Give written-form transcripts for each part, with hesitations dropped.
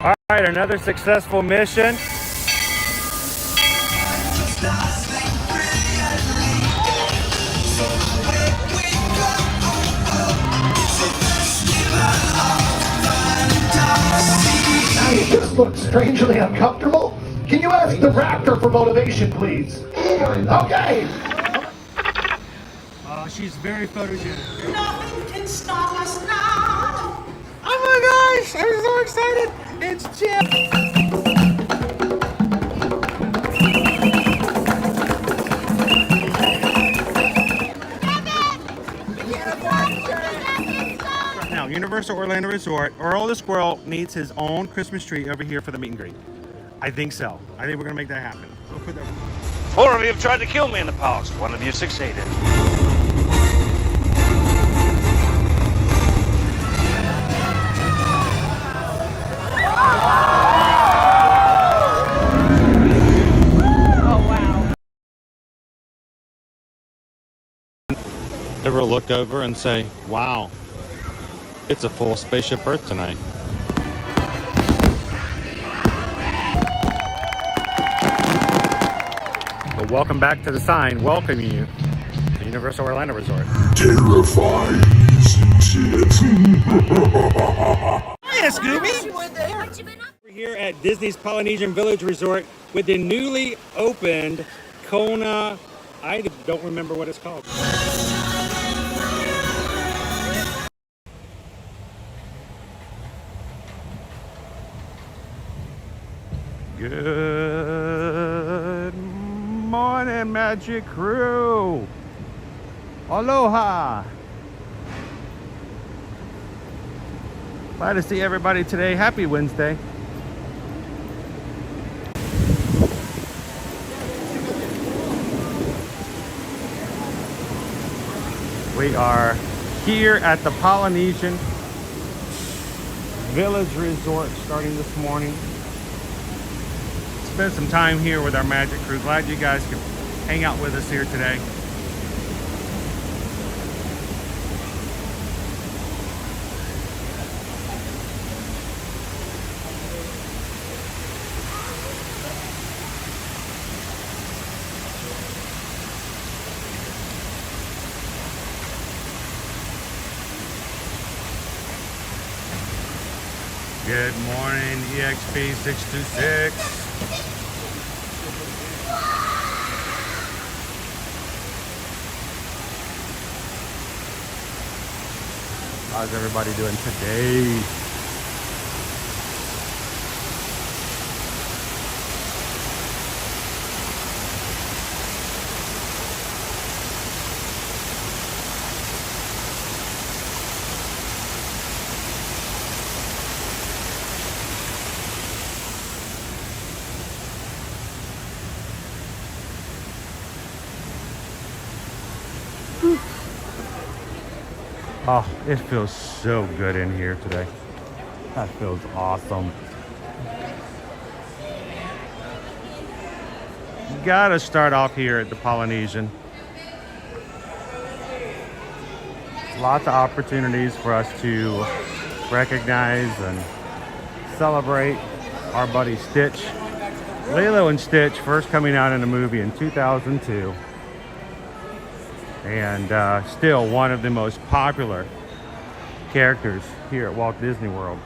All right, another successful mission. You just look strangely uncomfortable. Can you ask the raptor for motivation, please? Okay. She's very photogenic. Nothing can stop us now. Oh my gosh, I'm so excited. It's Jim. Now, Universal Orlando Resort, Earl the Squirrel needs his own Christmas tree over here for the meet and greet. I think so. I think we're gonna make that happen. We'll put that. 4 of you have tried to kill me in the past. 1 of you succeeded. Ever look over and say, wow, it's a full spaceship Earth tonight. But welcome back to the sign welcoming you to Universal Orlando Resort. Terrifying, isn't it? Hiya, Scooby! We're here at Disney's Polynesian Village Resort with the newly opened Kona. I don't remember what it's called. Good morning, Magic Crew. Aloha. Glad to see everybody today. Happy Wednesday. We are here at the Polynesian Village Resort starting this morning. Spent some time here with our Magic Crew. Glad you guys could hang out with us here today. Good morning, EXP 626. How's everybody doing today? Oh, it feels so good in here today. That feels awesome. You gotta start off here at the Polynesian. Lots of opportunities for us to recognize and celebrate our buddy Stitch. Lilo and Stitch first coming out in a movie in 2002. And still one of the most popular characters here at Walt Disney World.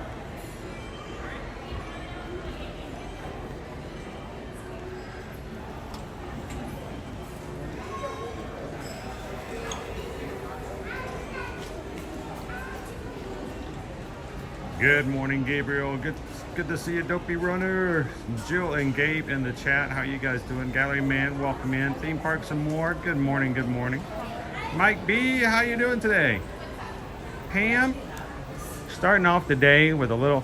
Good morning, Gabriel. Good to see you, Dopey Runner. Jill and Gabe in the chat. How you guys doing? Gallery Man, welcome in. Theme Parks and More. Good morning, good morning. Mike B, how you doing today? Pam, starting off the day with a little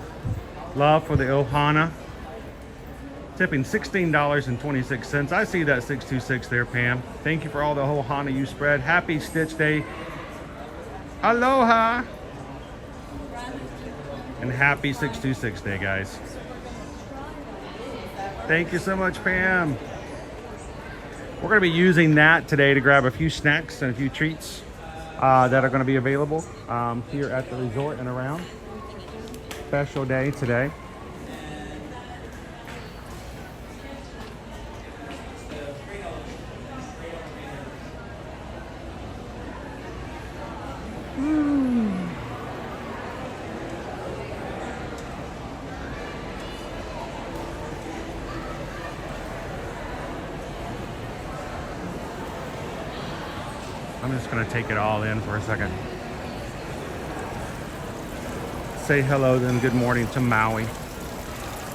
love for the Ohana. Tipping $16.26. I see that 626 there, Pam. Thank you for all the Ohana you spread. Happy Stitch Day. Aloha. And happy 626 Day, guys. Thank you so much, Pam. We're going to be using that today to grab a few snacks and a few treats that are going to be available here at the resort and around. Special day today. I'm just gonna take it all in for a second. Say hello, then good morning to Maui.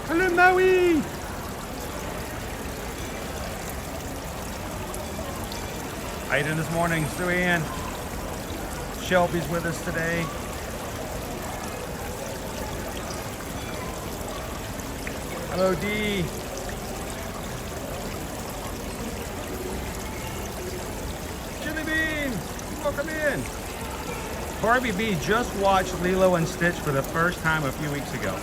Hello, Maui! How you doing this morning, Sue-Ann? Shelby's with us today. Hello, Dee. Jimmy Bean, welcome in. Barbie B just watched Lilo and Stitch for the first time a few weeks ago.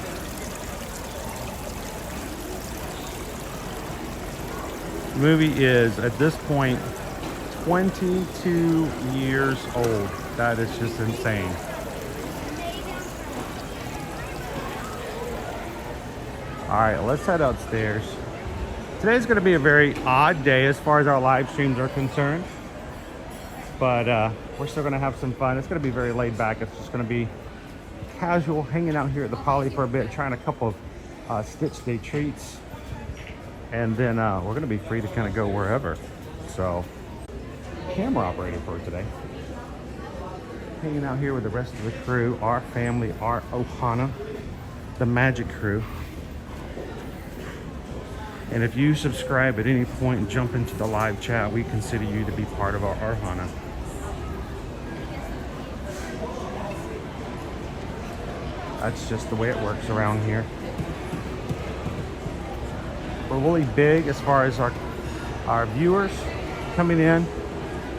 The movie is, at this point, 22 years old. That is just insane. All right, let's head upstairs. Today's going to be a very odd day as far as our live streams are concerned, but we're still going to have some fun. It's going to be very laid back. It's just going to be casual, hanging out here at the Poly for a bit, trying a couple of Stitch Day treats, and then we're going to be free to kind of go wherever. So, camera operator for today. Hanging out here with the rest of the crew, our family, our Ohana, the Magic crew. And if you subscribe at any point and jump into the live chat, we consider you to be part of our Ohana. That's just the way it works around here. We're really big as far as our viewers coming in,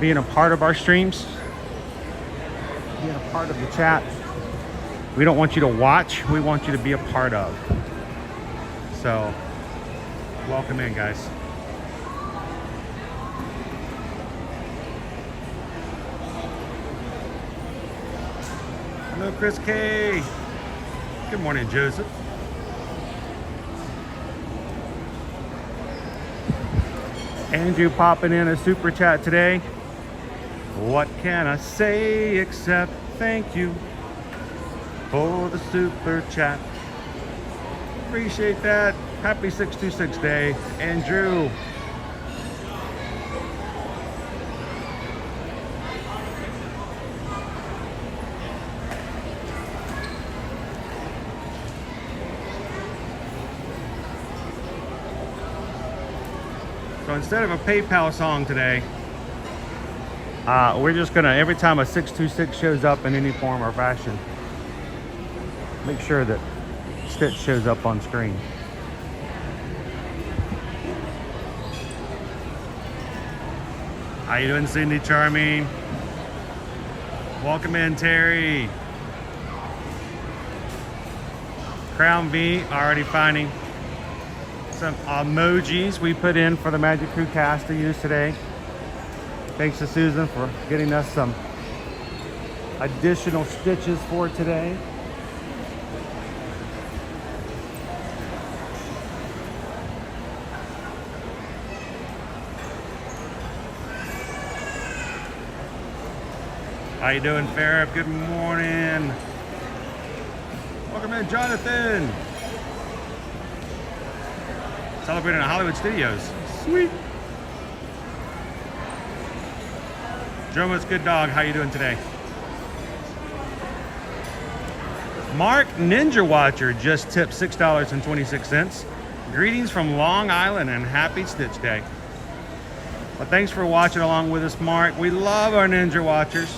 being a part of our streams, being a part of the chat. We don't want you to watch, we want you to be a part of. So, welcome in, guys. Hello, Chris K. Good morning, Joseph. Andrew popping in a super chat today. What can I say except thank you for the super chat? Appreciate that. Happy 626 day, Andrew. So instead of a PayPal song today, we're just gonna, every time a 626 shows up in any form or fashion, make sure that Stitch shows up on screen. How you doing, Cindy Charming? Welcome in, Terry. Crown V already finding some emojis we put in for the Magic Crew cast to use today. Thanks to Susan for getting us some additional stitches for today. How you doing, Farrah? Good morning. Welcome in, Jonathan. Celebrating at Hollywood Studios. Sweet. Jomo's good dog. How you doing today? Mark Ninja Watcher just tipped $6.26. Greetings from Long Island and happy Stitch Day. Well, thanks for watching along with us, Mark. We love our Ninja Watchers.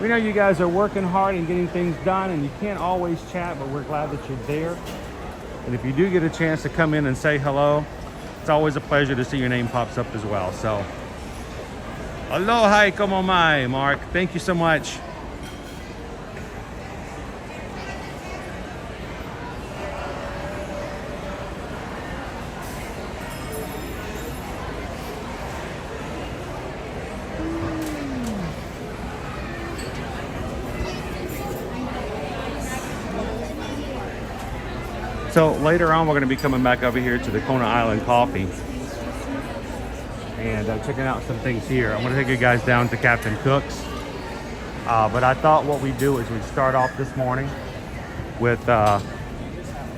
We know you guys are working hard and getting things done, and you can't always chat, but we're glad that you're there. And if you do get a chance to come in and say hello, it's always a pleasure to see your name pops up as well. So, aloha, como mai, Mark. Thank you so much. So later on, we're going to be coming back over here to the Kona Island Coffee and checking out some things here. I'm going to take you guys down to Captain Cook's. But I thought what we'd do is we'd start off this morning with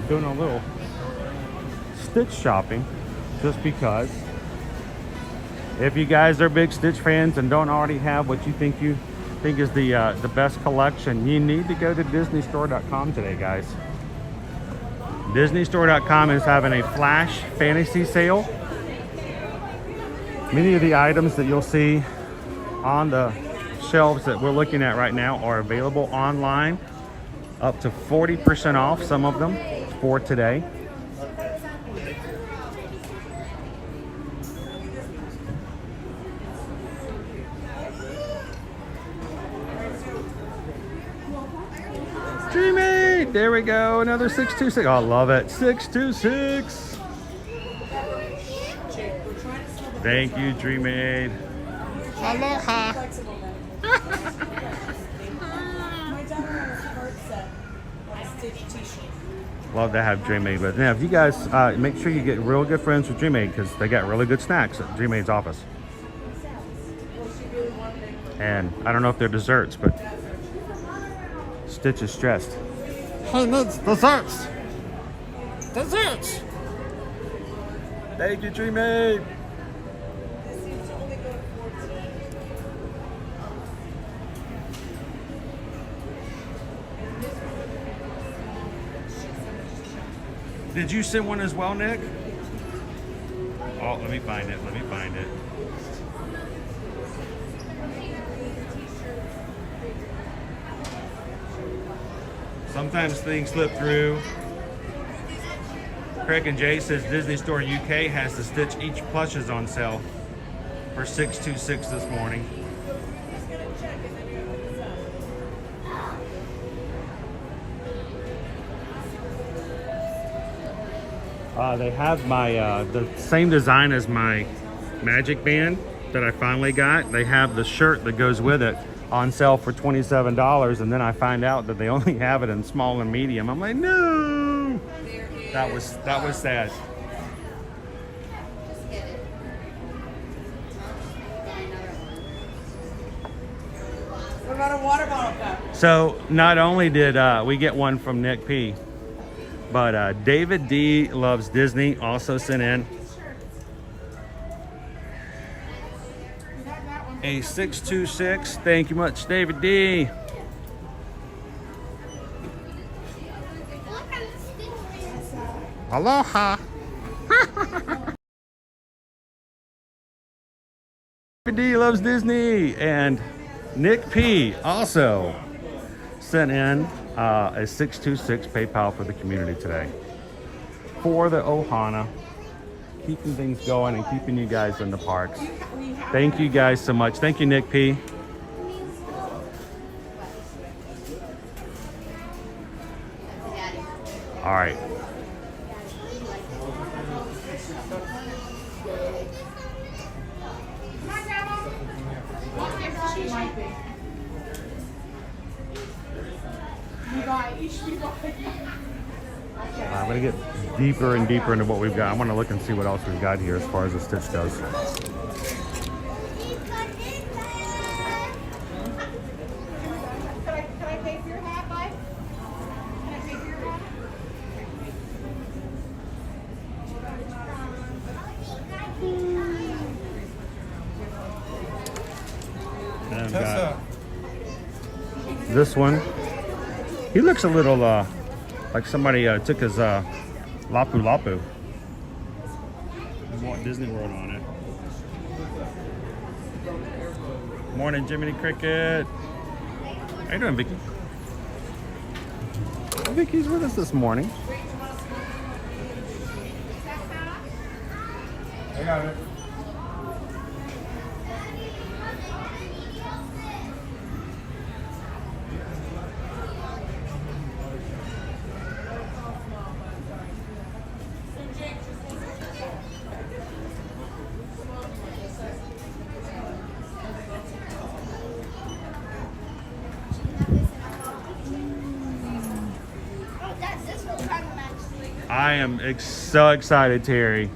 doing a little Stitch shopping, just because If you guys are big Stitch fans and don't already have what you think is the best collection, you need to go to DisneyStore.com today, guys. DisneyStore.com is having a flash fantasy sale. Many of the items that you'll see on the shelves that we're looking at right now are available online, up to 40% off, some of them for today. Dreamy! There we go, another 626. Oh, I love it. 626. Thank you, Dreamy. Aloha. Love to have Dreamy with. Now, if you guys make sure you get real good friends with Dreamy because they got really good snacks at Dreamy's office. And I don't know if they're desserts, but Stitch is stressed. He needs desserts. Desserts. Thank you, Dreamy. Did you send one as well, Nick? Oh, let me find it. Let me find it. Sometimes things slip through. Craig and Jay says Disney Store UK has the Stitch Each plushes on sale for $6.26 this morning. They have my the same design as my Magic Band that I finally got. They have the shirt that goes with it on sale for $27, and then I find out that they only have it in small and medium. I'm like, no, that was sad. What about a water bottle cup? So not only did we get one from Nick P, but David D Loves Disney also sent in a 626. Thank you much, David D. Aloha. David D Loves Disney. And Nick P also sent in a 626 PayPal for the community today for the Ohana, keeping things going and keeping you guys in the parks. Thank you guys so much. Thank you, Nick P. All right. I'm gonna get deeper and deeper into what we've got. I want to look and see what else we've got here as far as the Stitch goes. Can I pay for your hat, bud? Can I pay for your hat? And I've got this one. He looks a little like somebody took his Lapu Lapu and Walt Disney World on it. Morning, Jiminy Cricket. How you doing, Vicky? Vicky's with us this morning. I got it. I am so excited, Terry.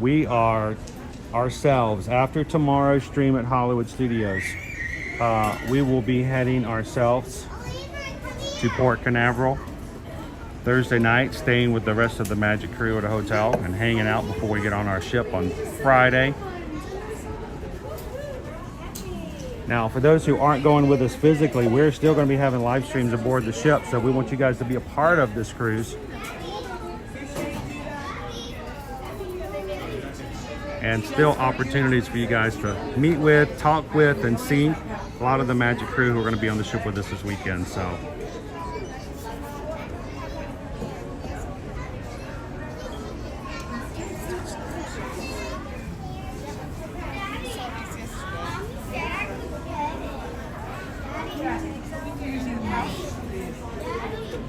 We are ourselves, after tomorrow's stream at Hollywood Studios, we will be heading ourselves to Port Canaveral Thursday night, staying with the rest of the Magic crew at a hotel and hanging out before we get on our ship on Friday. Now, for those who aren't going with us physically, we're still going to be having live streams aboard the ship, so we want you guys to be a part of this cruise. And still opportunities for you guys to meet with, talk with, and see a lot of the Magic crew who are going to be on the ship with us this weekend. So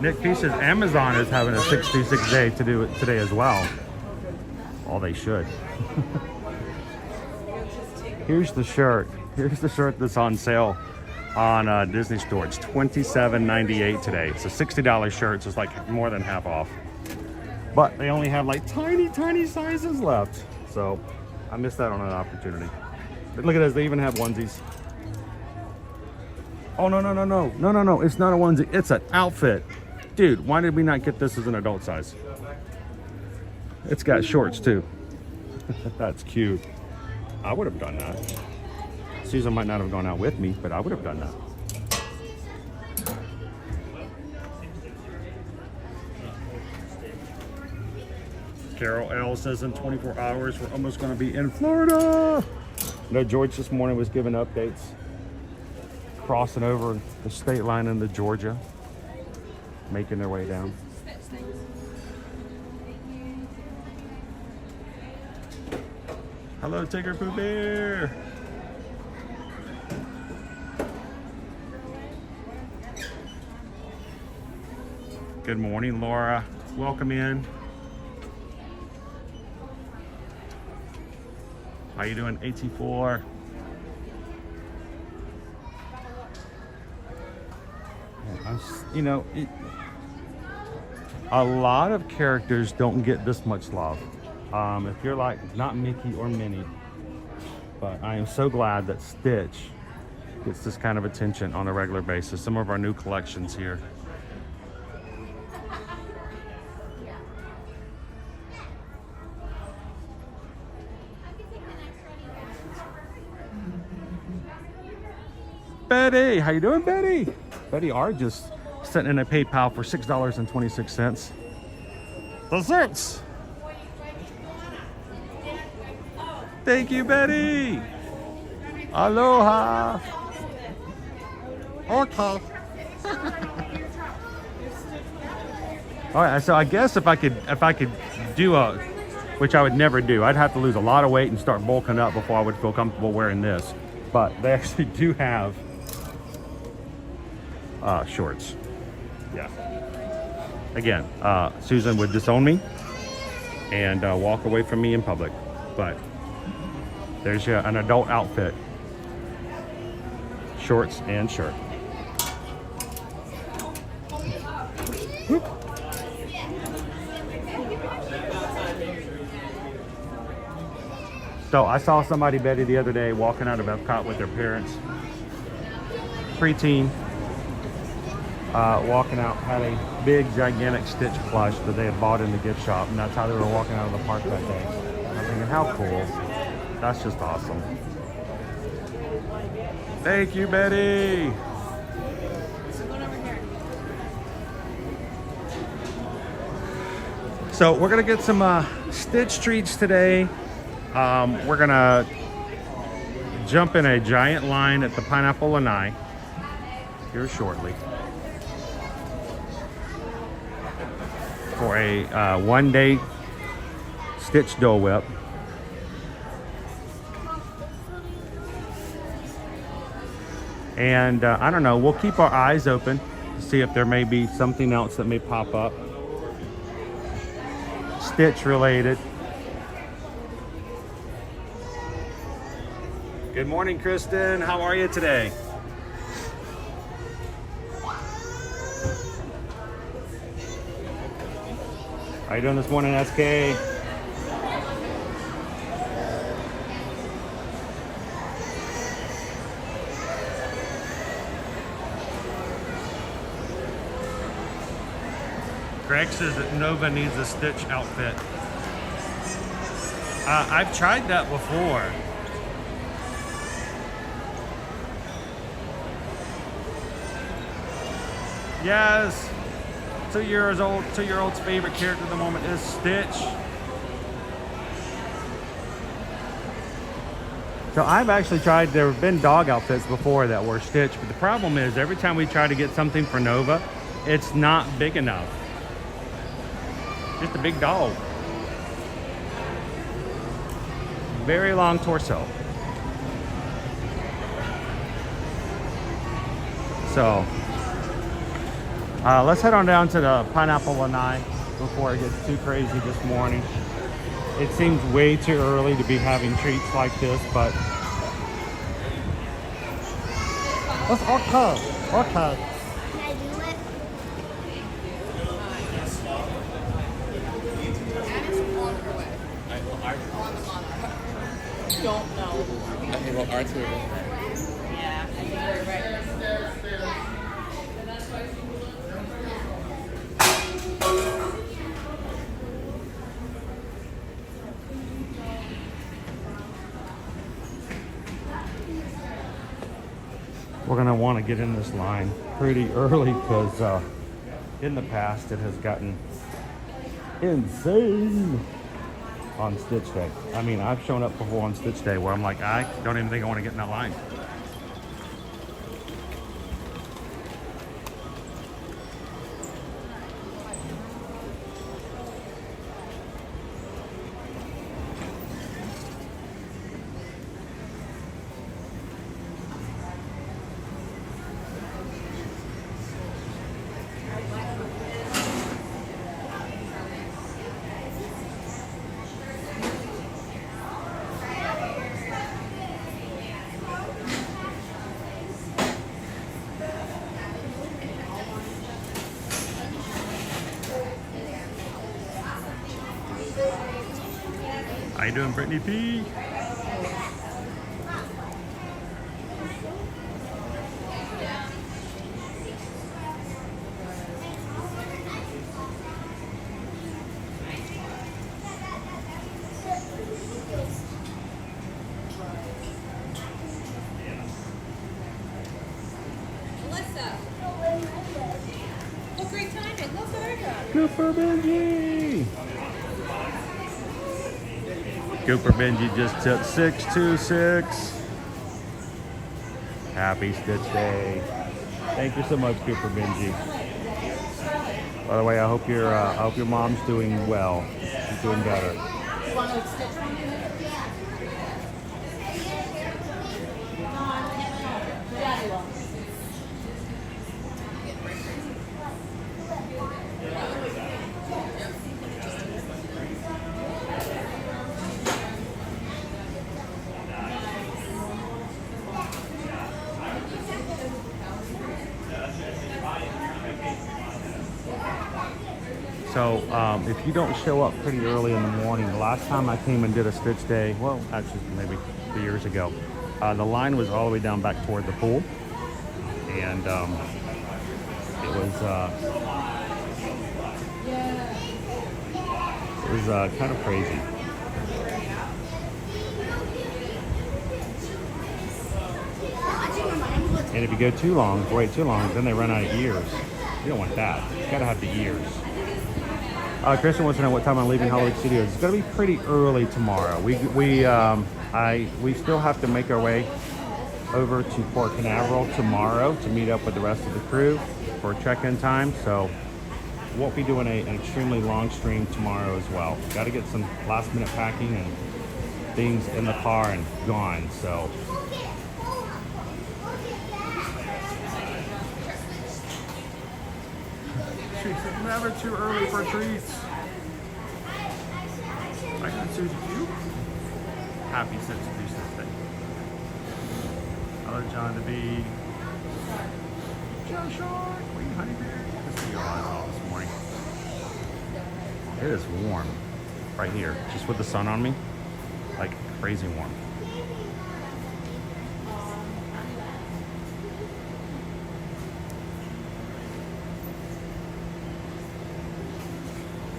Nick P says Amazon is having a 626 day to do it today as well. Well, they should. Here's the shirt. Here's the shirt that's on sale on Disney Store. It's $27.98 today. It's a $60 shirt, so it's like more than half off. But they only have like tiny, tiny sizes left. So I missed out on an opportunity. But look at this, they even have onesies. Oh, no, no, no, no. No, no, no, it's not a onesie. It's an outfit. Dude, why did we not get this as an adult size? It's got shorts too. That's cute. I would have done that. Susan might not have gone out with me, but I would have done that. Carol L says in 24 hours, we're almost going to be in Florida. No, George this morning was giving updates. Crossing over the state line into Georgia. Making their way down. Hello, Tigger Pooh Bear. Good morning, Laura. Welcome in. How you doing, AT4? You know, a lot of characters don't get this much love. If you're like not Mickey or Minnie, but I am so glad that Stitch gets this kind of attention on a regular basis. Some of our new collections here. Betty, how you doing, Betty? Betty R just sent in a PayPal for $6.26. Desserts. Thank you, Betty. Aloha. Okay. All right, so I guess if I could do a, which I would never do, I'd have to lose a lot of weight and start bulking up before I would feel comfortable wearing this. But they actually do have shorts. Yeah. Again, Susan would disown me and walk away from me in public. But there's an adult outfit. Shorts and shirt. Whoop. So I saw somebody, Betty, the other day walking out of Epcot with their parents. Preteen. Walking out, had a big, gigantic Stitch plush that they had bought in the gift shop, and that's how they were walking out of the park that day. I'm thinking, how cool. That's just awesome. Thank you, Betty. So we're gonna get some Stitch treats today. We're gonna jump in a giant line at the Pineapple Lanai here shortly for a one-day Stitch Dole Whip. And I don't know, we'll keep our eyes open to see if there may be something else that may pop up Stitch related. Good morning, Kristen. How are you today? How you doing this morning, SK? Greg says that Nova needs a Stitch outfit. I've tried that before. Yes. 2-year-old's favorite character at the moment is Stitch. So I've actually tried, there have been dog outfits before that were Stitch, but the problem is every time we try to get something for Nova, it's not big enough. Just a big dog. Very long torso. So, let's head on down to the Pineapple Lanai before it gets too crazy this morning. It seems way too early to be having treats like this, but that's okay. Okay. Can I do it? Don't know. Okay, well, Art's here. Yeah, I think you're right. We're gonna want to get in this line pretty early because in the past it has gotten insane on Stitch Day. I mean, I've shown up before on Stitch Day where I'm like, I don't even think I want to get in that line. How you doing, Brittany P? Alyssa. What great timing. Look what I got. Cooper Benji! Cooper Benji just took 626. Happy Stitch Day. Thank you so much, Cooper Benji. By the way, I hope your mom's doing well. She's doing better. So if you don't show up pretty early in the morning, the last time I came and did a Stitch Day, well, actually maybe 2 years ago, the line was all the way down back toward the pool, and it was kind of crazy. And if you go too long, wait too long, then they run out of ears. You don't want that. You gotta have the ears. Christian wants to know what time I'm leaving Hollywood Studios. It's gonna be pretty early tomorrow. We still have to make our way over to Port Canaveral tomorrow to meet up with the rest of the crew for check-in time. So won't be doing an extremely long stream tomorrow as well. Got to get some last-minute packing and things in the car and gone. So. It's never too early for treats. I can suit you. Happy Stitch Day. Hello, John to be. Joe Shark, Queen Honeyberry. Let's see your eyes off this morning. It is warm right here, just with the sun on me. Like crazy warm.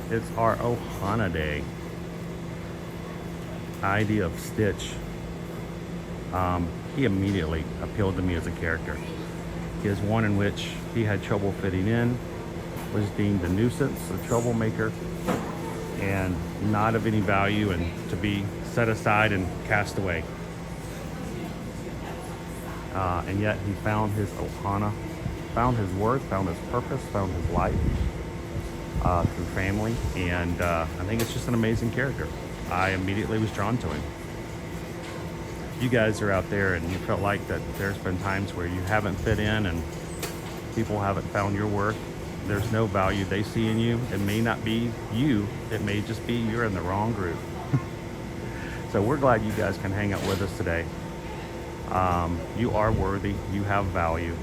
It's our Ohana Day. Idea of Stitch. He immediately appealed to me as a character. He is one in which he had trouble fitting in, was deemed a nuisance, a troublemaker, and not of any value, and to be set aside and cast away. And yet he found his Ohana, found his worth, found his purpose, found his life through family, and I think it's just an amazing character. I immediately was drawn to him. You guys are out there and you felt like that there's been times where you haven't fit in and people haven't found your worth. There's no value they see in you. It may not be you. It may just be you're in the wrong group. So we're glad you guys can hang out with us today. You are worthy. You have value.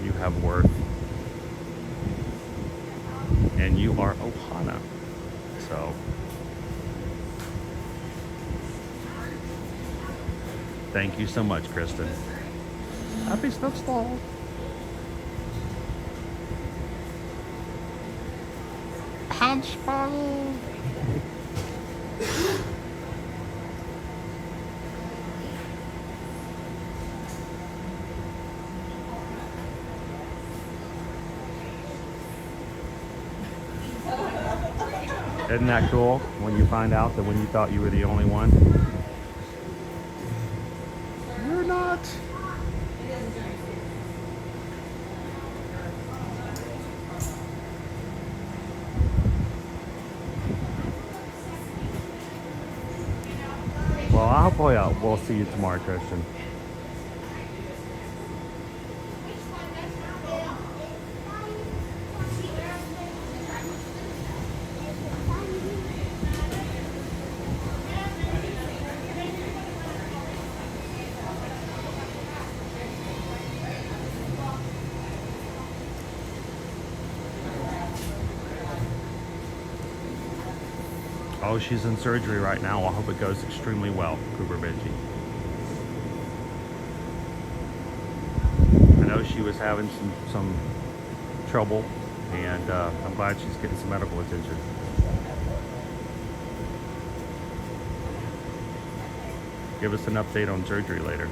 You have worth. And you are Ohana. So thank you so much, Kristen. Happy Stuff Stall. Punch bowl. Isn't that cool when you find out that when you thought you were the only one, you're not. Well, hopefully we'll see you tomorrow, Christian. Oh, she's in surgery right now. I hope it goes extremely well, Cooper Benji. I know she was having some trouble, and I'm glad she's getting some medical attention. Give us an update on surgery later.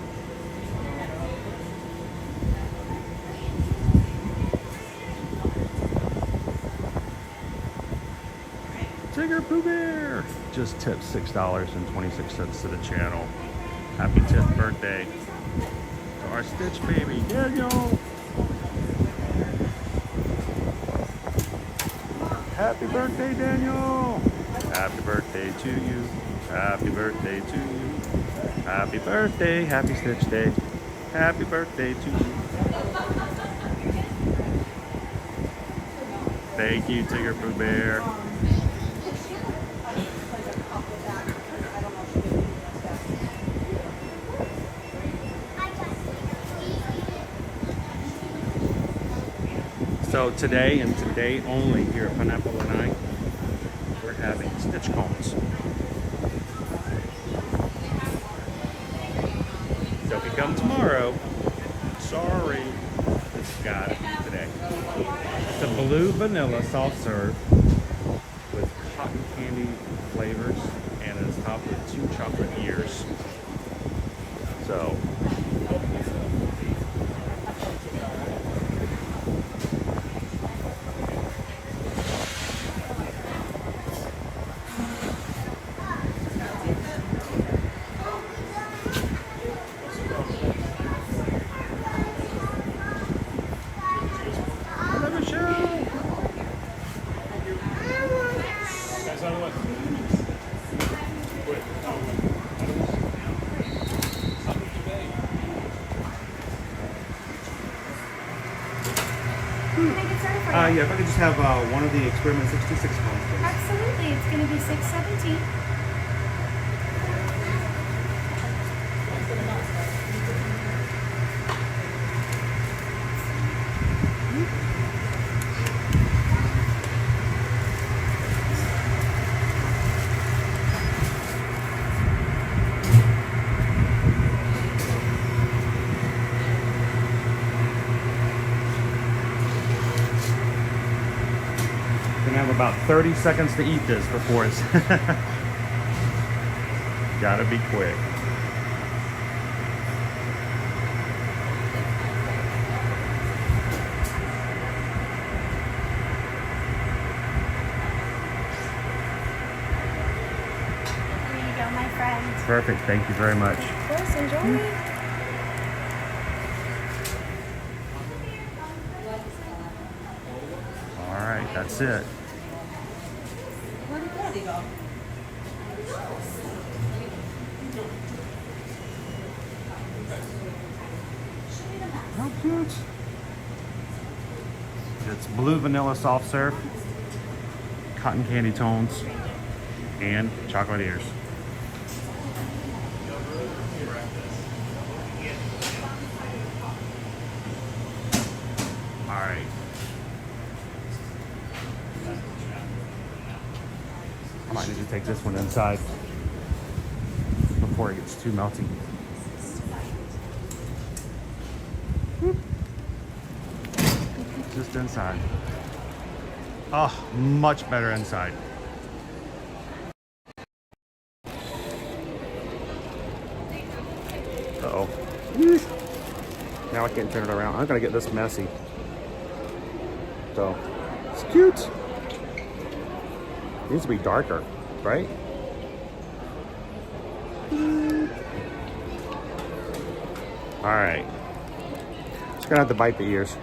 Tigger Pooh Bear just tipped $6.26 to the channel. Happy 10th birthday to our Stitch baby, Daniel. Happy birthday, Daniel. Happy birthday to you. Happy birthday to you. Happy birthday. Happy Stitch Day. Happy birthday to you. Thank you, Tigger Pooh Bear. So today and today only here at Pineapple Lanai, we're having Stitch cones. So if you come tomorrow, sorry, it's gotta be today. It's a blue vanilla soft serve with cotton candy flavors, and it's topped with 2 chocolate ears. So yeah, if I could just have one of the Experiment 66 cones, please. Absolutely. It's going to be $6.17. about 30 seconds to eat this before it's gotta be quick. Here you go, my friend. Perfect, thank you very much. Of course, enjoy. All right, that's it. Where did Daddy go? How cute. It's blue vanilla soft serve, cotton candy tones, and chocolate ears. All right. I might need to take this one inside before it gets too melty. Just inside. Oh, much better inside. Uh-oh. Now I can't turn it around. I'm gonna get this messy. So, it's cute. It needs to be darker, right? All right. Just gonna have to bite the ears.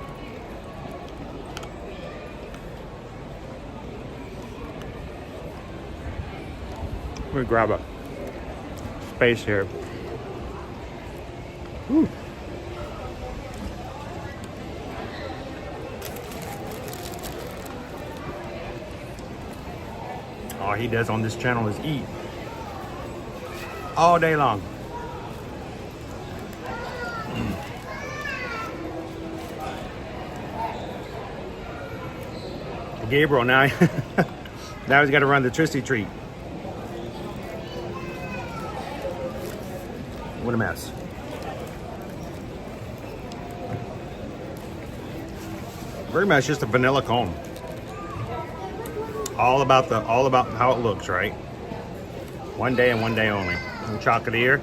Let me grab a space here. Woo. All he does on this channel is eat all day long. Gabriel now now he's got to run the Trissy treat. What a mess. Very much just a vanilla cone. All about how it looks, right? One day and one day only. And chocolate ear.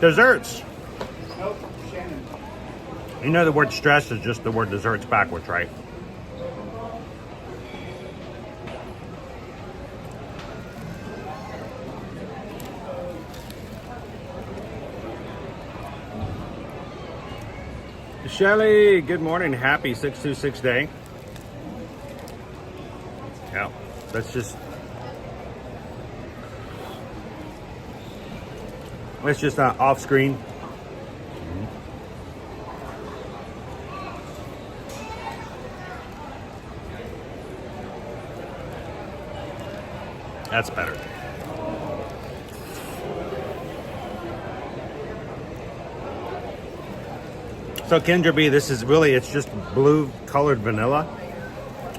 Desserts. Nope, Shannon. You know the word stress is just the word desserts backwards, right? Shelly, good morning. Happy 626 day. Yeah, let's just off screen. That's better. So Kendra B, this is really, it's just blue colored vanilla.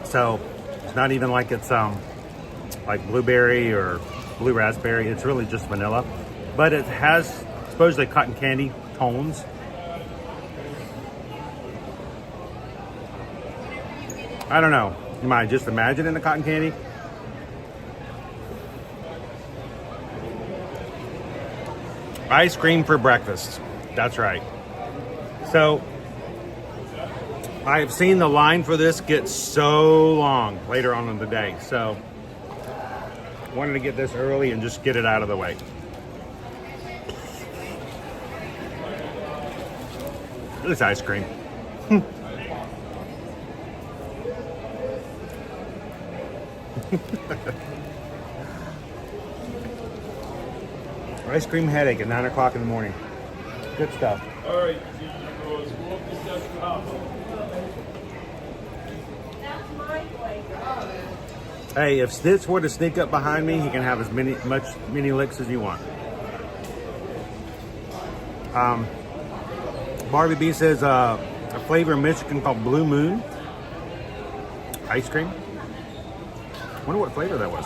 So it's not even like it's like blueberry or blue raspberry. It's really just vanilla. But it has supposedly cotton candy tones. I don't know. Am I just imagining the cotton candy? Ice cream for breakfast. That's right. So I've seen the line for this get so long later on in the day. So wanted to get this early and just get it out of the way. This ice cream. Ice cream headache at 9 o'clock in the morning. Good stuff. All right, susanedwards, walk yourself up. Hey, if Stitch were to sneak up behind me, he can have as many licks as you want. Barbie B says a flavor in Michigan called Blue Moon. ice cream. Wonder what flavor that was.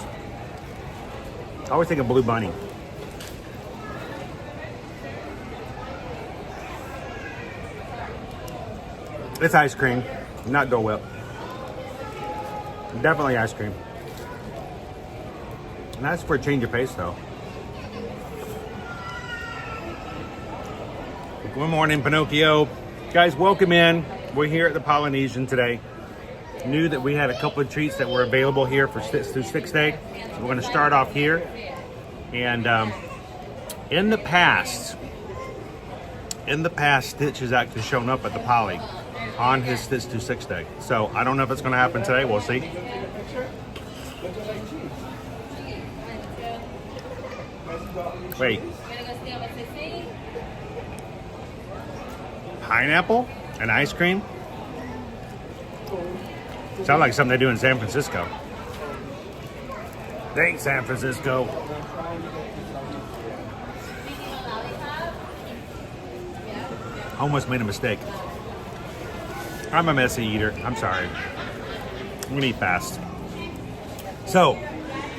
I always think of Blue Bunny. It's ice cream, not Dole Whip. Definitely ice cream. Nice for a change of pace, though. Good morning, Pinocchio. Guys, welcome in. We're here at the Polynesian today. Knew that we had a couple of treats that were available here for Stitch through 6 Day. So we're going to start off here. And in the past, Stitch has actually shown up at the Poly on his Stitch through 6 Day. So I don't know if it's going to happen today. We'll see. Wait. Pineapple and ice cream? Sounds like something they do in San Francisco. Thanks, San Francisco. Almost made a mistake. I'm a messy eater. I'm sorry. I'm gonna eat fast. So,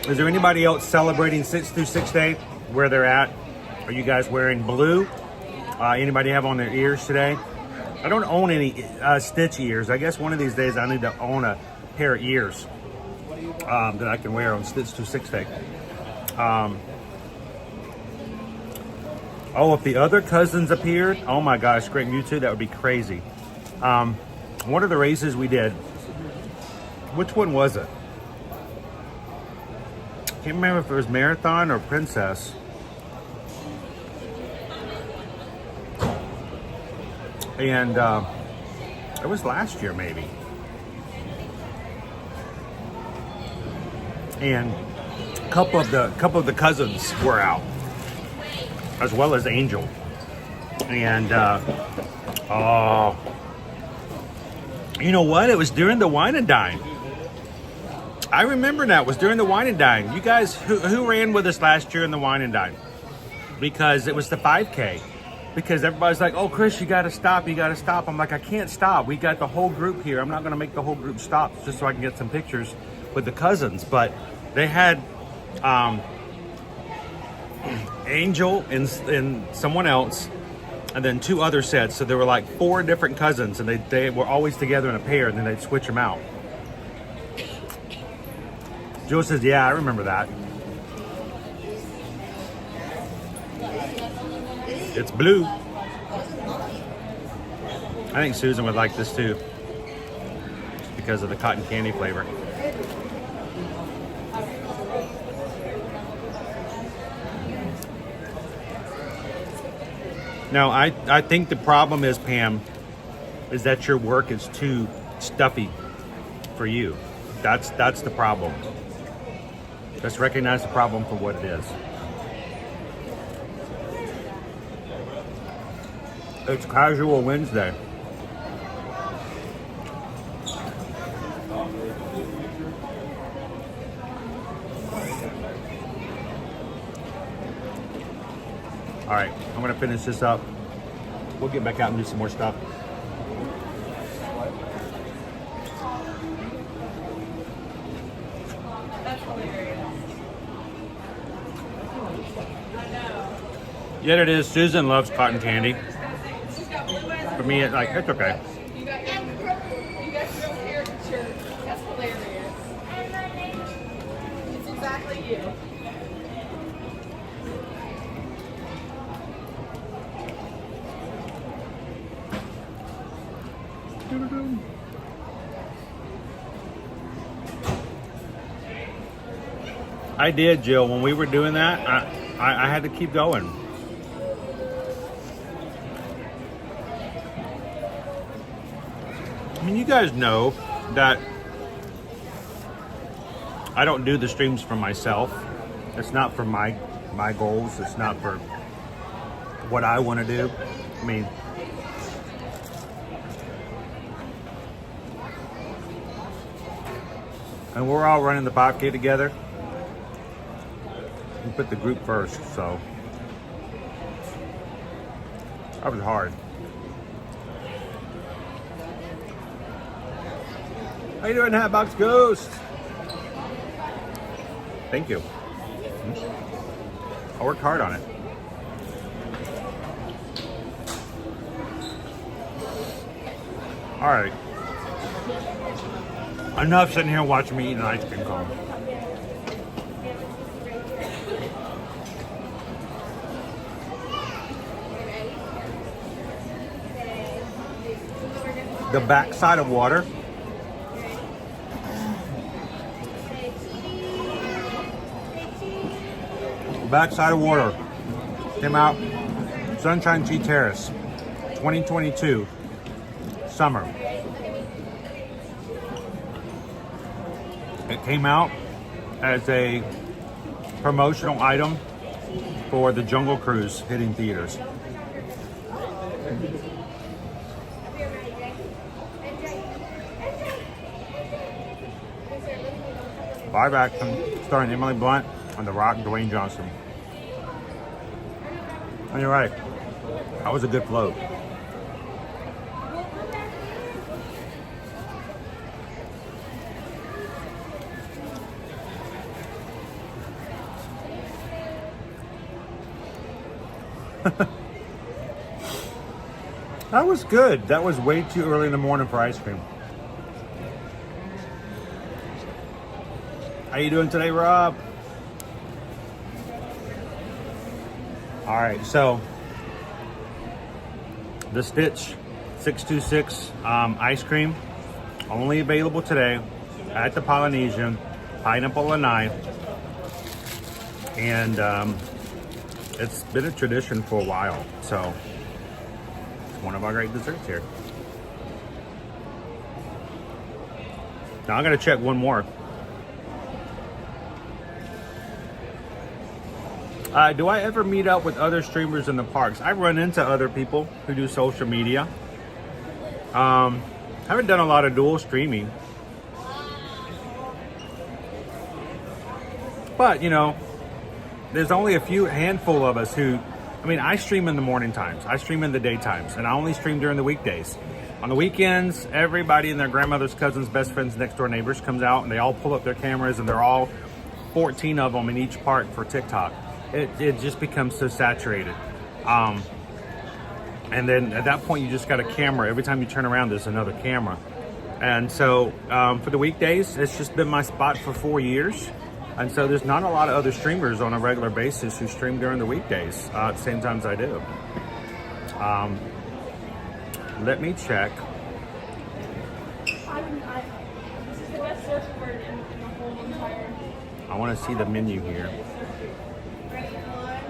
is there anybody else celebrating Stitch through 6 Day where they're at? Are you guys wearing blue? Anybody have on their ears today? I don't own any Stitch ears. I guess one of these days I need to own a pair of ears that I can wear on Stitch through 6 Day. Oh, if the other cousins appeared, oh my gosh, great Mewtwo, that would be crazy. One of the races we did, which one was it? Can't remember if it was Marathon or Princess. And it was last year, maybe. And a couple of the cousins were out, as well as Angel. And you know what? It was during the Wine and Dine. I remember that. It was during the Wine and Dine. You guys, who ran with us last year in the Wine and Dine? Because it was the 5K. Because everybody's like, oh, Chris, you got to stop. You got to stop. I'm like, I can't stop. We got the whole group here. I'm not going to make the whole group stop just so I can get some pictures with the cousins. But they had Angel and someone else, and then 2 other sets. So there were like 4 different cousins, and they were always together in a pair, and then they'd switch them out. Joe says, yeah, I remember that. It's blue. I think Susan would like this too, just because of the cotton candy flavor. No, I think the problem is, Pam, is that your work is too stuffy for you. That's the problem. Let's recognize the problem for what it is. It's Casual Wednesday. All right, I'm gonna finish this up. We'll get back out and do some more stuff. Yet it is. Susan loves cotton candy. For me, it's okay. You got your caricature. That's hilarious. It's exactly you. I did, Jill. When we were doing that, I had to keep going. I mean, you guys know that I don't do the streams for myself. It's not for my goals. It's not for what I want to do. I mean, and we're all running the 5K together. We put the group first, so that was hard. How you doing, Hatbox Ghost? Thank you. I worked hard on it. All right. Enough sitting here watching me eat an ice cream cone. The backside of water. Backside of water came out Sunshine Tea Terrace 2022 summer. It came out as a promotional item for the Jungle Cruise hitting theaters. Live action starring Emily Blunt and The Rock, Dwayne Johnson. And you're right, that was a good float. That was good. That was way too early in the morning for ice cream. How you doing today, Rob? All right, so the Stitch 626 ice cream only available today at the Polynesian, Pineapple Lanai, and it's been a tradition for a while. So it's one of our great desserts here. Now I'm gonna check one more. Do I ever meet up with other streamers in the parks? I run into other people who do social media. Haven't done a lot of dual streaming. But, you know, there's only a handful of us who, I mean, I stream in the morning times. I stream in the daytimes. And I only stream during the weekdays. On the weekends, everybody and their grandmother's cousins, best friends, next door neighbors comes out and they all pull up their cameras and they're all 14 of them in each park for TikTok. It just becomes so saturated. And then at that point, you just got a camera. Every time you turn around, there's another camera. And so for the weekdays, it's just been my spot for 4 years. And so there's not a lot of other streamers on a regular basis who stream during the weekdays at the same times I do. Let me check. This is the best search word in the whole entire. I want to see the menu here. Ready? 1,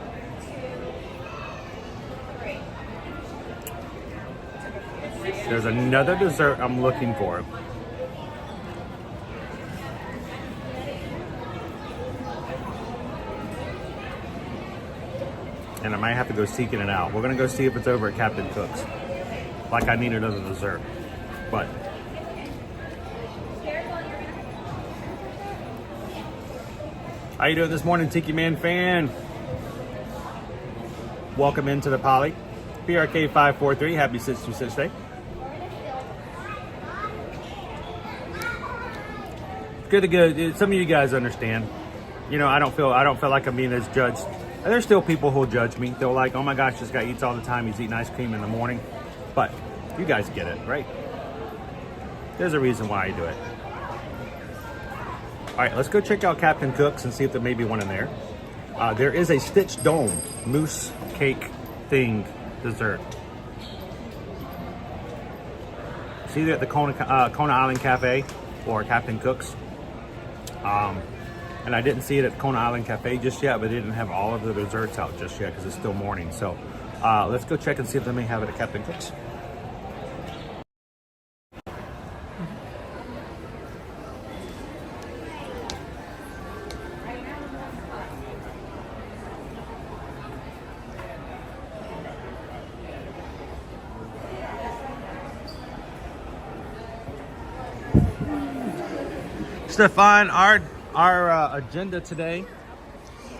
2, 3. There's another dessert I'm looking for. And I might have to go seeking it out. We're gonna go see if it's over at Captain Cook's. Like I need another dessert. But how you doing this morning, Tiki Man fan? Welcome into the Poly. PRK 543, happy 626 day. Good to go. Some of you guys understand. You know, I don't feel like I'm being as judged. And there's still people who'll judge me. They're like, oh my gosh, this guy eats all the time. He's eating ice cream in the morning. But you guys get it, right? There's a reason why I do it. All right, let's go check out Captain Cook's and see if there may be one in there. There is a Stitch Dome mousse cake thing dessert. It's either at the Kona Island Cafe or Captain Cook's. And I didn't see it at Kona Island Cafe just yet, but they didn't have all of the desserts out just yet because it's still morning. So let's go check and see if they may have it at Captain Cook's. Stefan, our agenda today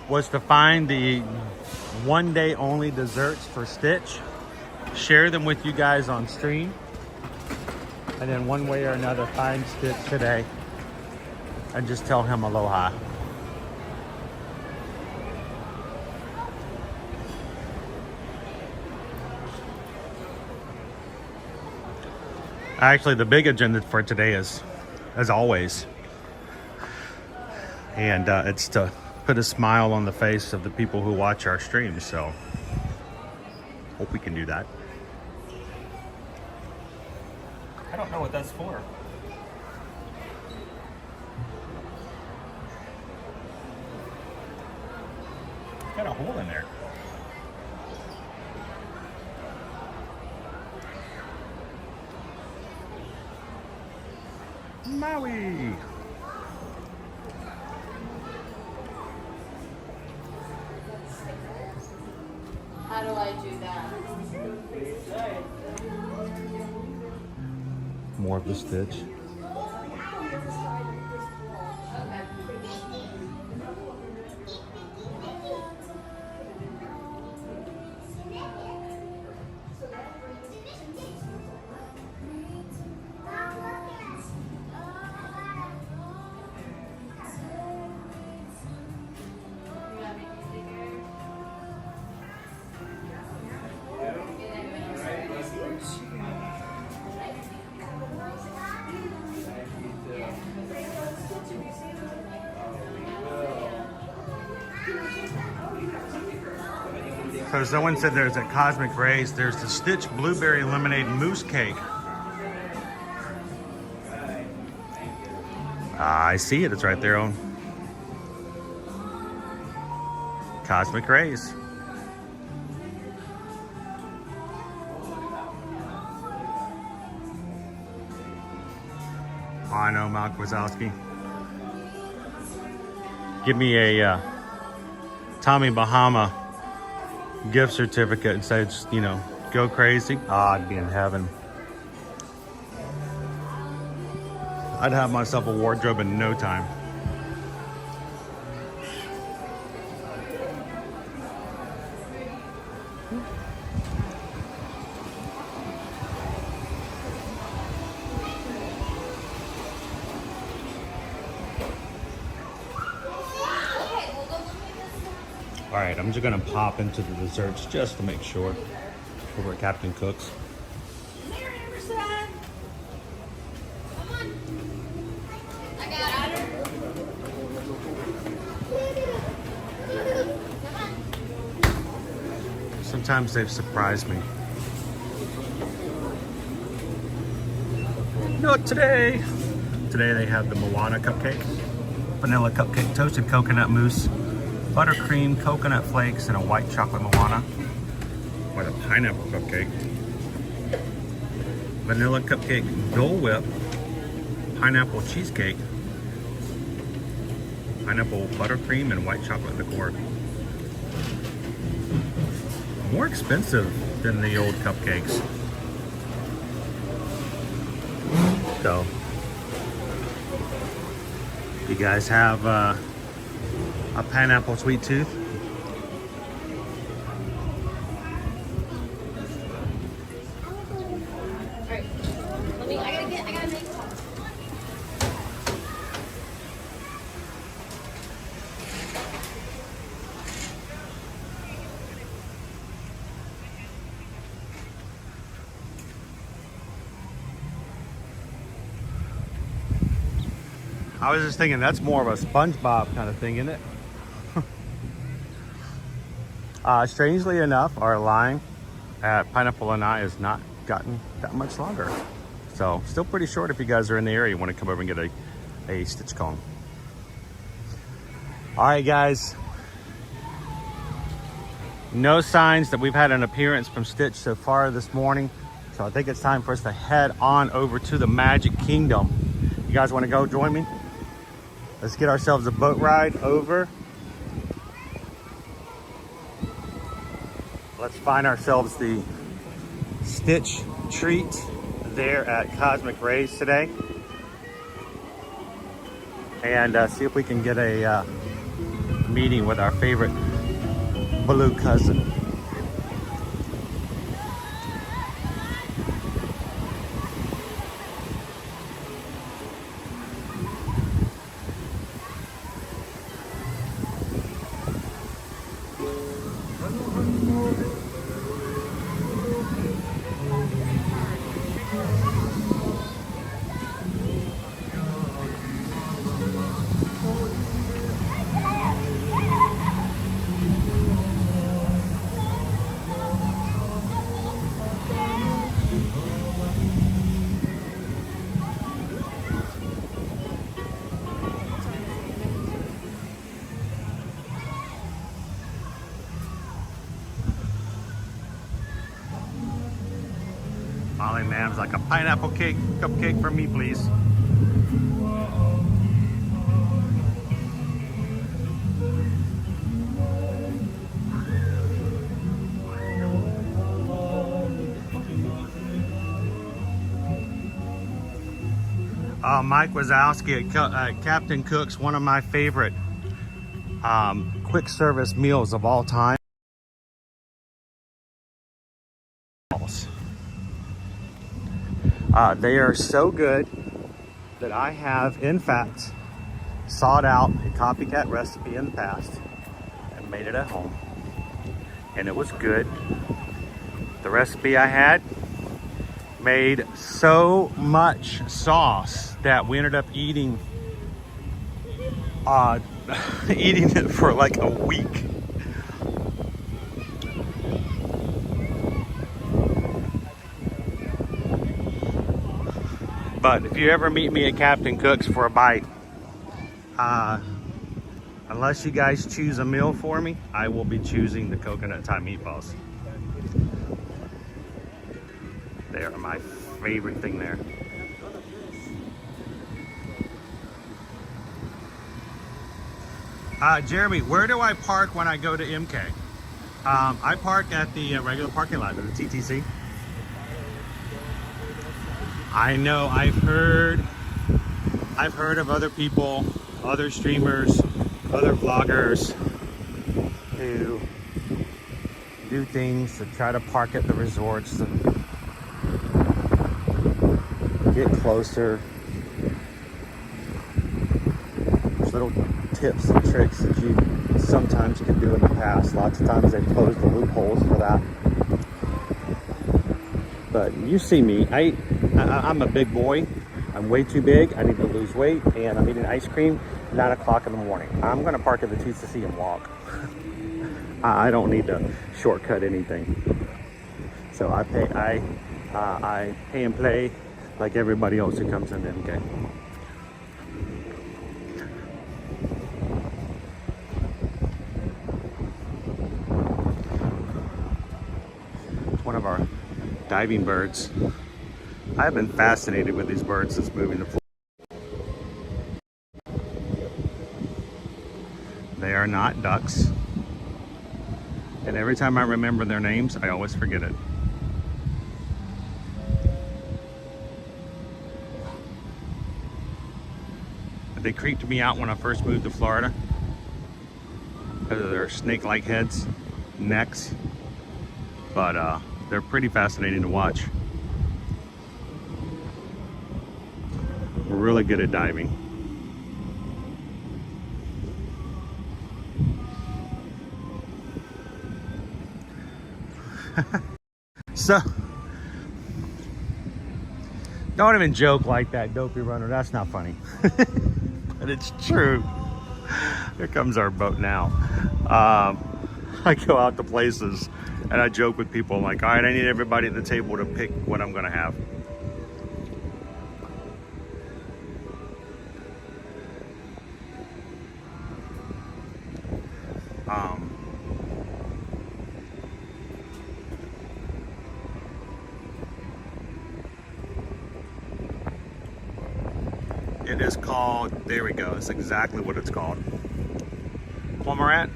was to find the one-day only desserts for Stitch, share them with you guys on stream, and then one way or another find Stitch today and just tell him aloha. Actually, the big agenda for today is, as always, and it's to put a smile on the face of the people who watch our streams, so hope we can do that. I don't know what that's for. Got a hole in there. Maui. How do I do that? More of the Stitch. So someone said there's at Cosmic Rays, there's the Stitch Blueberry Lemonade Mousse Cake. I see it, it's right there on Cosmic Rays. Oh, I know, Malk Wazowski. Give me a Tommy Bahama gift certificate and say, you know, go crazy. Ah, I'd be in heaven. I'd have myself a wardrobe in no time. All right, I'm just gonna pop into the desserts just to make sure over at Captain Cook's. Come here, Ambersweet. Come on. I got it. Come on. Sometimes they've surprised me. Not today. Today they have the Moana cupcake, vanilla cupcake, toasted coconut mousse, buttercream, coconut flakes, and a white chocolate Moana. With a pineapple cupcake. Vanilla cupcake, Dole Whip, pineapple cheesecake, pineapple buttercream, and white chocolate decor. More expensive than the old cupcakes. So, you guys have a pineapple sweet tooth? Alright. I gotta make I was just thinking that's more of a SpongeBob kind of thing, isn't it? Strangely enough, our line at Pineapple Lanai has not gotten that much longer. So still pretty short if you guys are in the area, you want to come over and get a Stitch cone. All right, guys. No signs that we've had an appearance from Stitch so far this morning. So I think it's time for us to head on over to the Magic Kingdom. You guys want to go join me? Let's get ourselves a boat ride over. Let's find ourselves the Stitch treat there at Cosmic Rays today. And see if we can get a meeting with our favorite blue cousin. It's like a pineapple cake, cupcake for me, please. Mike Wazowski at Captain Cook's, one of my favorite quick service meals of all time. They are so good that I have, in fact, sought out a copycat recipe in the past and made it at home. And it was good. The recipe I had made so much sauce that we ended up eating eating it for like a week. But if you ever meet me at Captain Cook's for a bite, unless you guys choose a meal for me, I will be choosing the coconut Thai meatballs. They are my favorite thing there. Jeremy, where do I park when I go to MK? I park at the regular parking lot of the TTC. I know I've heard of other people, other streamers, other vloggers who do things to try to park at the resorts and get closer. There's little tips and tricks that you sometimes can do in the past. Lots of times they've closed the loopholes for that. But you see me, I'm a big boy. I'm way too big. I need to lose weight, and I'm eating ice cream 9 o'clock in the morning. I'm gonna park at the TTC and walk. I don't need to shortcut anything. So I pay and play like everybody else who comes into MK. It's one of our diving birds. I've been fascinated with these birds since moving to Florida. They are not ducks. And every time I remember their names, I always forget it. They creeped me out when I first moved to Florida because of their snake-like heads, necks, but they're pretty fascinating to watch. We're really good at diving. So, don't even joke like that, Dopey Runner. That's not funny. But it's true. Here comes our boat now. I go out to places and I joke with people. I'm like, all right, I need everybody at the table to pick what I'm gonna have. It is called, there we go, it's exactly what it's called. Cormorant.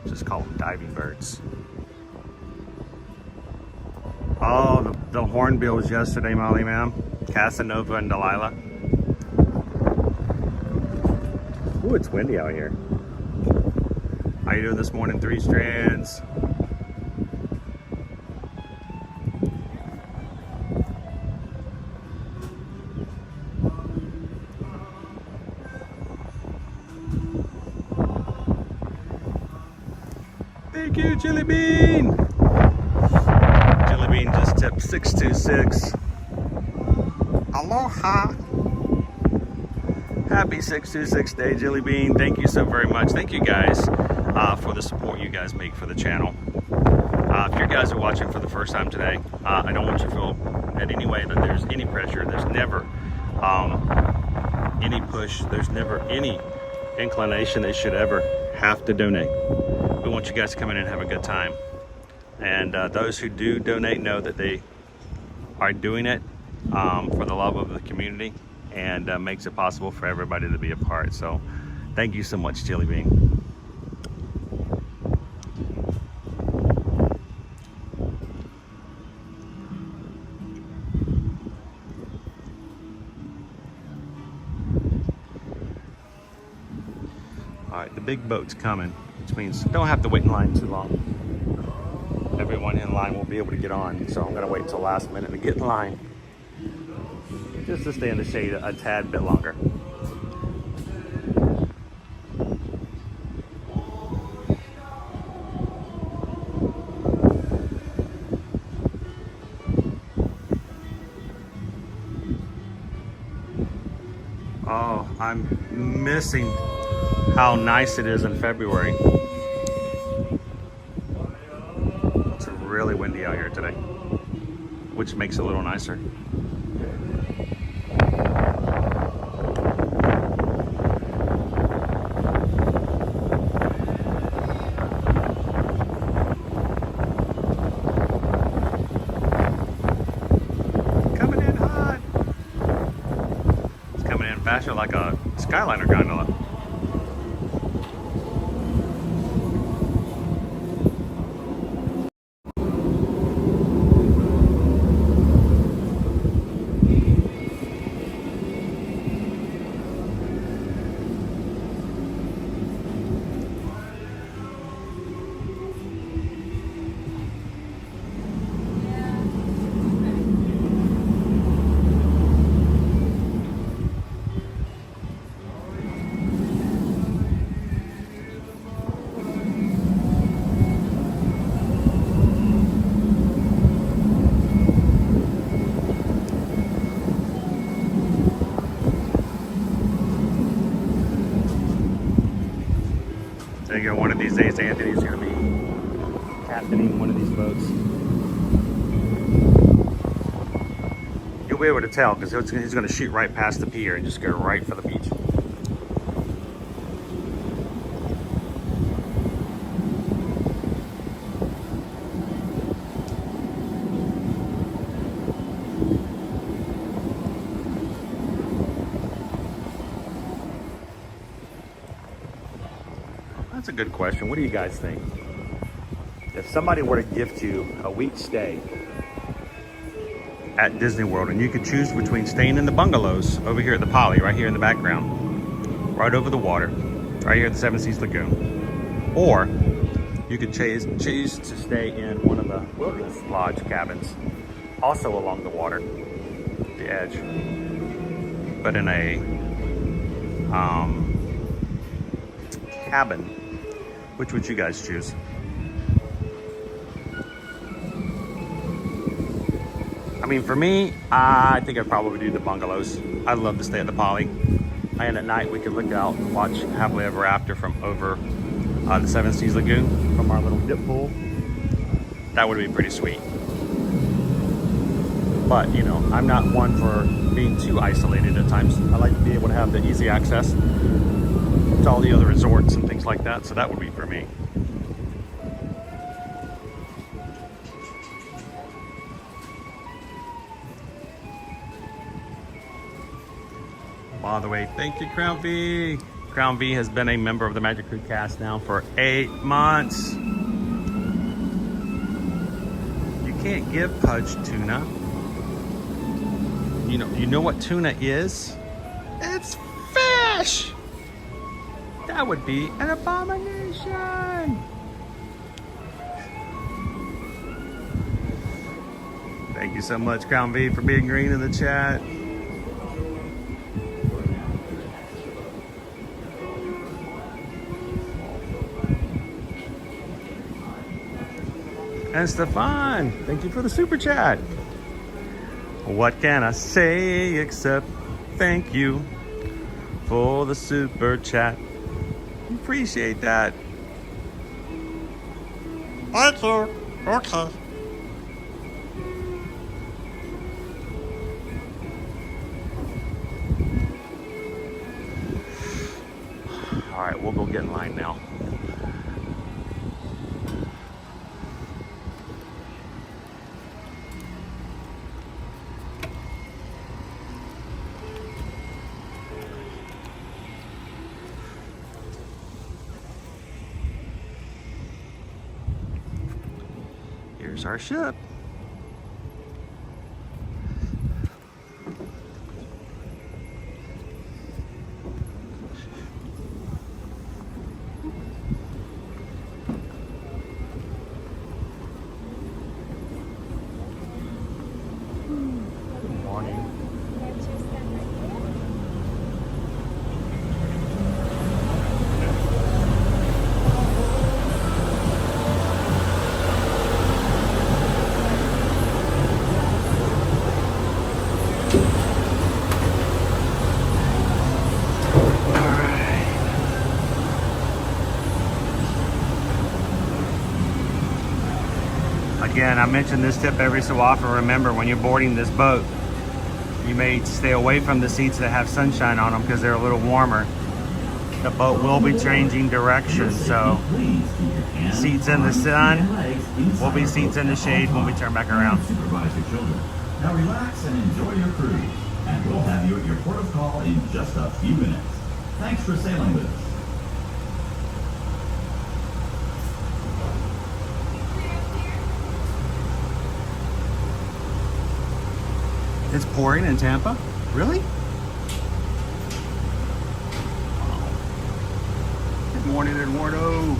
Just call them diving birds. Oh, the hornbills yesterday, Molly, ma'am. Casanova and Delilah. Ooh, it's windy out here. How you doing this morning, Three Strands? Thank you, Chili Bean. Chili Bean just tipped 626. Aloha. Happy 626 day, Chili Bean. Thank you so very much. Thank you guys for the support you guys make for the channel. If you guys are watching for the first time today, I don't want you to feel in any way that there's any pressure. There's never any push. There's never any inclination they should ever have to donate. We want you guys to come in and have a good time. And those who do donate know that they are doing it for the love of the community, and makes it possible for everybody to be a part. So thank you so much, Chili Bean. All right, the big boat's coming, which means don't have to wait in line too long. Everyone in line will be able to get on, so I'm gonna wait until last minute to get in line, just to stay in the shade a tad bit longer. Oh, I'm missing how nice it is in February. It's really windy out here today, which makes it a little nicer. Coming in hot. It's coming in faster like a Skyliner gondola. There you go. One of these days, Anthony's going to be captaining one of these boats. You'll be able to tell because he's going to shoot right past the pier and just go right for the beach. That's a good question. What do you guys think? If somebody were to gift you a week stay at Disney World, and you could choose between staying in the bungalows over here at the Poly, right here in the background, right over the water, right here at the Seven Seas Lagoon, or you could choose to stay in one of the Wilderness Lodge cabins, also along the water, the edge, but in a cabin, which would you guys choose? I mean, for me, I think I'd probably do the bungalows. I'd love to stay at the Poly. And at night, we could look out and watch Happily Ever After from over the Seven Seas Lagoon from our little dip pool. That would be pretty sweet. But, you know, I'm not one for being too isolated at times. I like to be able to have the easy access to all the other resorts and things like that. So that would be for me. By the way, thank you, Crown V. Crown V has been a member of the Magic Crew cast now for 8 months. You can't give Pudge tuna. You know what tuna is? It's fish! That would be an abomination! Thank you so much, Crown V, for being green in the chat. And Stefan, thank you for the super chat. What can I say except thank you for the super chat? Appreciate that. Thank you. Okay. There's our ship. Good morning. Again, I mention this tip every so often. Remember, when you're boarding this boat, you may stay away from the seats that have sunshine on them because they're a little warmer. The boat will be changing direction, so seats in the sun will be seats in the shade when we turn back around. Supervise your children. Now relax and enjoy your cruise, and we'll have you at your port of call in just a few minutes. Thanks for sailing with us. It's pouring in Tampa? Really? Good morning, Eduardo.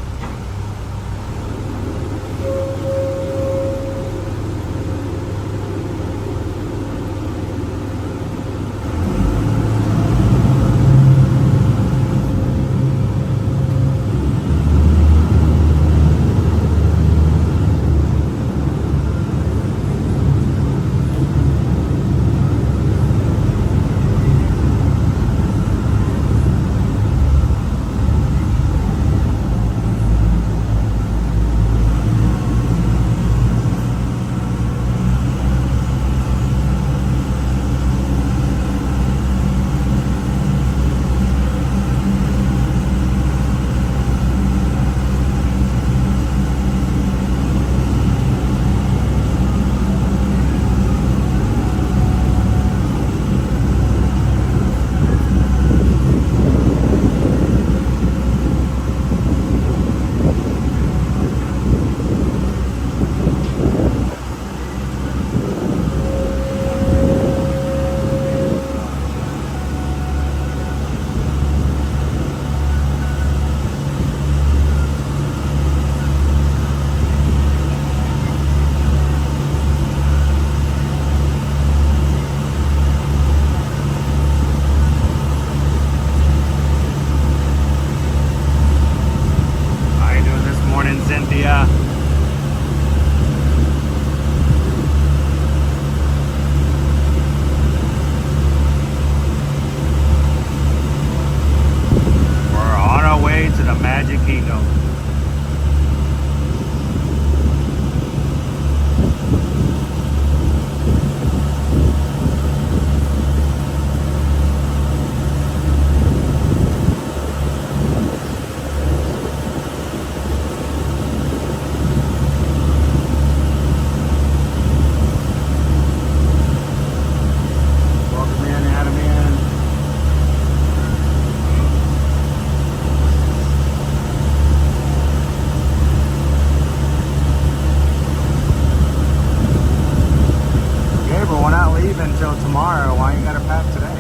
Until tomorrow. Why you gotta pack today?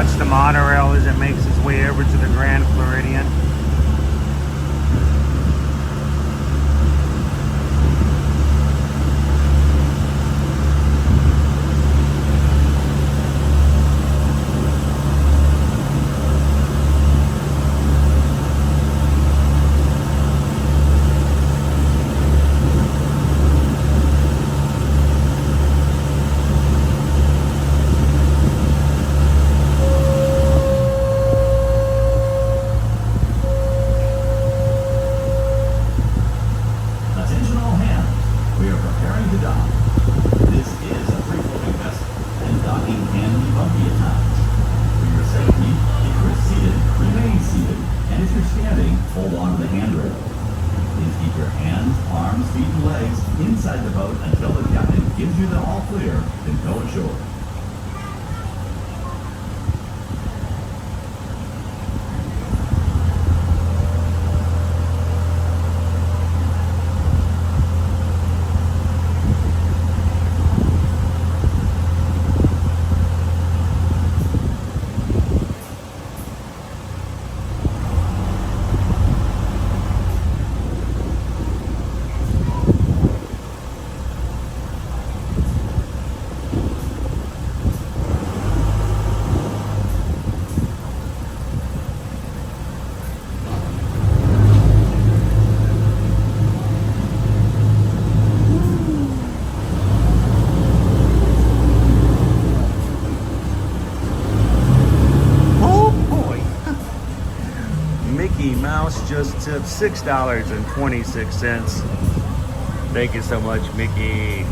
watch the monorail as it makes its way over to the Grand Floridian. Attention all hands. We are preparing to dock. This is a free-floating vessel, and docking can be bumpy at times. For your safety, if you're seated, remain seated. And if you're standing, hold on to the handrail. Please keep your hands, arms, feet, and legs inside the boat until the captain gives you the all clear to go ashore. Mickey Mouse just tipped $6.26. Thank you so much, Mickey.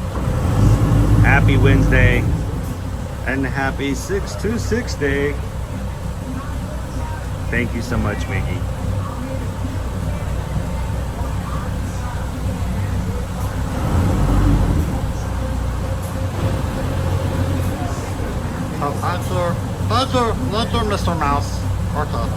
Happy Wednesday and happy 626 day. Thank you so much, Mickey. Thank you. Thank you, Mr. Mouse. Okay.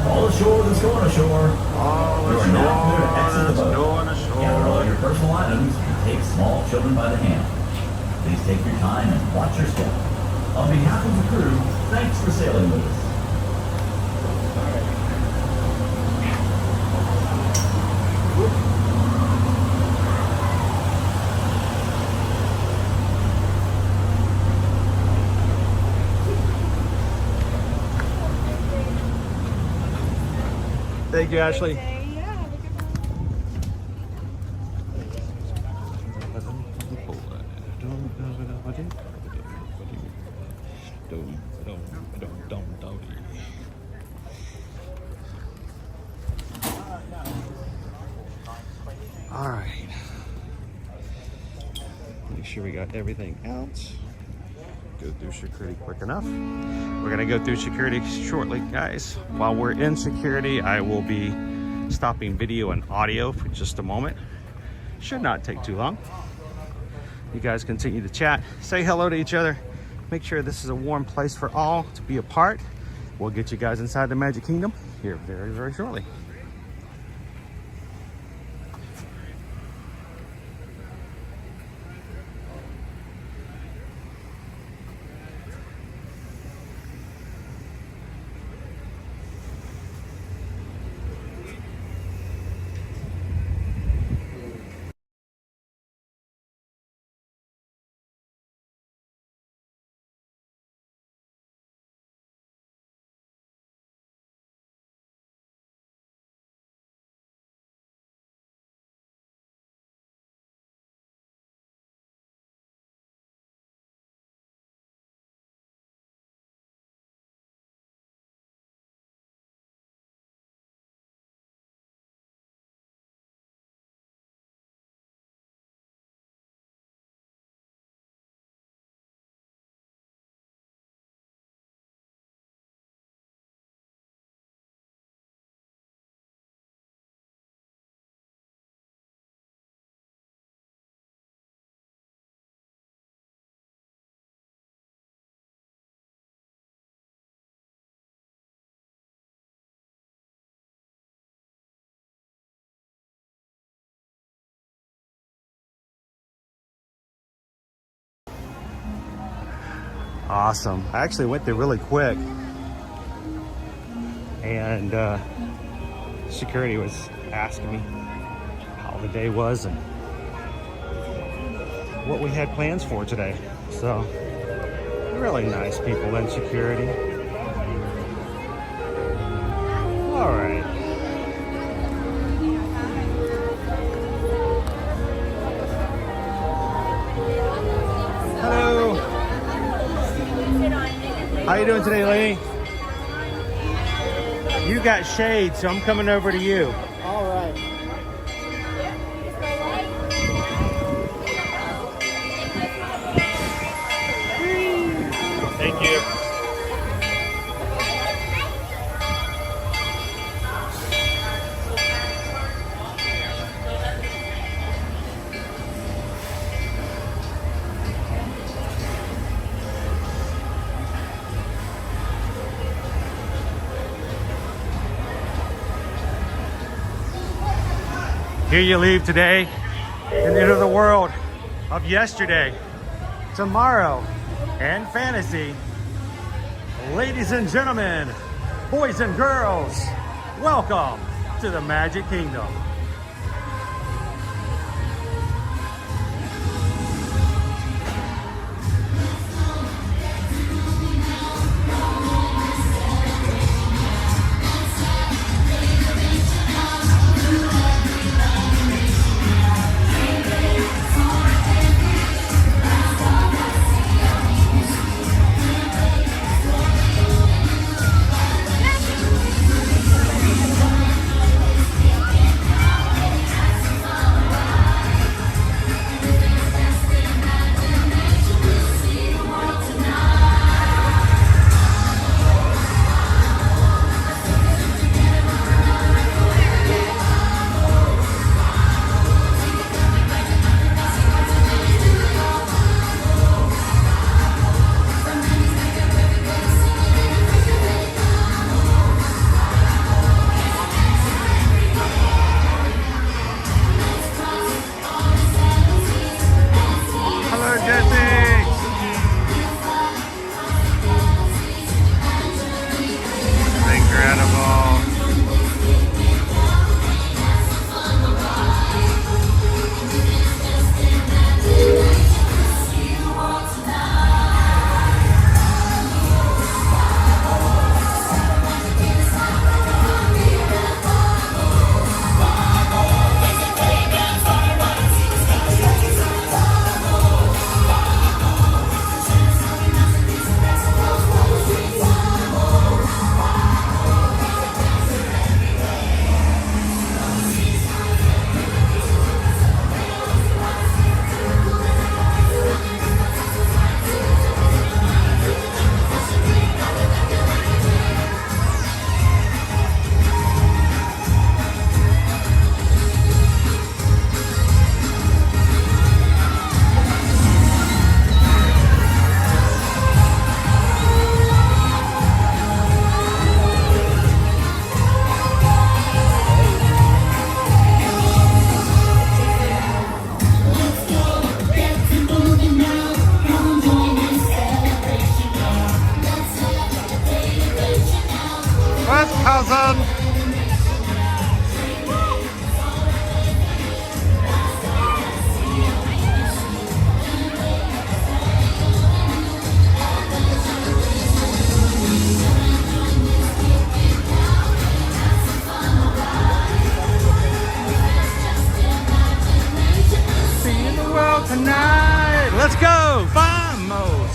All ashore that's going ashore. You are now clear to exit the boat. Gather all your personal items and take small children by the hand. Please take your time and watch your step. On behalf of the crew, thanks for sailing with us. Thank you, Ashley. Yeah, look at that. All right. Make sure we got everything out. Go through security quick enough. We're gonna go through security shortly, guys. While we're in security, I will be stopping video and audio for just a moment. Should not take too long. You guys continue to chat, say hello to each other. Make sure this is a warm place for all to be a part. We'll get you guys inside the Magic Kingdom here very, very shortly. Awesome. I actually went there really quick, and security was asking me how the day was and what we had plans for today. So really nice people in security. All right. Hello. How you doing today, lady? You got shade, so I'm coming over to you. All right. Thank you. Here you leave today and enter the world of yesterday, tomorrow, and fantasy. Ladies and gentlemen, boys and girls, welcome to the Magic Kingdom. cousin. See the world tonight. Let's go. Vamos.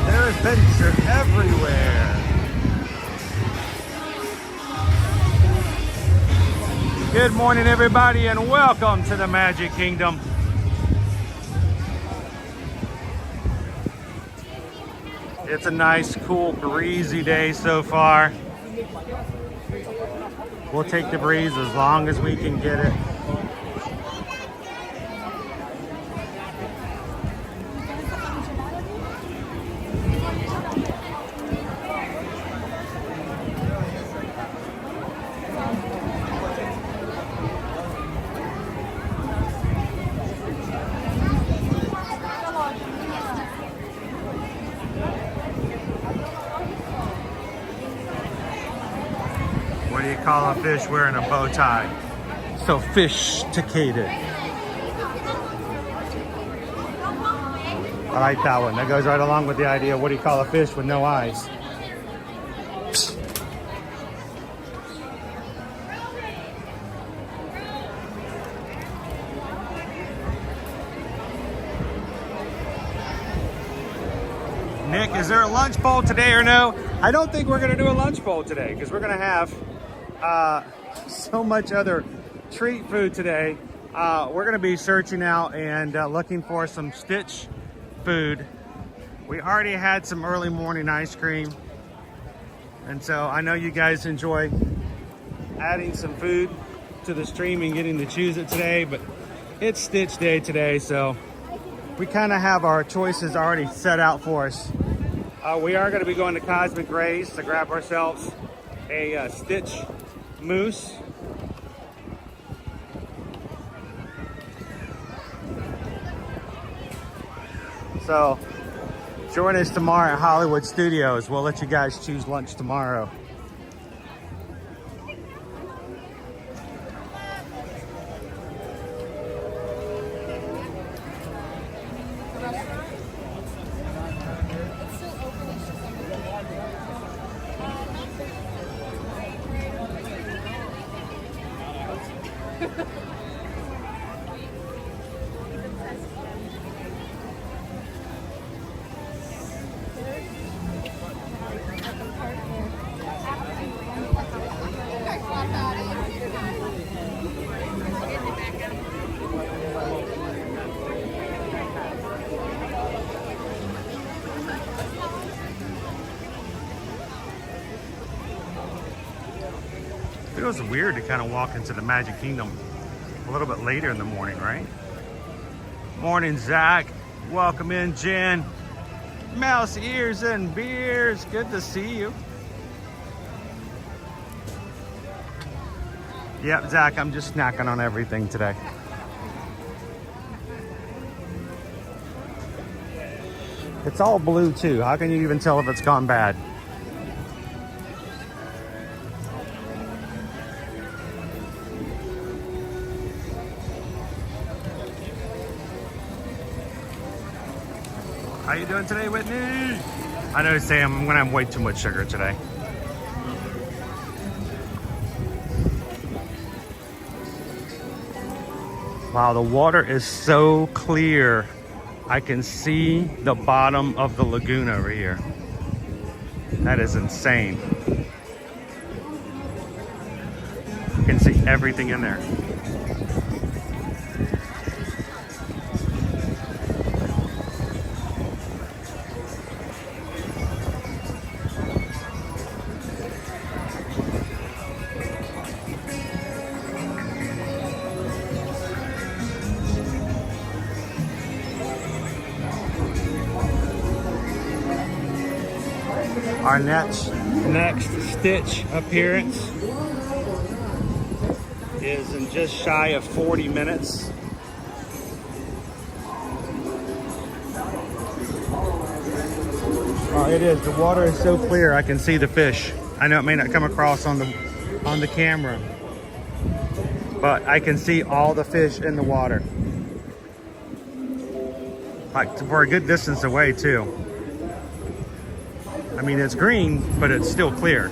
There's adventure everywhere. Good morning, everybody, and welcome to the Magic Kingdom. It's a nice, cool, breezy day so far. We'll take the breeze as long as we can get it. call a fish wearing a bow tie. Sophisticated. I like that one. That goes right along with the idea of what do you call a fish with no eyes? Nick, is there a lunch bowl today or no? I don't think we're gonna do a lunch bowl today because we're gonna have so much other treat food today. We're gonna be searching out and looking for some Stitch food. We already had some early morning ice cream. And so I know you guys enjoy adding some food to the stream and getting to choose it today, but it's Stitch Day today, so we kind of have our choices already set out for us. We are going to be going to Cosmic Rays to grab ourselves a Stitch mousse. So join us tomorrow at Hollywood Studios. We'll let you guys choose lunch tomorrow. It feels weird to kind of walk into the Magic Kingdom a little bit later in the morning, right? Morning, Zach. Welcome in, Jen. Mouse ears and beers. Good to see you. Yep, Zach, I'm just snacking on everything today. It's all blue too. How can you even tell if it's gone bad? How you doing today, Whitney? I know, Sam, I'm gonna have way too much sugar today. Wow, the water is so clear. I can see the bottom of the lagoon over here. That is insane. You can see everything in there. Our next Stitch appearance is in just shy of 40 minutes. Oh, it is. The water is so clear I can see the fish. I know it may not come across on the camera, but I can see all the fish in the water. Like for a good distance away too. I mean, it's green, but it's still clear.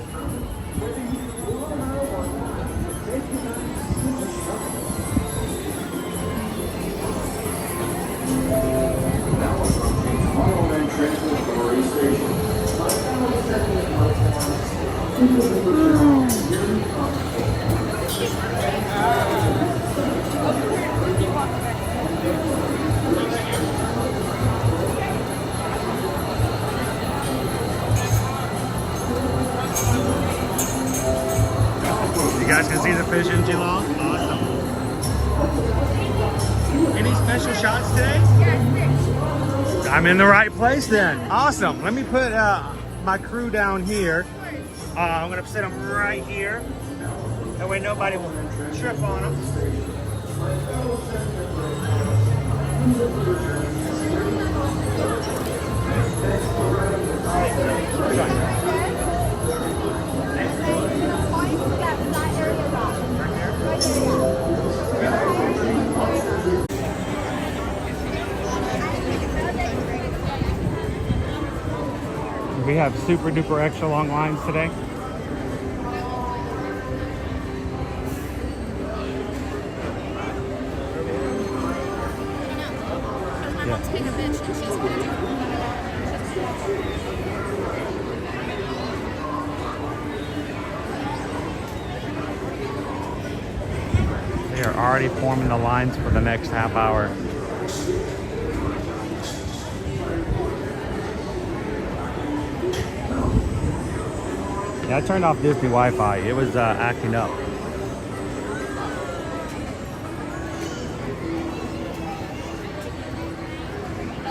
You guys can see the fish in Geelong? Awesome. Any special shots today? Yes. I'm in the right place then. Awesome. Let me put my crew down here. I'm going to set them right here. That way nobody will trip on them. We have super duper extra long lines today. My mom's being a bitch and she's gonna do They are already forming the lines for the next half hour. Yeah, I turned off Disney Wi-Fi. It was acting up.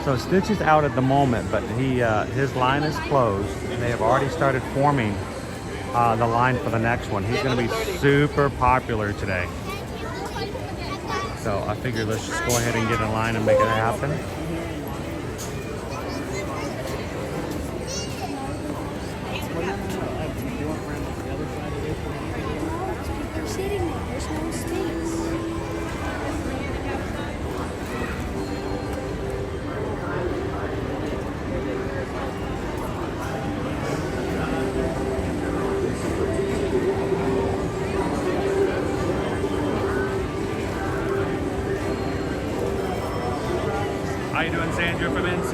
So Stitch is out at the moment, but his line is closed. They have already started forming the line for the next one. He's going to be super popular today. So I figured let's just go ahead and get in line and make it happen. They're sitting there. There's no space. How you doing, Sandra from NC?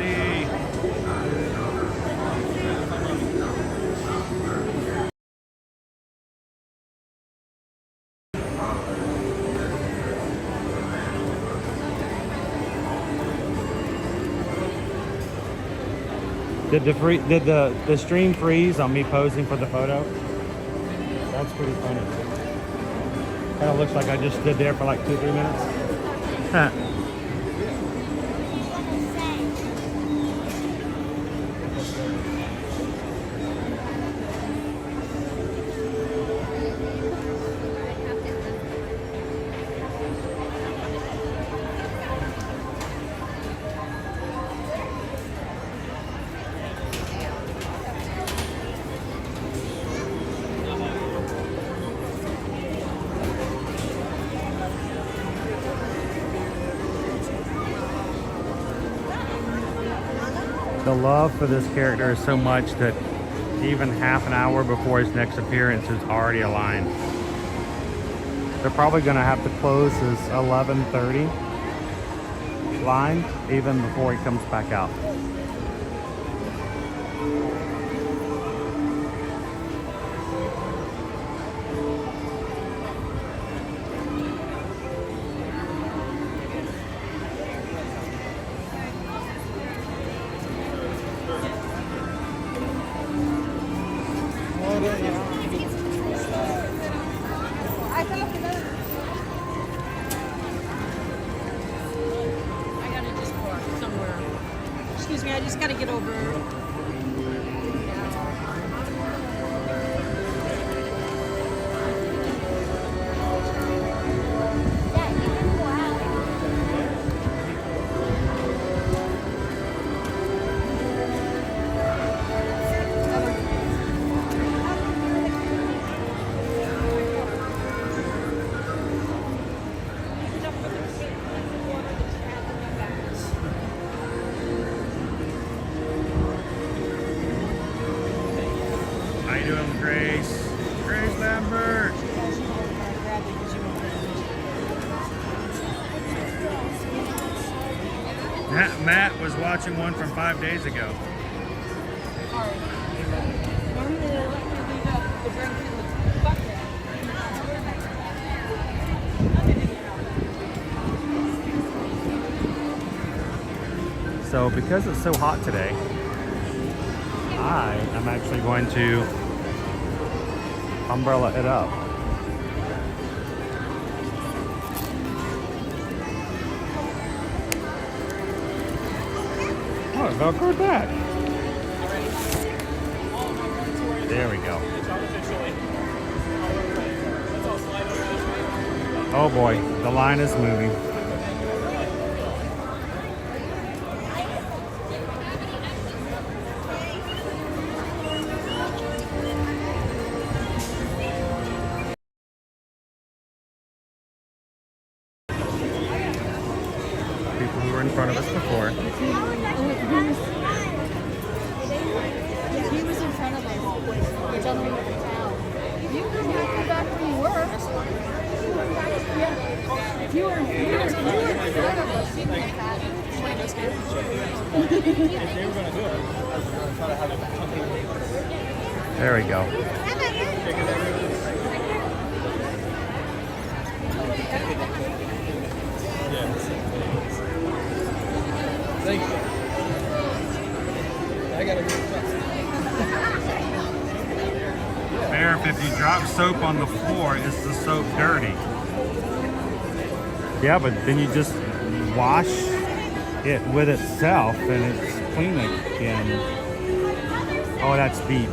Did the stream freeze on me posing for the photo? That's pretty funny. Kind of looks like I just stood there for like 2-3 minutes. The love for this character is so much that even half an hour before his next appearance is already aligned. They're probably going to have to close his 11:30 line even before he comes back out. Excuse me, I just gotta get over. Grace Lambert. Matt was watching one from 5 days ago. So because it's so hot today, I am actually going to umbrella it up. Oh, it velcroed back. There we go. Oh boy, the line is moving. People who were in front of us before. they were gonna do it, I was gonna try to have it chunky. There we go. Thank you. I gotta do There, if you drop soap on the floor, is the soap dirty? Yeah, but then you just wash it with itself and it's clean again. Oh, that's deep.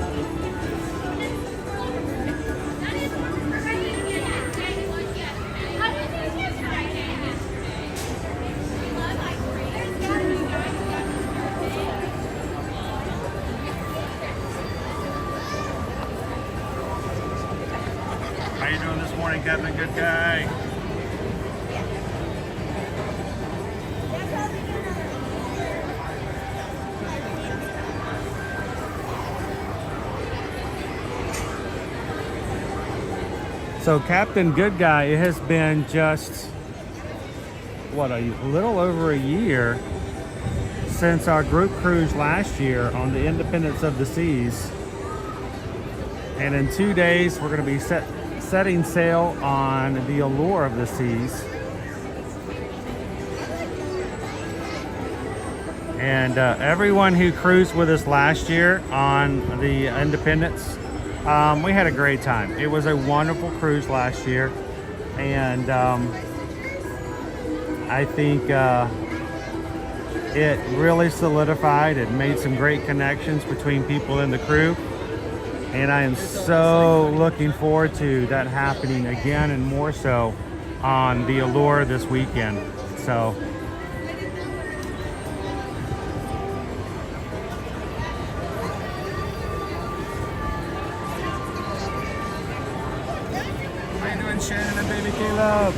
How you doing this morning, Captain Good Guy? So Captain Good Guy, it has been just, what, a little over a year since our group cruise last year on the Independence of the Seas. And in 2 days, we're going to be setting sail on the Allure of the Seas. And everyone who cruised with us last year on the Independence, we had a great time. It was a wonderful cruise last year, and I think it really solidified. It made some great connections between people in the crew, and I am so looking forward to that happening again and more so on the Allure this weekend. So Shannon and baby Caleb.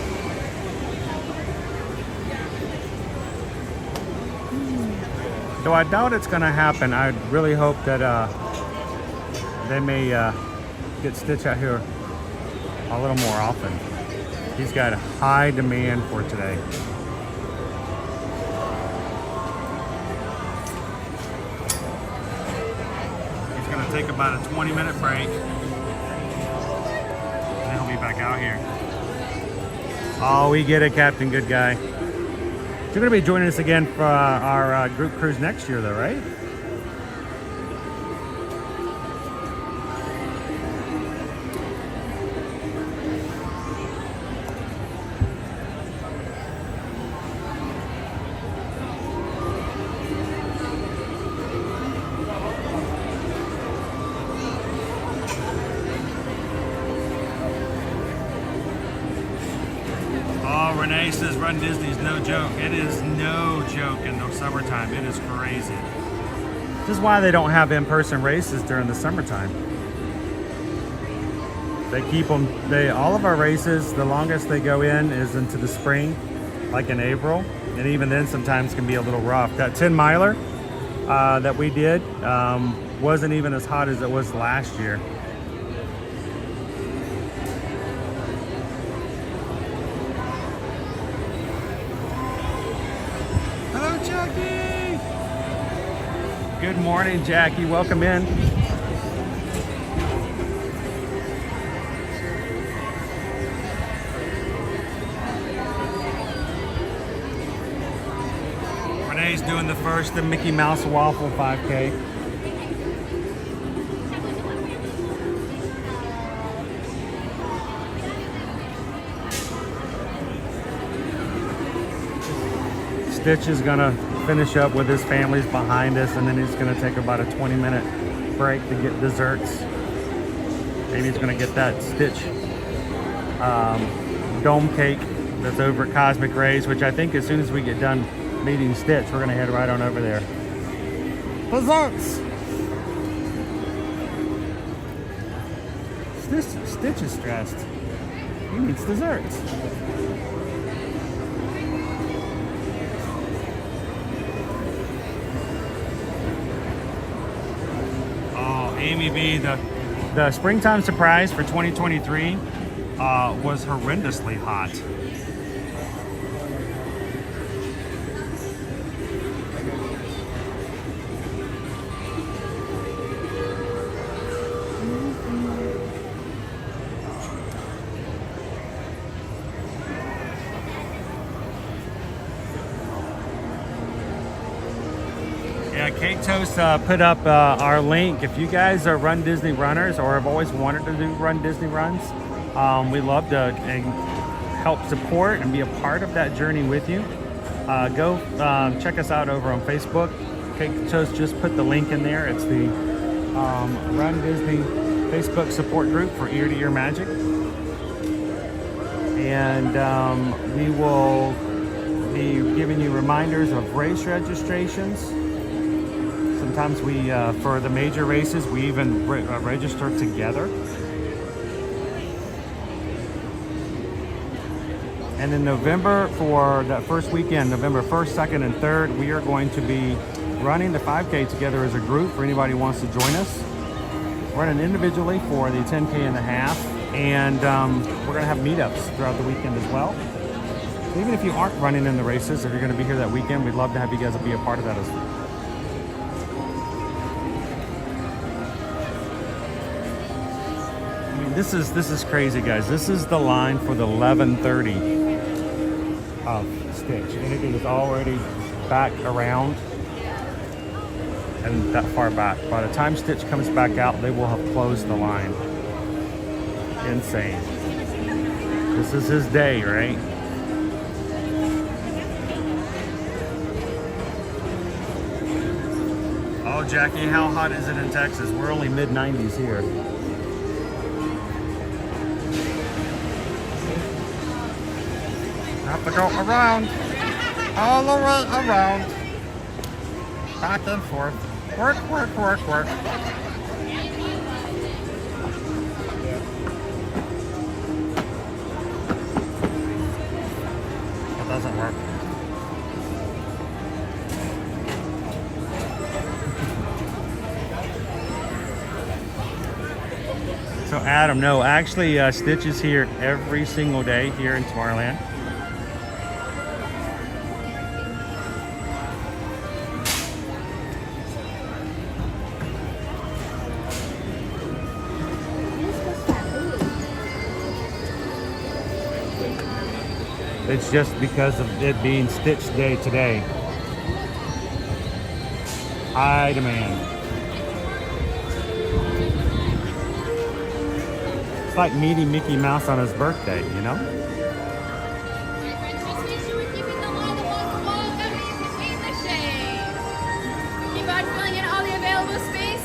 Though I doubt it's going to happen, I really hope that they may get Stitch out here a little more often. He's got high demand for today. He's going to take about a 20-minute break. Back out here. Oh, we get it, Captain Good Guy. You're going to be joining us again for our group cruise next year, though, right? Renee says Run Disney's no joke. It is no joke in the summertime. It is crazy. This is why they don't have in-person races during the summertime. They keep them, all of our races, the longest they go in is into the spring, like in April. And even then sometimes can be a little rough. That 10 miler that we did wasn't even as hot as it was last year. Good morning, Jackie. Welcome in. Renee's doing the first of Mickey Mouse Waffle 5K. Stitch is gonna finish up with his family's behind us, and then he's going to take about a 20-minute break to get desserts. Maybe he's going to get that Stitch dome cake that's over at Cosmic Rays, which I think as soon as we get done meeting Stitch, we're going to head right on over there. Desserts! Stitch is stressed. He needs desserts. Amy B, the springtime surprise for 2023 was horrendously hot. Yeah, Kate Toast put up our link. If you guys are Run Disney runners or have always wanted to do Run Disney runs, we love to help support and be a part of that journey with you. Go check us out over on Facebook. Kate Toast just put the link in there. It's the Run Disney Facebook support group for Ear to Ear Magic. And we will be giving you reminders of race registrations. Sometimes we, for the major races, we even register together. And in November, for that first weekend, November 1st, 2nd, and 3rd, we are going to be running the 5K together as a group for anybody who wants to join us. Running individually for the 10K and the half, and we're going to have meetups throughout the weekend as well. So even if you aren't running in the races, if you're going to be here that weekend, we'd love to have you guys be a part of that as well. I mean, this is crazy, guys. This is the line for the 11:30 of Stitch. Anything is already back around and that far back. By the time Stitch comes back out, they will have closed the line. Insane. This is his day, right? Oh, Jackie, how hot is it in Texas? We're only mid-90s here. Have to go around, all the way around, back and forth, work, work, work, work. That doesn't work. So Adam, no, actually Stitch is here every single day here in Tomorrowland. It's just because of it being Stitch Day today. High demand. It's like meeting Mickey Mouse on his birthday, you know? Just make sure we're keeping the wall covered between the shades. Keep on filling in all the available space.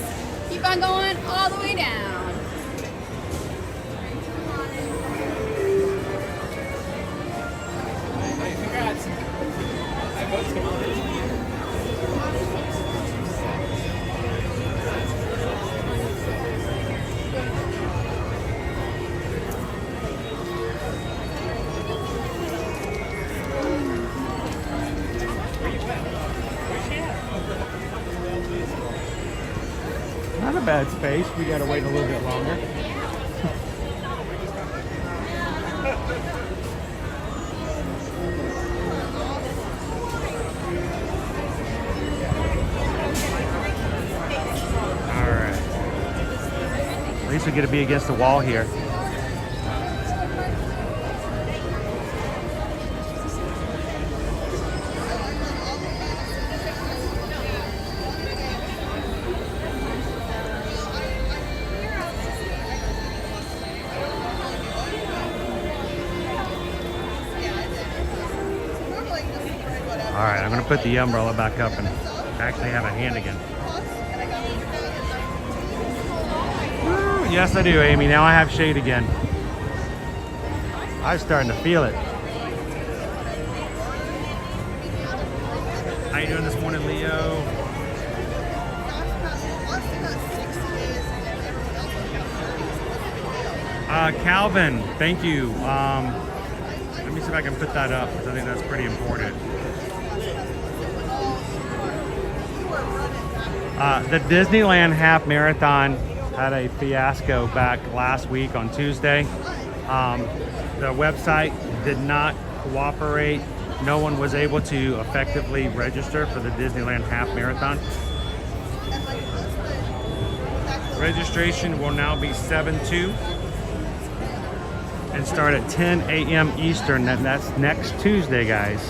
Keep on going all the way down. Not a bad space. We gotta wait a little bit longer. Alright. At least we get to be against the wall here. Alright, I'm going to put the umbrella back up and actually have a hand again. Woo, yes, I do, Amy. Now I have shade again. I'm starting to feel it. How you doing this morning, Leo? Calvin, thank you. Let me see if I can put that up because I think that's pretty important. The Disneyland Half Marathon had a fiasco back last week on Tuesday. The website did not cooperate. No one was able to effectively register for the Disneyland Half Marathon. Registration will now be 7/2 and start at 10 a.m. Eastern. That's next Tuesday, guys.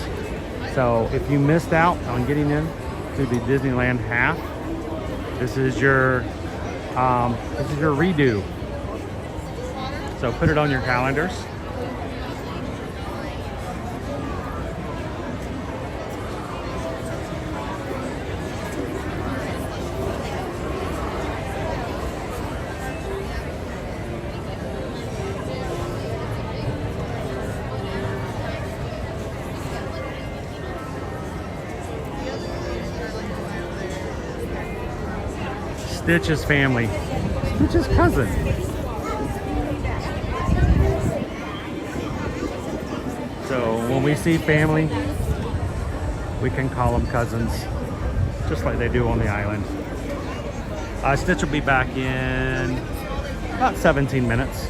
So if you missed out on getting in, to the Disneyland half. This is your redo. So put it on your calendars. Stitch's family. Stitch's cousin. So when we see family, we can call them cousins, just like they do on the island. Stitch will be back in about 17 minutes.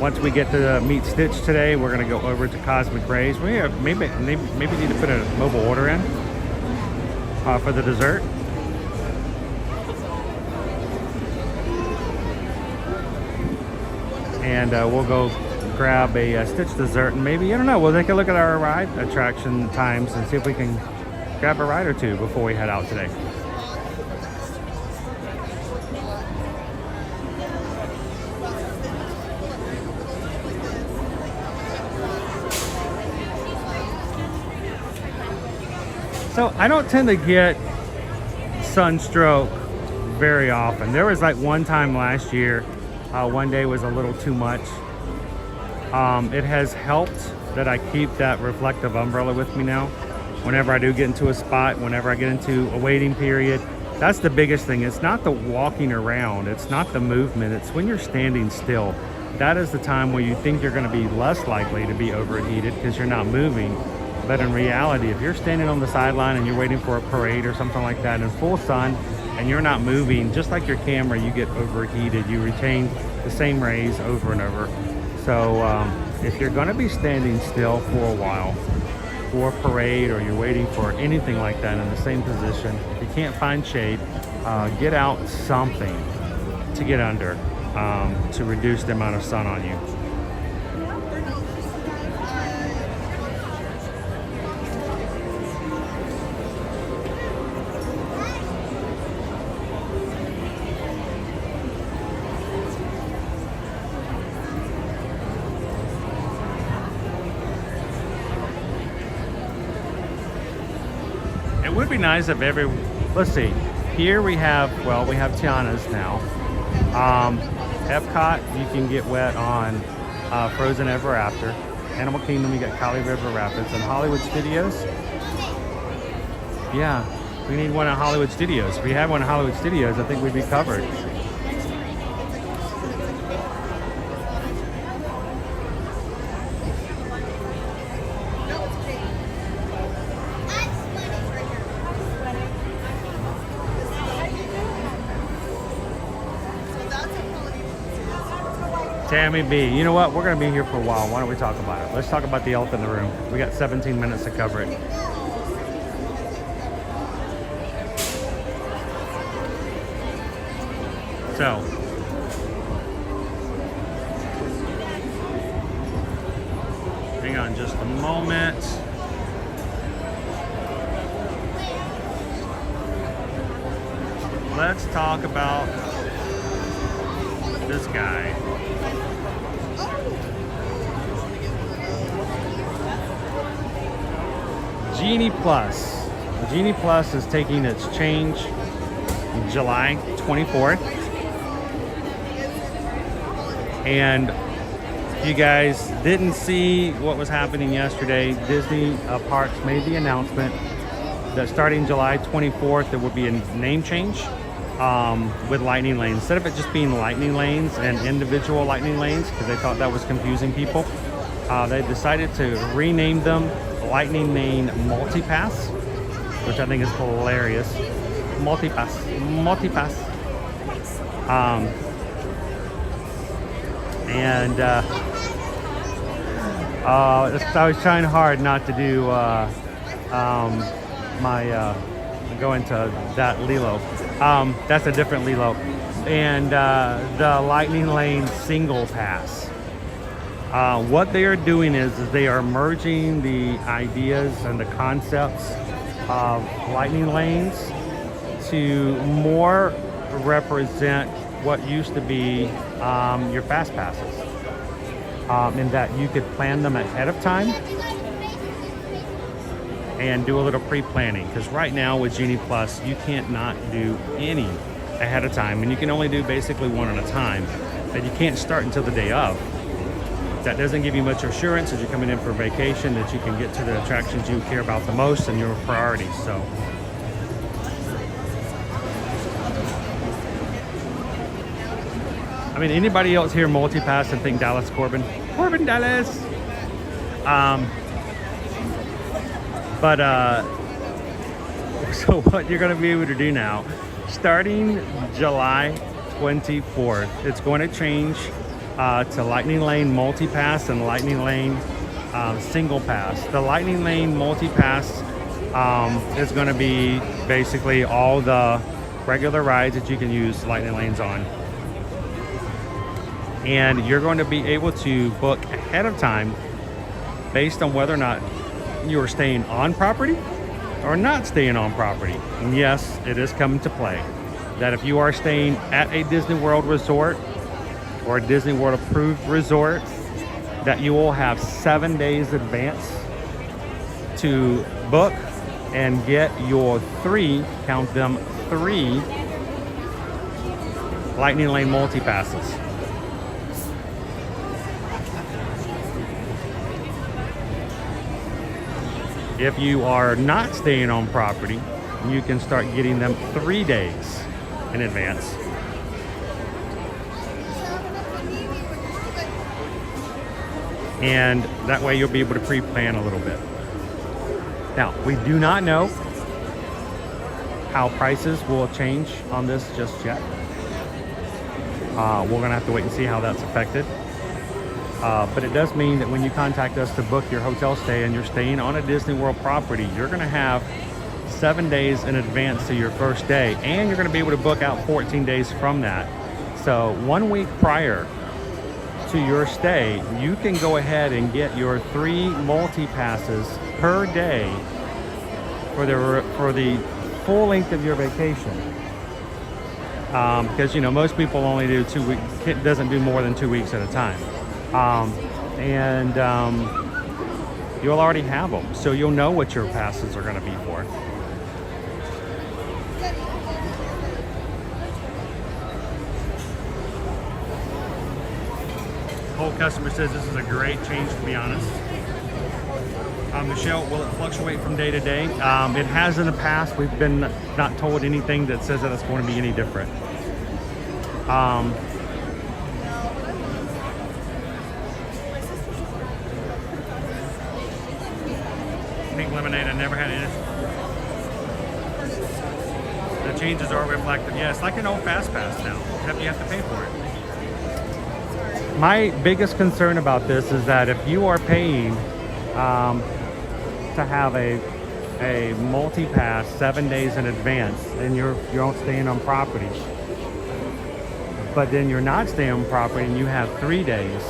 Once we get to meet Stitch today, we're going to go over to Cosmic Rays. We have maybe need to put a mobile order in for the dessert. And we'll go grab a Stitch dessert, and maybe, I don't know, we'll take a look at our ride attraction times and see if we can grab a ride or two before we head out today. So I don't tend to get sunstroke very often. There was like one time last year, one day was a little too much. It has helped that I keep that reflective umbrella with me now. Whenever I do get into a spot, whenever I get into a waiting period, that's the biggest thing. It's not the walking around, it's not the movement, it's when you're standing still. That is the time where you think you're gonna be less likely to be overheated because you're not moving. But in reality, if you're standing on the sideline and you're waiting for a parade or something like that in full sun and you're not moving, just like your camera, you get overheated. You retain the same rays over and over. So if you're going to be standing still for a while for a parade, or you're waiting for anything like that in the same position, if you can't find shade, get out something to get under to reduce the amount of sun on you. It would be nice if let's see, here we have Tiana's now. Epcot, you can get wet on Frozen Ever After. Animal Kingdom, you got Kali River Rapids. And Hollywood Studios, yeah, we need one at Hollywood Studios. If we had one at Hollywood Studios, I think we'd be covered. Tammy B, you know what? We're going to be here for a while. Why don't we talk about it? Let's talk about the elephant in the room. We got 17 minutes to cover it. So, hang on just a moment. Let's talk about this guy. Genie Plus. Genie Plus is taking its change July 24th. And if you guys didn't see what was happening yesterday, Disney Parks made the announcement that starting July 24th, there will be a name change with lightning lanes. Instead of it just being lightning lanes and individual lightning lanes, because they thought that was confusing people, they decided to rename them Lightning Lane Multipass, which I think is hilarious. Multipass. I was trying hard not to do go into that Lilo. That's a different Lilo. And the Lightning Lane Single Pass. What they are doing is they are merging the ideas and the concepts of lightning lanes to more represent what used to be your fast passes, in that you could plan them ahead of time and do a little pre-planning, because right now with Genie Plus you can't not do any ahead of time, and you can only do basically one at a time, that you can't start until the day of. That doesn't give you much assurance as you're coming in for vacation that you can get to the attractions you care about the most and your priorities. So I mean, anybody else here multi-pass and think Dallas Corbin Dallas? So what you're going to be able to do now, starting July 24th, it's going to change to Lightning Lane Multi-Pass and Lightning Lane Single Pass. The Lightning Lane Multi-Pass is going to be basically all the regular rides that you can use Lightning Lanes on. And you're going to be able to book ahead of time based on whether or not you are staying on property or not staying on property. And yes, it is coming to play that if you are staying at a Disney World resort or a Disney World approved resort, that you will have 7 days advance to book and get your three Lightning Lane multi-passes. If you are not staying on property, you can start getting them 3 days in advance. And that way you'll be able to pre-plan a little bit. Now, we do not know how prices will change on this just yet. We're gonna have to wait and see how that's affected. But it does mean that when you contact us to book your hotel stay and you're staying on a Disney World property, you're gonna have 7 days in advance to your first day, and you're gonna be able to book out 14 days from that. So 1 week prior to your stay, you can go ahead and get your 3 multi-passes per day for the full length of your vacation. Because you know, most people only do 2 weeks, it doesn't do more than 2 weeks at a time. You'll already have them, so you'll know what your passes are going to be for. Whole customer says this is a great change, to be honest. Michelle, will it fluctuate from day to day? It has in the past. We've been not told anything that says that it's going to be any different. Pink lemonade, I never had it. The changes are reflected. Yeah, it's like an old fast pass now, except you have to pay for it. My biggest concern about this is that if you are paying to have a multi-pass 7 days in advance and you're not staying on property, but then you're not staying on property and you have 3 days,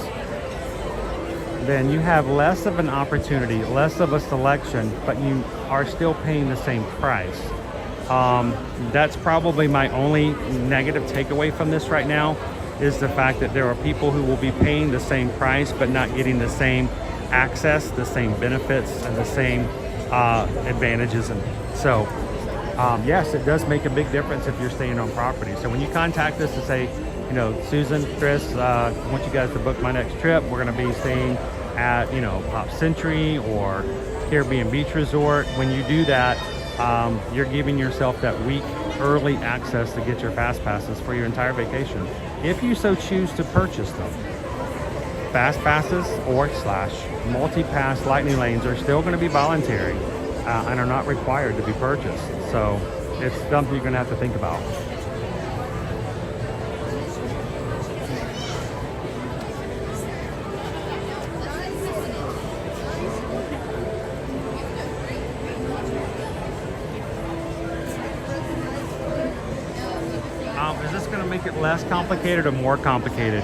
then you have less of an opportunity, less of a selection, but you are still paying the same price. That's probably my only negative takeaway from this right now, is the fact that there are people who will be paying the same price but not getting the same access, the same benefits, and the same advantages. And so yes, it does make a big difference if you're staying on property. So when you contact us to say, you know, Susan, Chris, I want you guys to book my next trip, we're going to be staying at, you know, Pop Century or Caribbean Beach Resort, when you do that, you're giving yourself that week early access to get your fast passes for your entire vacation, if you so choose to purchase them. Fast passes or / multi-pass Lightning Lanes are still going to be voluntary and are not required to be purchased. So it's something you're going to have to think about. Is this going to make it less complicated or more complicated?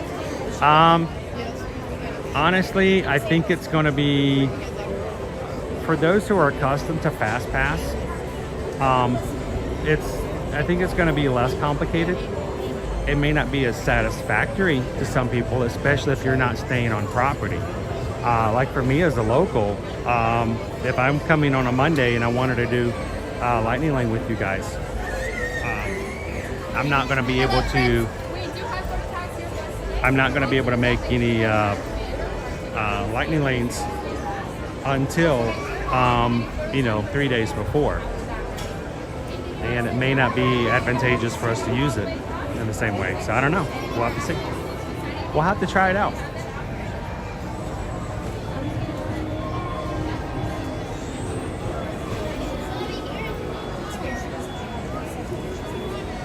Honestly, I think it's going to be, for those who are accustomed to Fast Pass, I think it's going to be less complicated. It may not be as satisfactory to some people, especially if you're not staying on property. Like for me as a local, if I'm coming on a Monday and I wanted to do Lightning Lane with you guys, I'm not going to be able to. I'm not going to be able to make any Lightning Lanes until 3 days before, and it may not be advantageous for us to use it in the same way. So I don't know. We'll have to see. We'll have to try it out.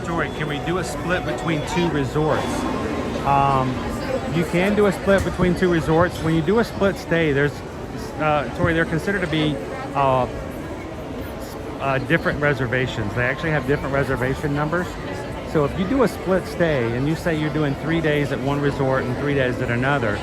Tori, can we do a split between 2 resorts? You can do a split between 2 resorts. When you do a split stay, there's Tori, they're considered to be different reservations. They actually have different reservation numbers. So if you do a split stay and you say you're doing 3 days at one resort and 3 days at another,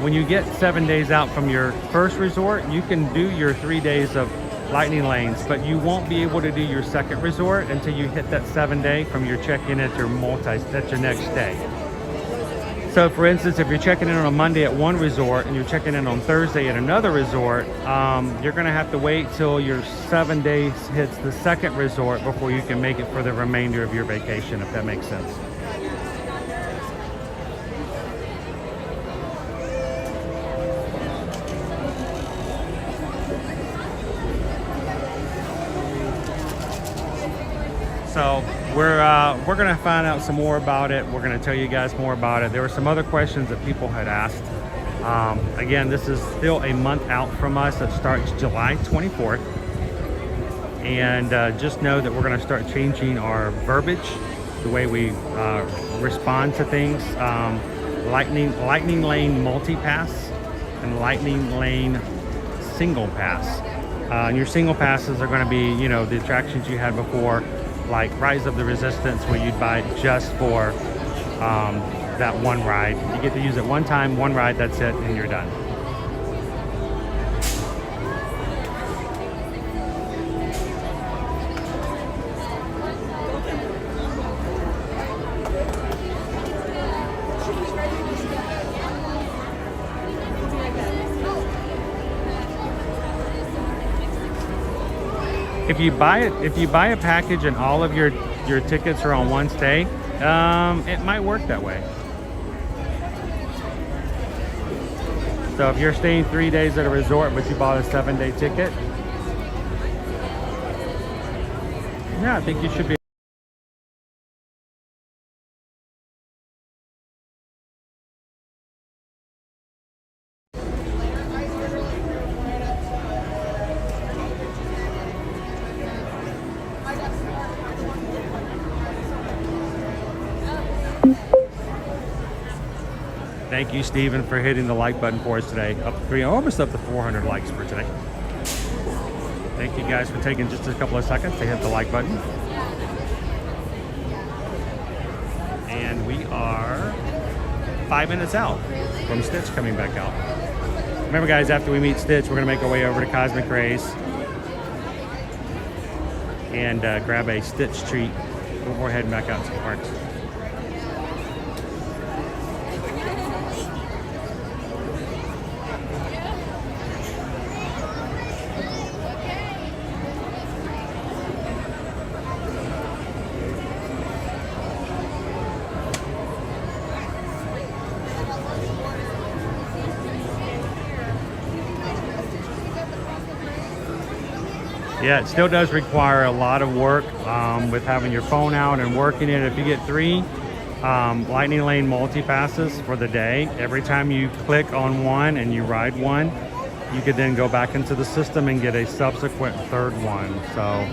when you get 7 days out from your first resort, you can do your 3 days of Lightning Lanes, but you won't be able to do your second resort until you hit that 7-day from your check-in at your next stay. So for instance, if you're checking in on a Monday at one resort and you're checking in on Thursday at another resort, you're going to have to wait till your 7 days hits the second resort before you can make it for the remainder of your vacation, if that makes sense. So we're going to find out some more about it. We're going to tell you guys more about it. There were some other questions that people had asked. Again, this is still a month out from us. It starts July 24th. And just know that we're going to start changing our verbiage, the way we respond to things. Lightning Lane Multi-Pass and Lightning Lane Single Pass. And your single passes are going to be, the attractions you had before, like Rise of the Resistance, where you'd buy it just for that one ride. You get to use it one time, one ride, that's it, and you're done. If you buy a package and all of your tickets are on one stay, it might work that way. So if you're staying 3 days at a resort but you bought a 7-day ticket, yeah, I think you should be. Thank you, Steven, for hitting the like button for us today. Almost up to 400 likes for today. Thank you guys for taking just a couple of seconds to hit the like button. And we are 5 minutes out from Stitch coming back out. Remember, guys, after we meet Stitch, we're going to make our way over to Cosmic Rays and grab a Stitch treat before heading back out to the parks. Yeah, it still does require a lot of work with having your phone out and working it. If you get 3 Lightning Lane multi-passes for the day, every time you click on one and you ride one, you could then go back into the system and get a subsequent 3rd one. So,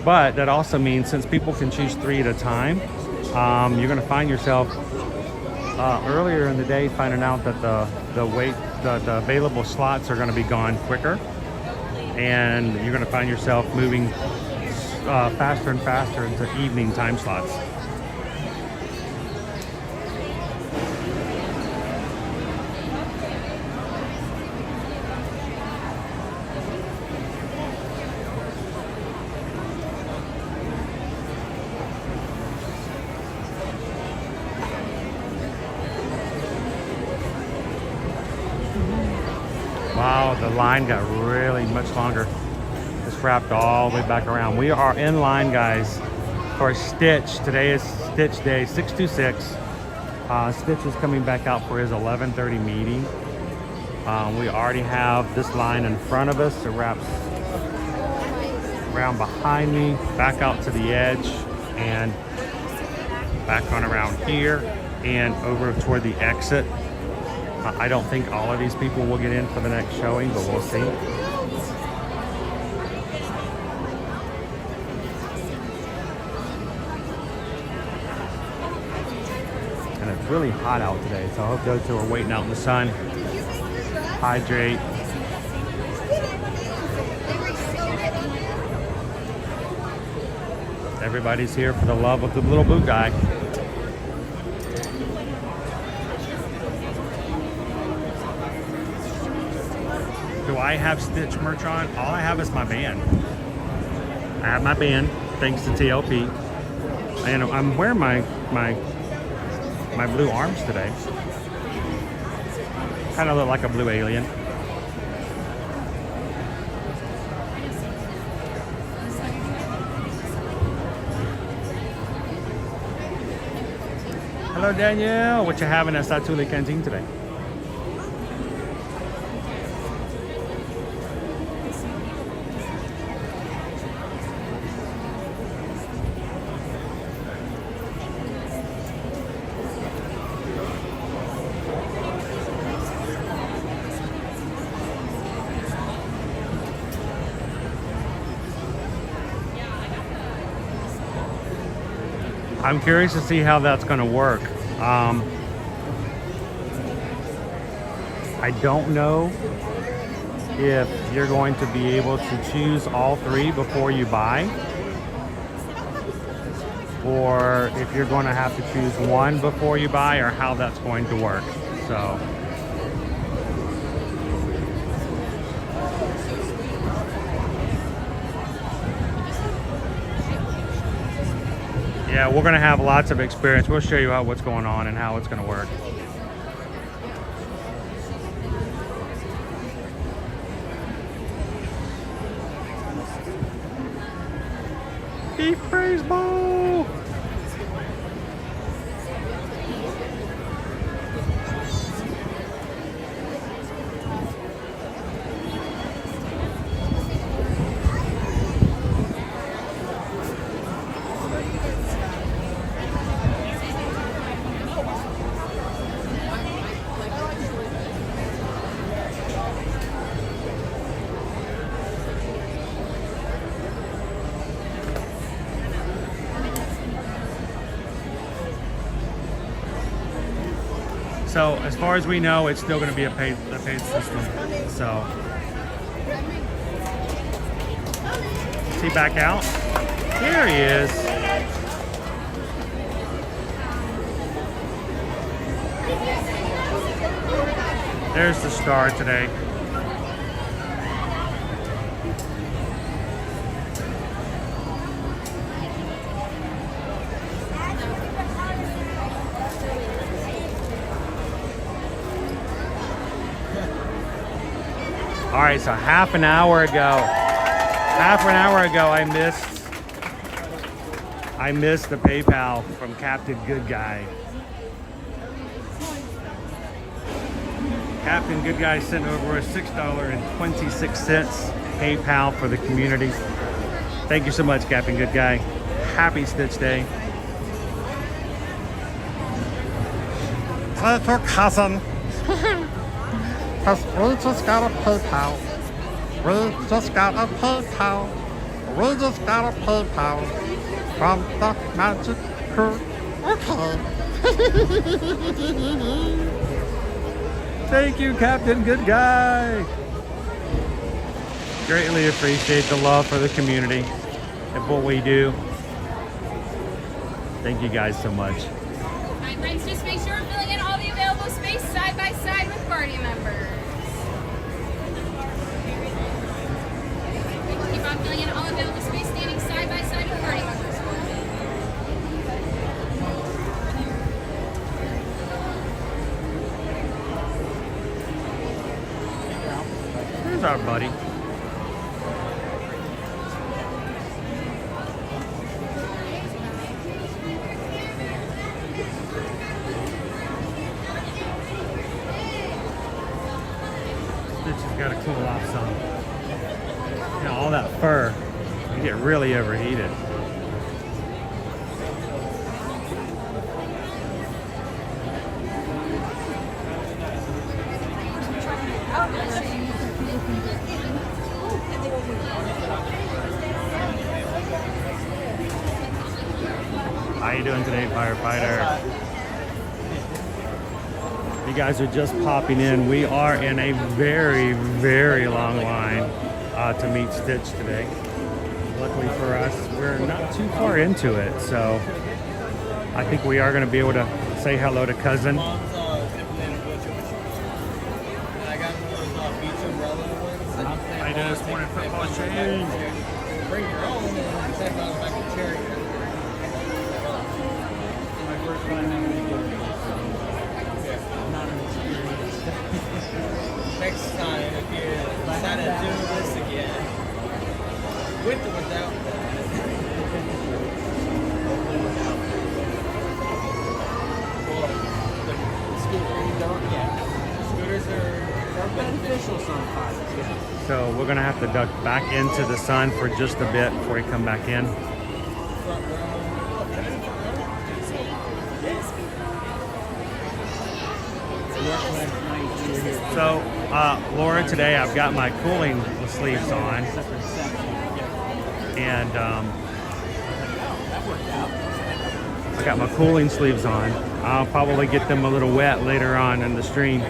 but that also means, since people can choose 3 at a time, you're going to find yourself earlier in the day finding out that the available slots are going to be gone quicker. And you're going to find yourself moving faster and faster into evening time slots. The line got really much longer. It's wrapped all the way back around. We are in line, guys, for Stitch. Today is Stitch Day 626. Stitch is coming back out for his 11:30 meeting. We already have this line in front of us. It wraps around behind me, back out to the edge, and back on around here and over toward the exit. I don't think all of these people will get in for the next showing, but we'll see. And it's really hot out today, so I hope those who are waiting out in the sun hydrate. Everybody's here for the love of the little boot guy. Do I have Stitch merch on? All I have is my band. I have my band, thanks to TLP. And I'm wearing my blue arms today. Kind of look like a blue alien. Hello, Danielle. What you having at Satuli Canteen today? I'm curious to see how that's going to work. I don't know if you're going to be able to choose all three before you buy, or if you're going to have to choose one before you buy, or how that's going to work. So yeah, we're going to have lots of experience. We'll show you what's going on and how it's going to work. Beef praise bowl. So as far as we know, it's still going to be a paid system. So is he back out? Here he is. There's the star today. All right, so half an hour ago, I missed the PayPal from Captain Good Guy. Captain Good Guy sent over a $6.26 PayPal for the community. Thank you so much, Captain Good Guy. Happy Stitch Day. Tell your cousin. Because we just got a PayPal. We just got a PayPal. We just got a PayPal from the Magic Crew. Okay. Thank you, Captain Good Guy. Greatly appreciate the love for the community and what we do. Thank you guys so much. All right, friends, just make sure we're filling in all the available space side by side with party members. Keep on filling in all available space, standing side by side with party members. Here's our buddy. Stitch has got to cool off some. You know, all that fur, you get really overheated. How you doing today, firefighter? You guys are just popping in. We are in a very, very long line to meet Stitch today. Luckily for us, we're not too far into it, so I think we are going to be able to say hello to cousin. How you doing this morning, football change? Bring your own and check out back to cherry. My first time having to do it. Not an experience. Next time, if you decide to do this again, with or without that. Scooters are beneficial sometimes. So we're gonna have to duck back into the sun for just a bit before we come back in. So Laura, today I've got my cooling sleeves on, and I got my cooling sleeves on. I'll probably get them a little wet later on in the stream.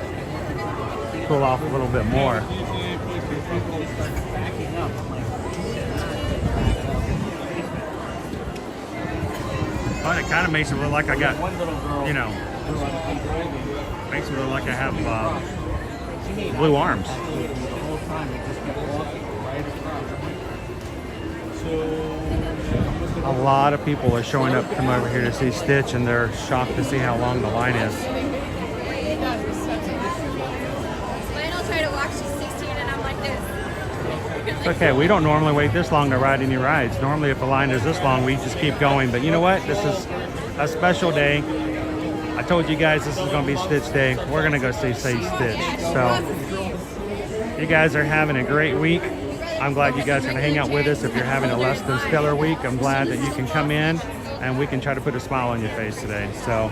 Cool off a little bit more. But it kind of makes it look like I got, you know, makes it look like I have blue arms. A lot of people are showing up to come over here to see Stitch, and they're shocked to see how long the line is. Lionel tried to walk, she's 16 and I'm like this. It's okay, we don't normally wait this long to ride any rides. Normally if the line is this long, we just keep going. But you know what? This is a special day. I told you guys this is going to be Stitch Day. We're going to go see Stitch. So you guys are having a great week. I'm glad you guys are going to hang out with us. If you're having a less than stellar week, I'm glad that you can come in and we can try to put a smile on your face today. So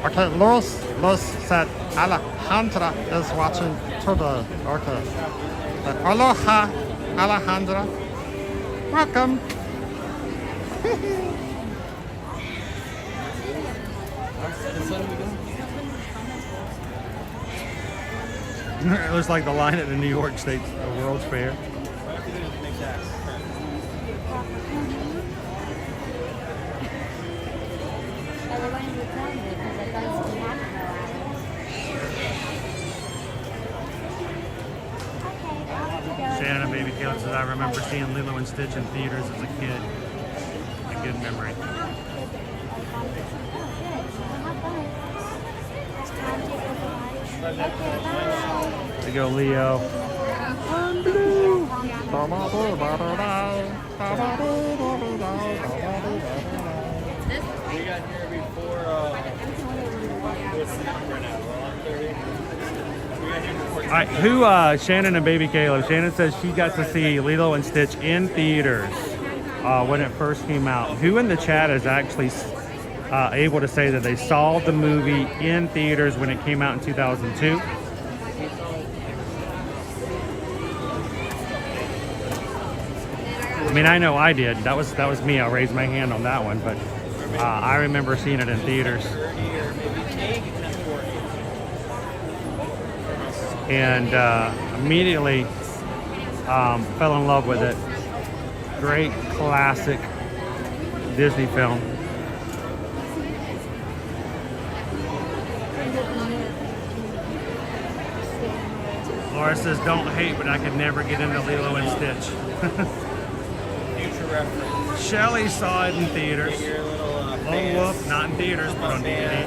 Okay, Luis said Alejandra is watching today. Okay. Aloha, Alejandra. Welcome. it looks like the line at the New York State World's Fair. Shannon Baby Taylor says, I remember seeing Lilo and Stitch in theaters as a kid. A good memory. To go, Leo. I'm blue. We got here before. All right, who, Shannon and Baby Caleb. Shannon says she got to see Lilo and Stitch in theaters when it first came out. Who in the chat is actually able to say that they saw the movie in theaters when it came out in 2002? I mean, I know I did. That was me. I'll raise my hand on that one. But I remember seeing it in theaters. And immediately fell in love with it. Great classic Disney film. Laura says, don't hate, but I could never get into Lilo and Stitch. Future reference. Shelly saw it in theaters. Get your little Lone Wolf, not in theaters, but on DVD.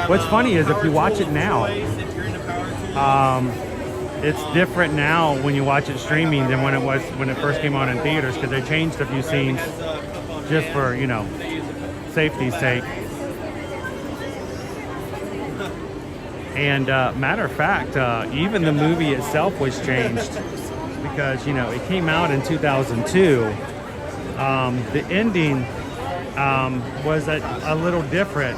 What's funny is if you watch it now, it's different now when you watch it streaming than when it was when it first came on in theaters, because they changed a few scenes just for, you know, safety's sake. And matter of fact, even the movie itself was changed because, you know, it came out in 2002. The ending was a little different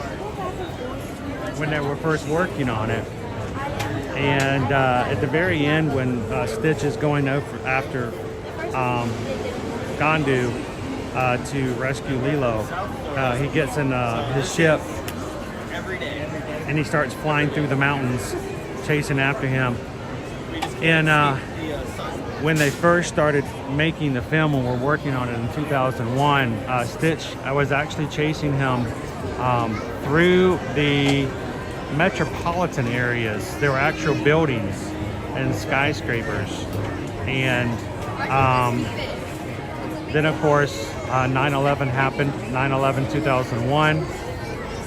when they were first working on it. And at the very end, when Stitch is going after Gandu to rescue Lilo, he gets in his ship and he starts flying through the mountains, chasing after him. And when they first started making the film and were working on it in 2001, Stitch, I was actually chasing him through the metropolitan areas. There were actual buildings and skyscrapers. And then of course 9/11 happened, 9/11/2001,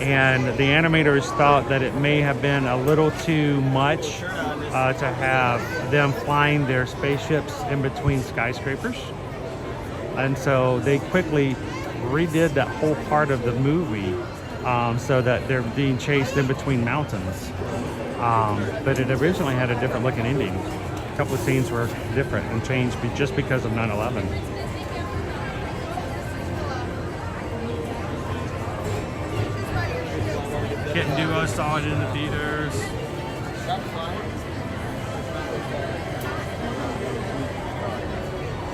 and the animators thought that it may have been a little too much to have them flying their spaceships in between skyscrapers, and so they quickly redid that whole part of the movie so that they're being chased in between mountains. But it originally had a different looking ending. A couple of scenes were different and changed just because of 9/11. Kitten Duo saw it in the theaters.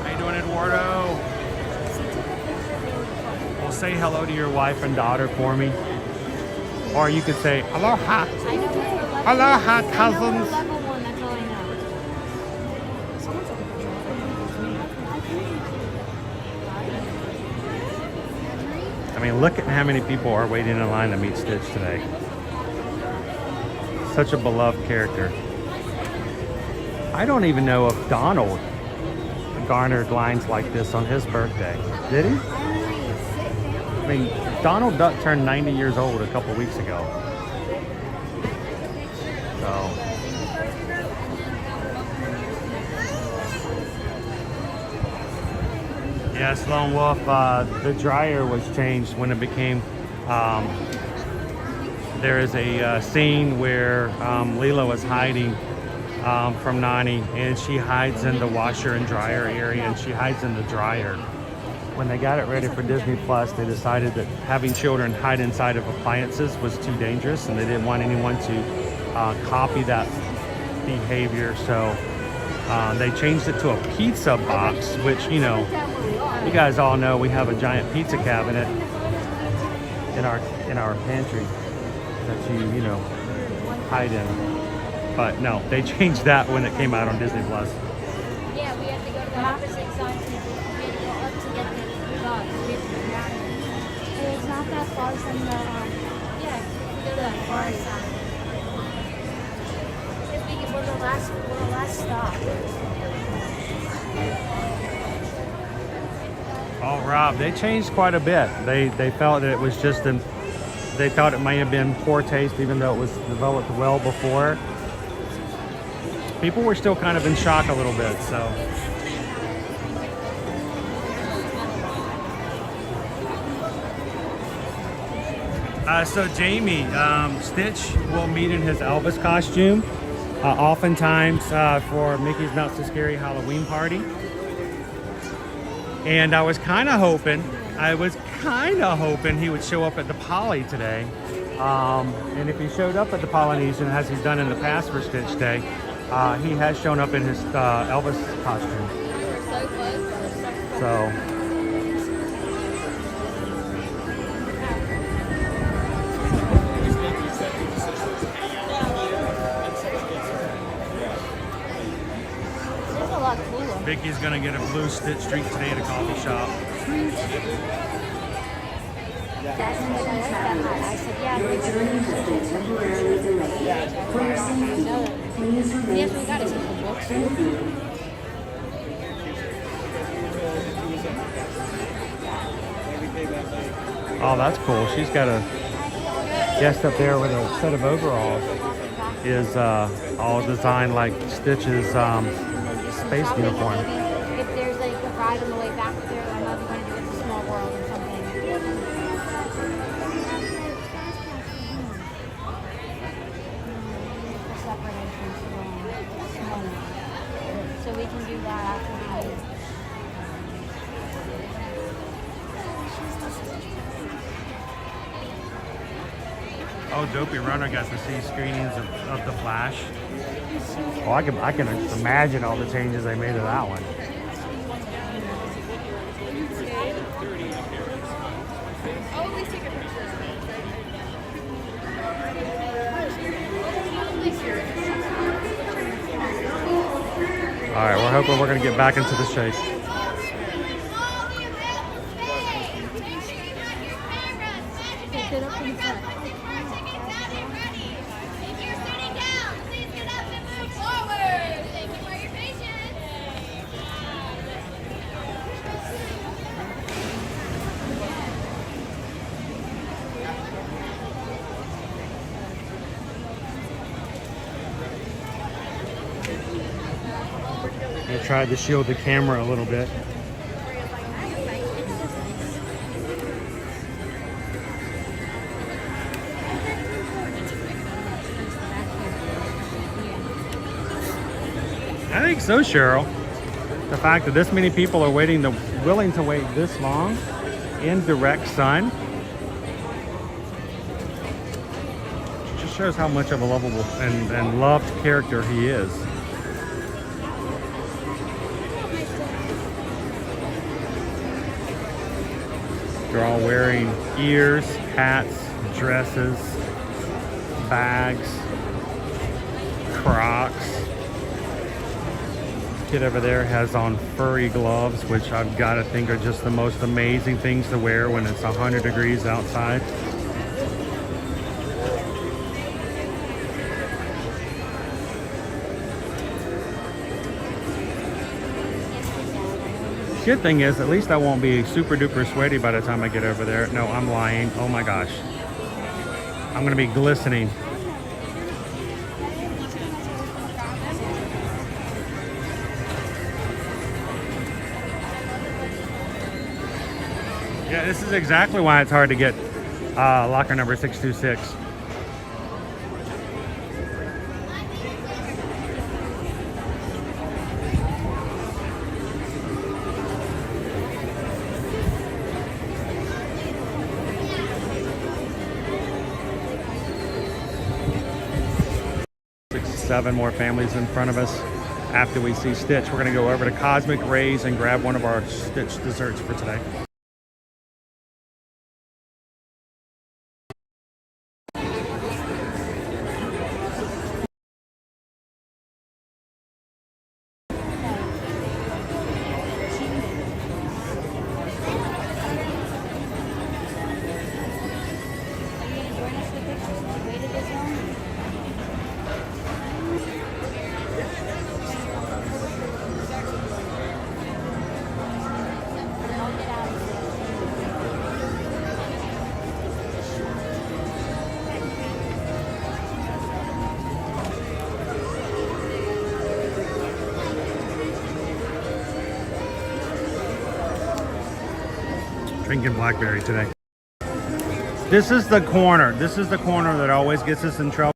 How you doing, Eduardo? Well, say hello to your wife and daughter for me. Or you could say, aloha. Aloha, cousins. I mean, look at how many people are waiting in line to meet Stitch today. Such a beloved character. I don't even know if Donald garnered lines like this on his birthday. Did he? I mean, Donald Duck turned 90 years old a couple weeks ago. So. Yes, Lone Wolf, the dryer was changed when it became, there is a scene where Lilo is hiding from Nani, and she hides in the washer and dryer area, and she hides in the dryer. When they got it ready for Disney Plus, they decided that having children hide inside of appliances was too dangerous, and they didn't want anyone to copy that behavior, so they changed it to a pizza box, which, you know, you guys all know we have a giant pizza cabinet in our pantry that you know, hide in. But no, they changed that when it came out on Disney Plus. Yeah, we have to go to the opposite side. We have to go up to get the dog. We have to go down. It's not that far from the, yeah, we go to the far side. We're the last stop. Oh, Rob, they changed quite a bit. They felt that it was just they thought it may have been poor taste, even though it was developed well before. People were still kind of in shock a little bit, so. So Jamie, Stitch will meet in his Elvis costume, oftentimes for Mickey's Not So Scary Halloween Party. And I was kind of hoping he would show up at the Poly today. And if he showed up at the Polynesian, as he's done in the past for Stitch Day, he has shown up in his Elvis costume. So. Mickey's gonna get a blue stitch drink today at a coffee shop. That's what I said, yeah, yes, we got it in the books. Oh, that's cool. She's got a guest up there with a set of overalls. Is all designed like Stitch's space uniform. If there's like a ride on the way back there, I know you're going to do it in Small World or something. A separate entrance to Moana. So we can do that after we leave. Oh, Dopey Runner got to see screenings of The Flash. Oh, I can imagine all the changes they made to that one. All right, we're hoping we're going to get back into the shape. I tried to shield the camera a little bit. I think so, Cheryl. The fact that this many people are willing to wait this long in direct sun just shows how much of a lovable and loved character he is. They're all wearing ears, hats, dresses, bags, Crocs. Kid over there has on furry gloves, which I've got to think are just the most amazing things to wear when it's 100 degrees outside. Good thing is, at least I won't be super duper sweaty by the time I get over there. No, I'm lying. Oh my gosh. I'm gonna be glistening. Yeah, this is exactly why it's hard to get locker number 626. Seven more families in front of us. After we see Stitch, we're going to go over to Cosmic Rays and grab one of our Stitch desserts for today. Drinking blackberry today. This is the corner. This is the corner that always gets us in trouble.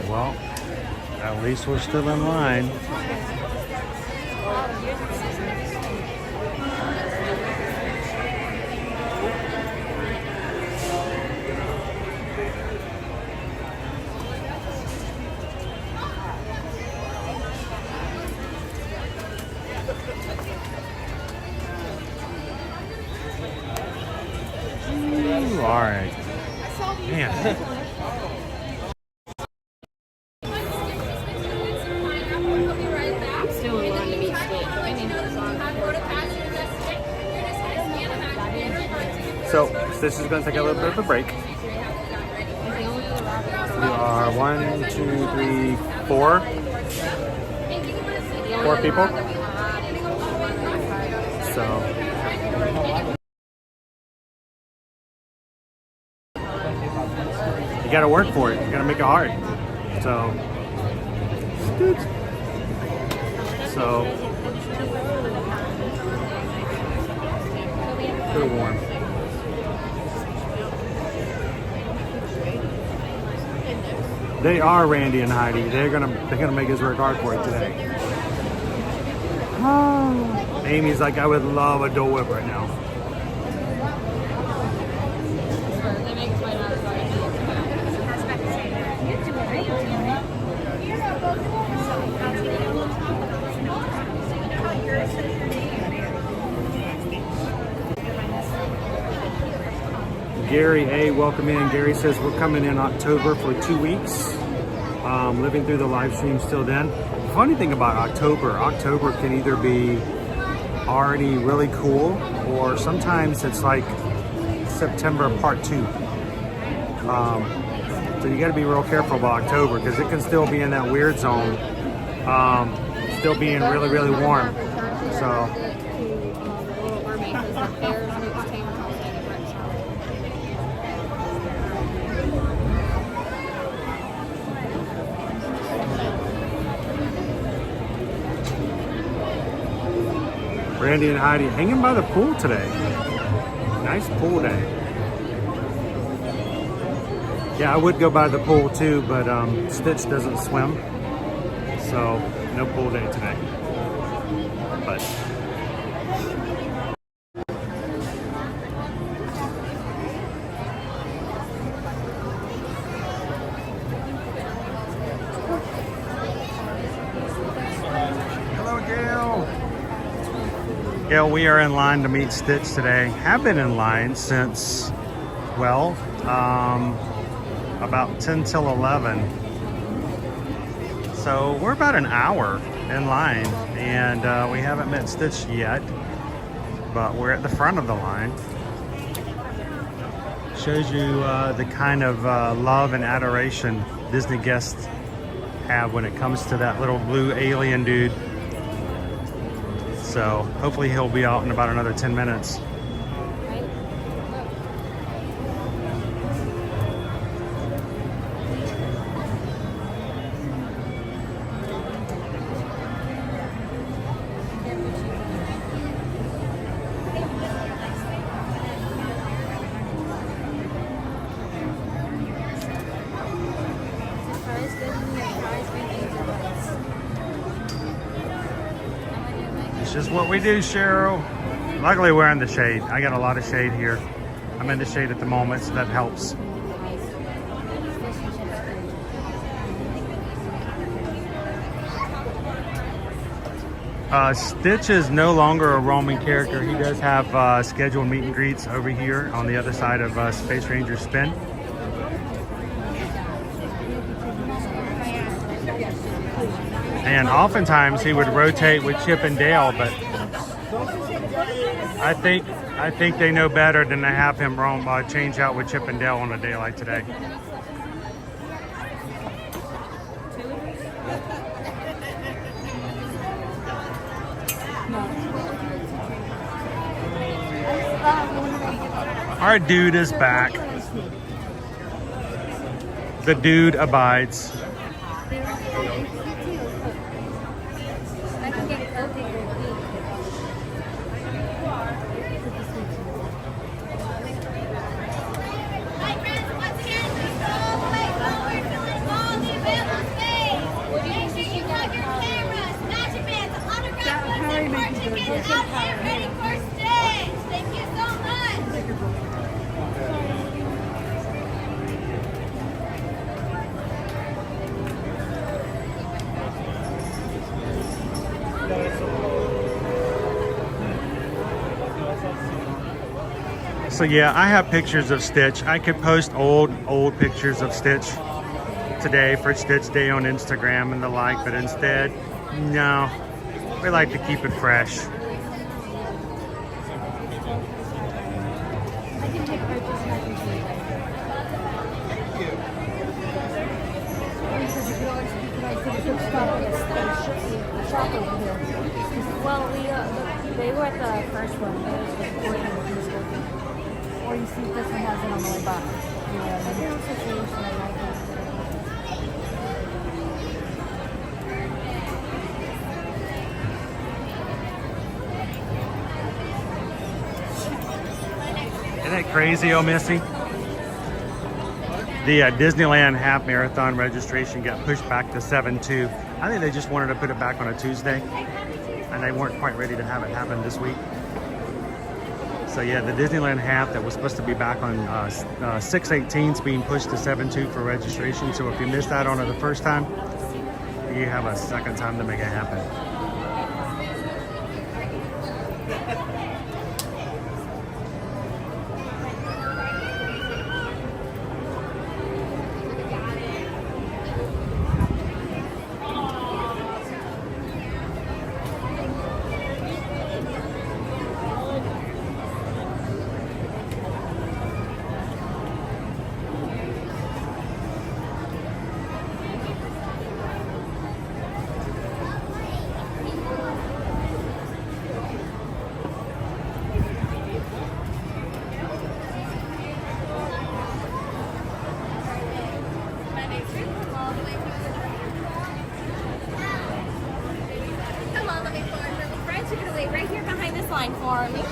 Well, at least we're still in line. Ooh, all right. Man. Still in line to meet Stitch. I need to So, Stitch is going to take a little bit of a break. We are 1, 2, 3, 4. 4 people. So, you got to work for it. You got to make it hard. So, pretty warm. They are Randy and Heidi. They're gonna make us work hard for it today. Amy's like, I would love a Dole Whip right now. Gary A, welcome in. Gary says we're coming in October for 2 weeks. Living through the live stream still then. Funny thing about October can either be already really cool, or sometimes it's like September part 2. So you got to be real careful about October because it can still be in that weird zone, still being really, really warm. So. Randy and Heidi hanging by the pool today. Nice pool day. Yeah, I would go by the pool too, but Stitch doesn't swim, so no pool day today. But hello, Gail. Gail, we are in line to meet Stitch today. Have been in line since, well, about 10 till 11. So we're about an hour in line, and we haven't met Stitch yet, but we're at the front of the line. Shows you the kind of love and adoration Disney guests have when it comes to that little blue alien dude. So hopefully he'll be out in about another 10 minutes. It's just what we do, Cheryl. Luckily we're in the shade. I got a lot of shade here. I'm in the shade at the moment, so that helps. Stitch is no longer a roaming character. He does have scheduled meet and greets over here on the other side of Space Ranger Spin. And oftentimes he would rotate with Chip and Dale, but I think they know better than to have him roam change out with Chip and Dale on a day like today. Our dude is back. The dude abides. get ready for stage. Thank you so much. So yeah, I have pictures of Stitch. I could post old pictures of Stitch today for Stitch Day on Instagram and the like, but instead, no. We like to keep it fresh. Well, they were at the first one. Or you see this one has it on the way back. Isn't that crazy, oh Missy? The Disneyland half marathon registration got pushed back to 7/2. I think they just wanted to put it back on a Tuesday, and they weren't quite ready to have it happen this week. So yeah, the Disneyland half that was supposed to be back on 6/18 is being pushed to 7/2 for registration. So if you missed out on it the first time, you have a second time to make it happen. For me.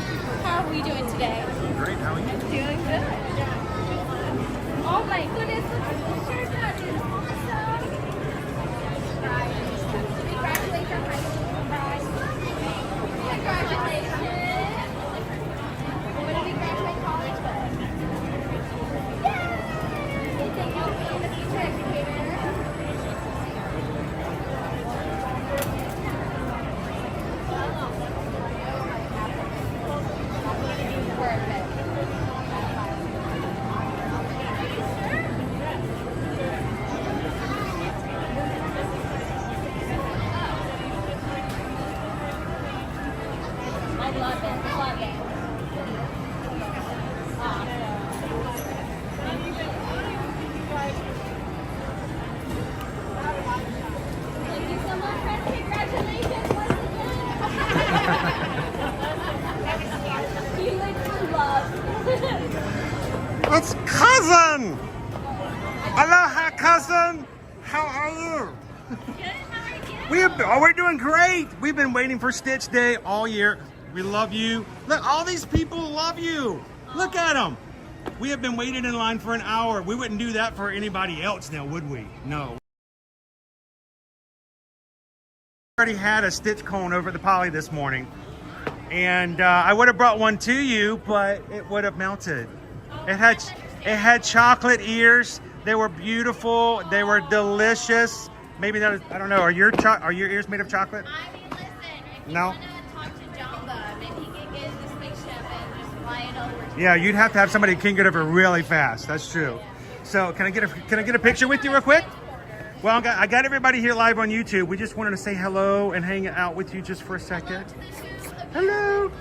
How are we doing today? Great, how are you? Doing good. Oh my goodness, look at the shirt. That is awesome. Congratulations, my prize. Congratulations. What did we graduate college with? Yay! Thank you for being the future educator. It's cousin! Aloha, cousin! How are you? We're doing great. We've been waiting for Stitch Day all year. We love you. Look, all these people love you. Look at them. We have been waiting in line for an hour. We wouldn't do that for anybody else now, would we? No. We already had a Stitch cone over at the Poly this morning. And I would have brought one to you, but it would have melted. It had chocolate ears. They were beautiful. They were delicious. Maybe that was, I don't know. Are your ears made of chocolate? I mean, listen, if you No. want to talk to Jamba, maybe he can get in the spaceship and just fly it over to Yeah, you'd have to have somebody who can get over really fast. That's true. So can I get a picture with you real quick? Well, I got everybody here live on YouTube. We just wanted to say hello and hang out with you just for a second. Hello.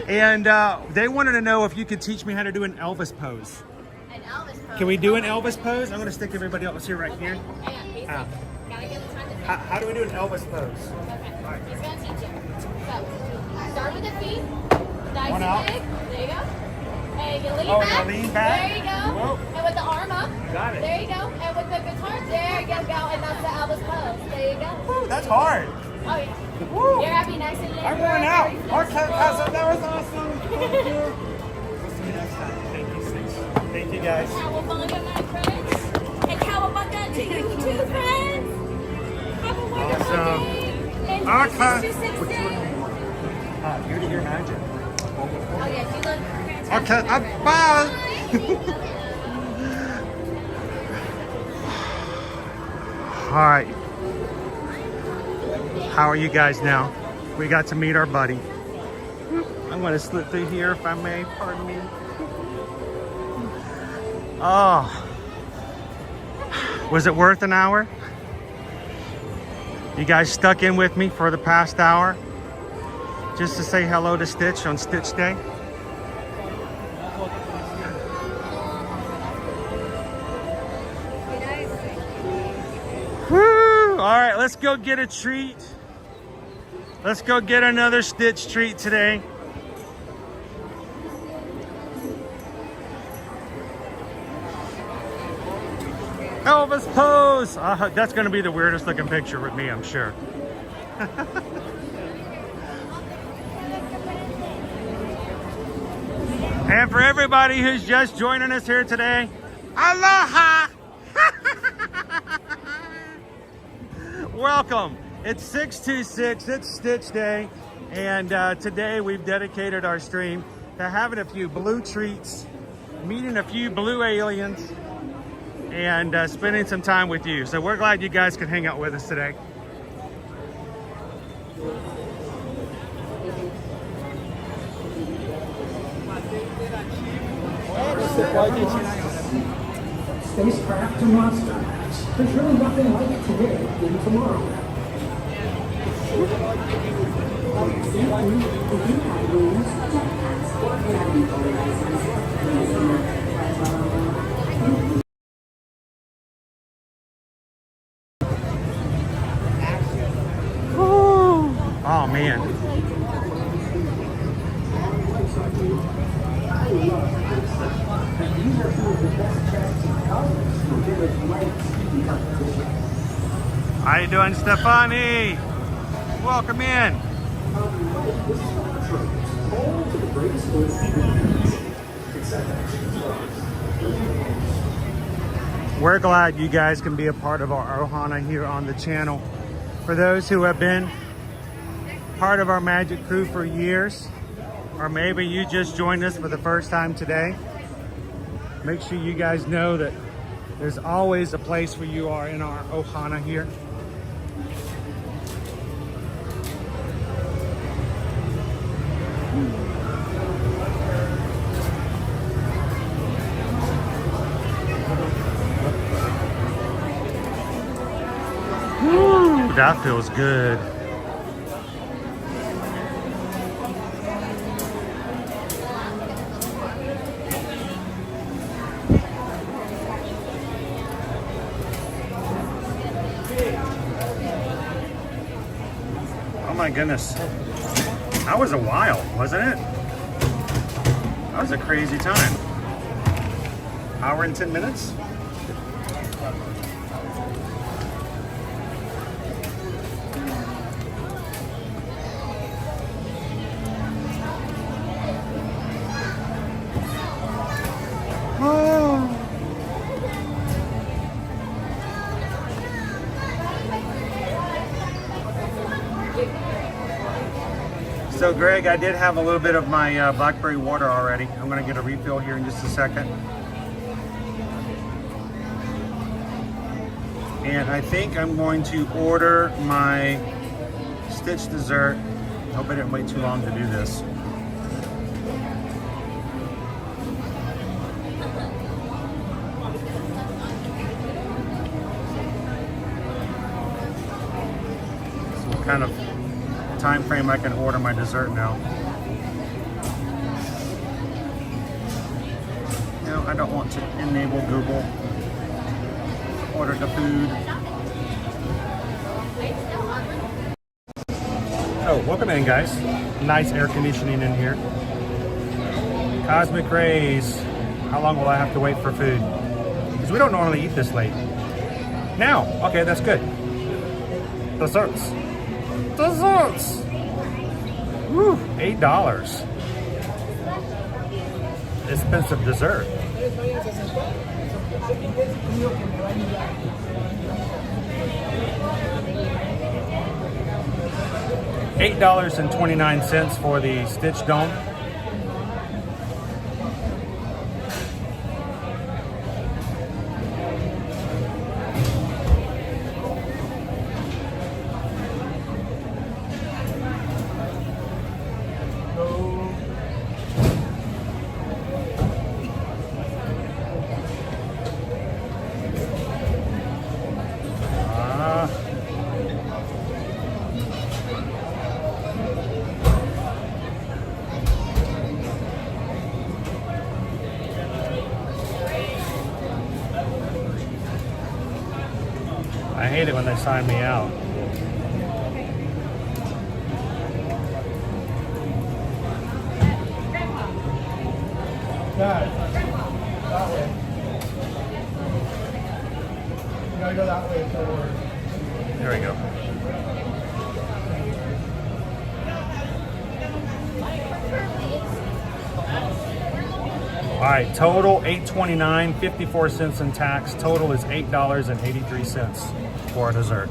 And they wanted to know if you could teach me how to do an Elvis pose. an Elvis pose. Can we do an Elvis pose? I'm going to stick everybody else here right here. Hang on, gotta give the time to think. How do we do an Elvis pose? Okay, he's gonna teach you. So, start with the feet. Nice One and out. big. There you go. And you lean Oh, back. you lean back. There you go. Whoa. And with the arm up. Got it. There you go. And with the guitar, there you go. And that's the Elvis pose. There you go. Woo, that's hard. Oh yeah. Woo. You're happy, nice and limber. I'm going out. very Our flexible. cousin, that was awesome. Thank you. We'll see you next time. Thank you, Stacey. Thank you, guys. Cowabunga, my friends. And cowabunga to you too, friends. Have a wonderful Awesome. day. And Okay. Sister 16. Ear-to-ear magic. Oh yeah, do you love fantastic? Okay, bye. All right. How are you guys now? We got to meet our buddy. I'm going to slip through here if I may. Pardon me. Oh. Was it worth an hour? You guys stuck in with me for the past hour just to say hello to Stitch on Stitch Day? Woo! All right, let's go get a treat. Let's go get another Stitch treat today. Elvis pose. That's going to be the weirdest looking picture with me, I'm sure. And for everybody who's just joining us here today, aloha! Welcome. It's 626. It's Stitch Day, and today we've dedicated our stream to having a few blue treats, meeting a few blue aliens, and spending some time with you. So we're glad you guys could hang out with us today. Spacecraft to monster match. There's really nothing like it today in tomorrow. Oh man. How you doing, Stefani? Welcome in. We're glad you guys can be a part of our Ohana here on the channel. For those who have been part of our magic crew for years, or maybe you just joined us for the first time today, make sure you guys know that there's always a place where you are in our Ohana here. Ooh, that feels good. Oh my goodness. That was a while, wasn't it? That was a crazy time. Hour and 10 minutes? So Greg, I did have a little bit of my blackberry water already. I'm gonna get a refill here in just a second. And I think I'm going to order my Stitch dessert. Hope I didn't wait too long to do this. So what kind of time frame I can order my dessert now? No, I don't want to enable Google. Order the food. Oh, welcome in, guys. Nice air conditioning in here. Cosmic rays. How long will I have to wait for food? Because we don't normally eat this late. Now, okay, that's good. Desserts. Desserts! Woo, $8. Expensive dessert. $8.29 for the Stitch Dome. I hate it when they sign me out. Dad, that way. You gotta go that way forward. There we go. All right, total $8.29, 54 cents in tax. Total is $8.83 for a dessert.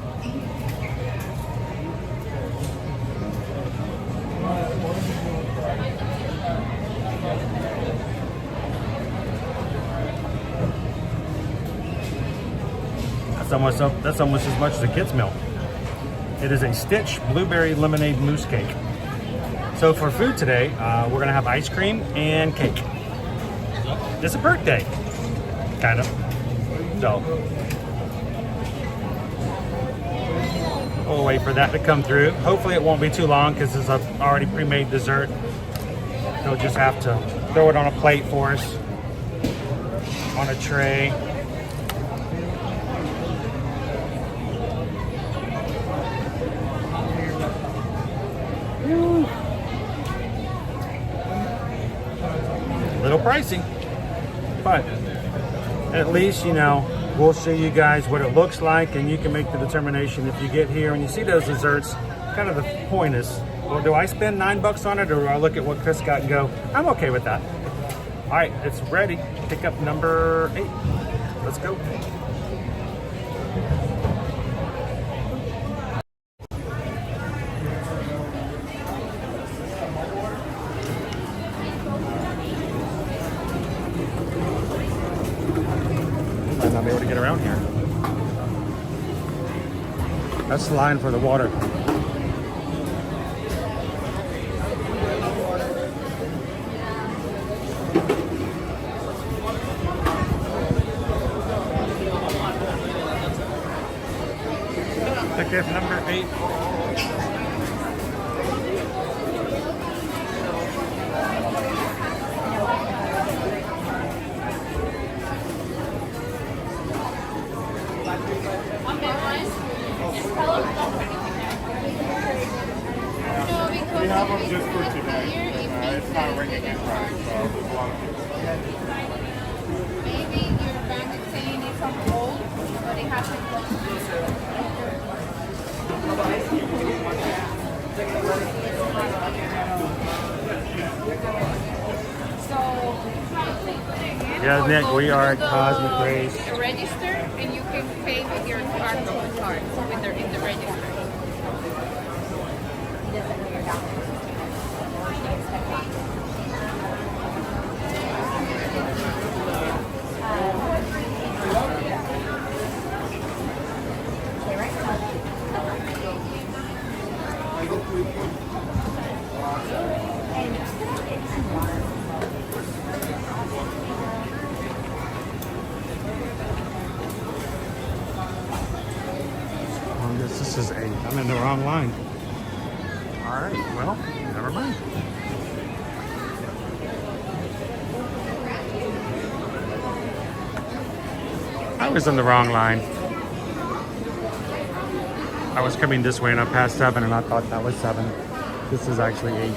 That's almost as much as a kid's meal. It is a Stitch Blueberry Lemonade Mousse Cake. So for food today, we're gonna have ice cream and cake. It's a birthday, kind of. So we'll wait for that to come through. Hopefully it won't be too long because it's an already pre-made dessert. They'll just have to throw it on a plate for us, on a tray. A little pricey, but at least, you know, we'll show you guys what it looks like and you can make the determination if you get here and you see those desserts. Kind of the point is, well, do I spend $9 on it or do I look at what Chris got and go, I'm okay with that. All right, it's ready. Pick up number 8. Let's go. Might not be able to get around here. That's the line for the water. Ticket number 8. We have them just for today. It's not ringing in right, so there's a lot of people. Maybe your bank is saying it's on hold, but it hasn't closed. Yeah, Nick, we are at Cosmic Race. Register and you can pay with your card in the register. This is 8. I'm in the wrong line. All right, well, never mind. I was in the wrong line. I was coming this way and I passed 7 and I thought that was 7. This is actually 8.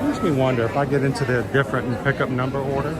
Makes me wonder if I get into the different and pick up number order,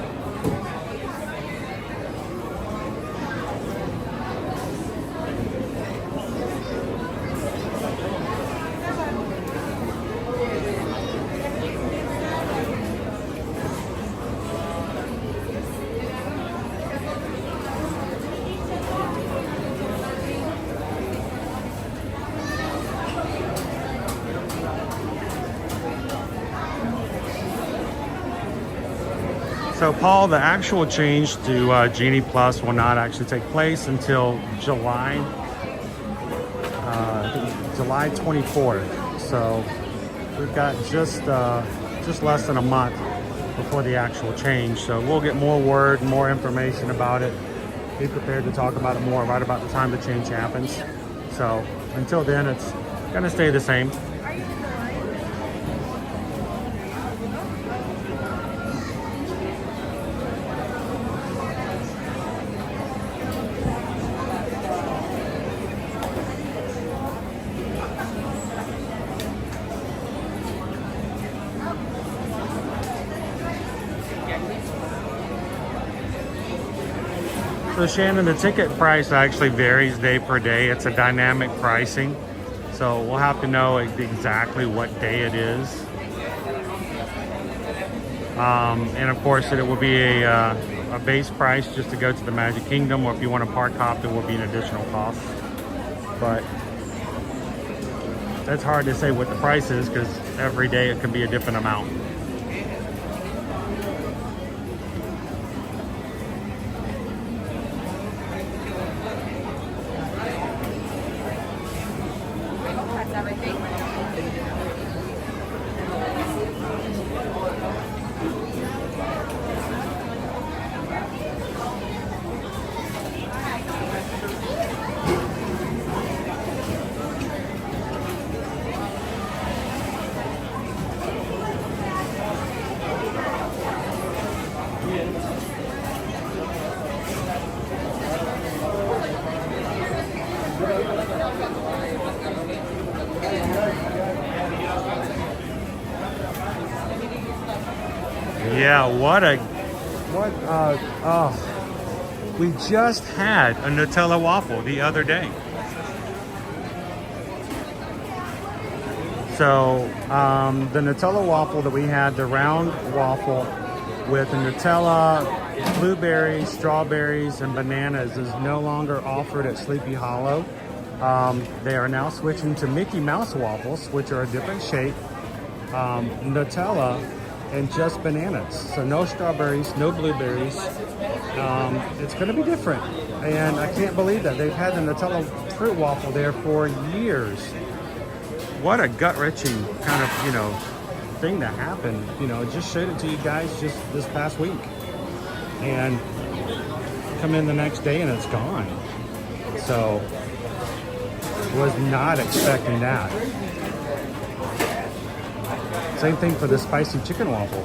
So Paul, the actual change to Genie Plus will not actually take place until July 24th. So we've got just less than a month before the actual change. So we'll get more word, more information about it. Be prepared to talk about it more right about the time the change happens. So until then, it's gonna stay the same. So Shannon, the ticket price actually varies day per day. It's a dynamic pricing. So we'll have to know exactly what day it is. And of course, it will be a base price just to go to the Magic Kingdom, or if you want to park hop, there will be an additional cost. But that's hard to say what the price is because every day it can be a different amount. Yeah, we just had a Nutella waffle the other day. So the Nutella waffle that we had, the round waffle with the Nutella, blueberries, strawberries, and bananas, is no longer offered at Sleepy Hollow. They are now switching to Mickey Mouse waffles, which are a different shape, Nutella, and just bananas. So no strawberries, no blueberries. It's going to be different. And I can't believe that. They've had the Nutella fruit waffle there for years. What a gut-wrenching kind of, thing that happened. Just showed it to you guys just this past week. And come in the next day and it's gone. So, was not expecting that. Same thing for the spicy chicken waffle.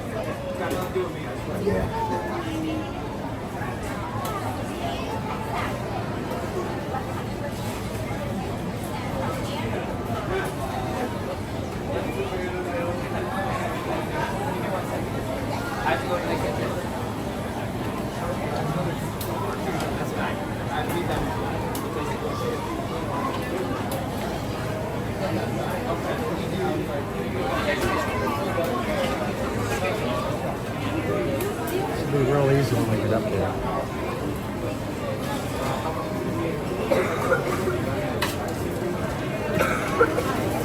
It'll be real easy when we get up there.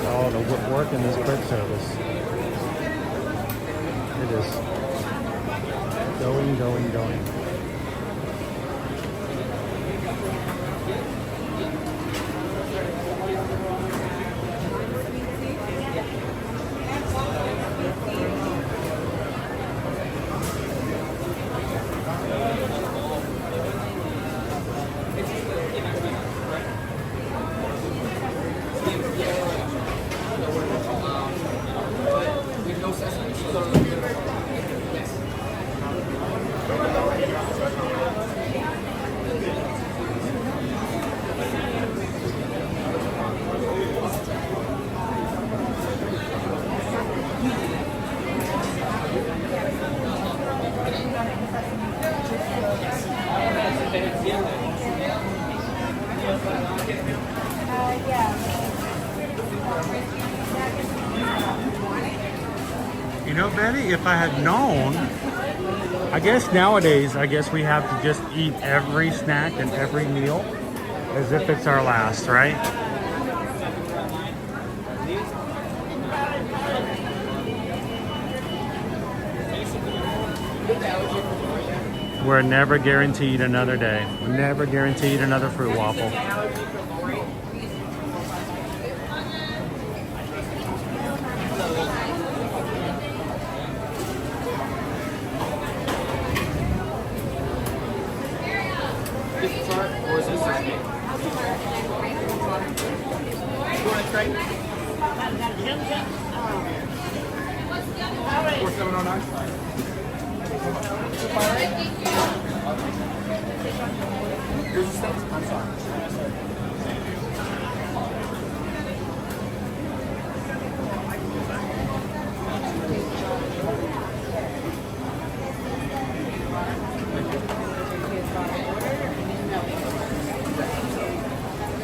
Oh, the work in this quick service. It is going. Betty, if I had known, I guess nowadays, we have to just eat every snack and every meal as if it's our last, right? We're never guaranteed another day. We're never guaranteed another fruit waffle. This tart or is this just me? You want a tray? 4709. Here's the steaks. I'm sorry.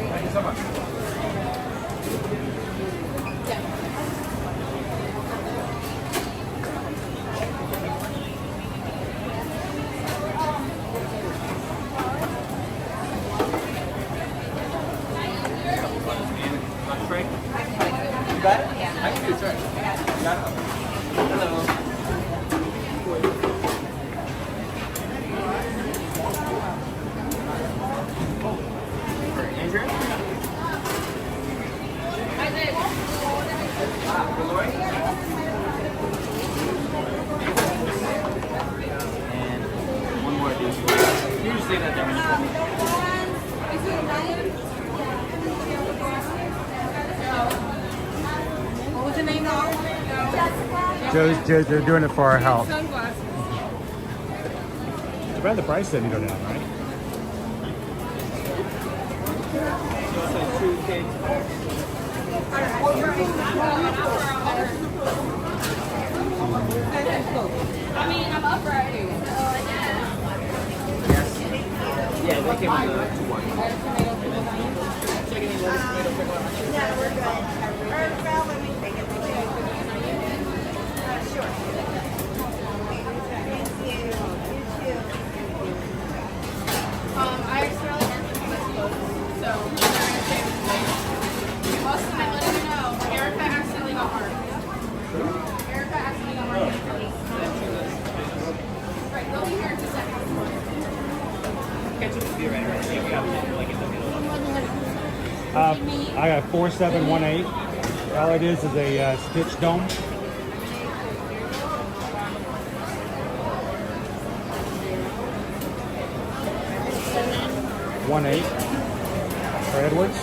Thank you so much. You got it? Yeah. I can do it, right? You got it? Hello. Andrew? And one more of these. You just leave that there when you come. What was the name now? They're doing it for our health. Sunglasses. It's about the price didn't go down, right? I mean, I'm upright. Yeah, they came with the 2-1. Chicken and lettuce, tomato, pickle, onion. Yeah, we're good. Let me take it. Sure. Thank you. I accidentally marked my clothes, so I'm going to save it today. Most of them, let me know. Erica accidentally got marked. Erica accidentally got marked. Right, they'll be here in 2 seconds. Ketchup would be right around here. We got it like in the middle of it. I got 4718. All it is a stitch dome. $1.8 for Edwards.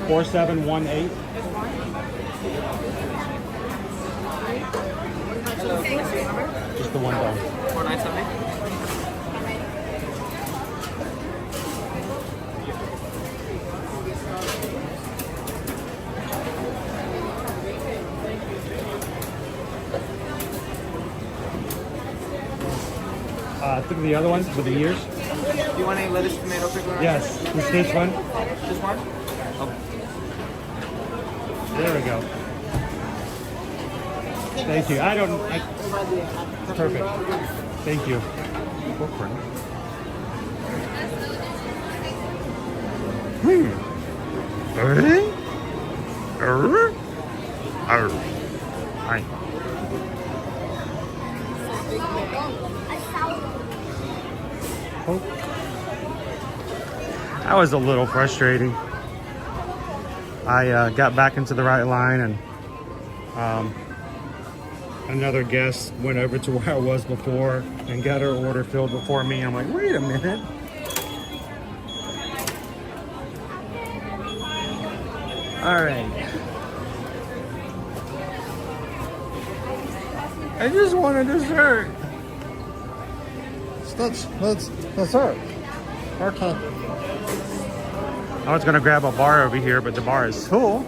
$4718. Just the one dome. 4978. Think of the other ones with the ears. Do you want any lettuce, tomato, pickle? Yes, the stitch one. This one? Oh. There we go. Thank you. Perfect. Thank you. Hi. That was a little frustrating. I got back into the right line and another guest went over to where I was before and got her order filled before me. I'm like, wait a minute. All right. I just want a dessert. Let's dessert. Okay. I was gonna grab a bar over here, but the bar is full.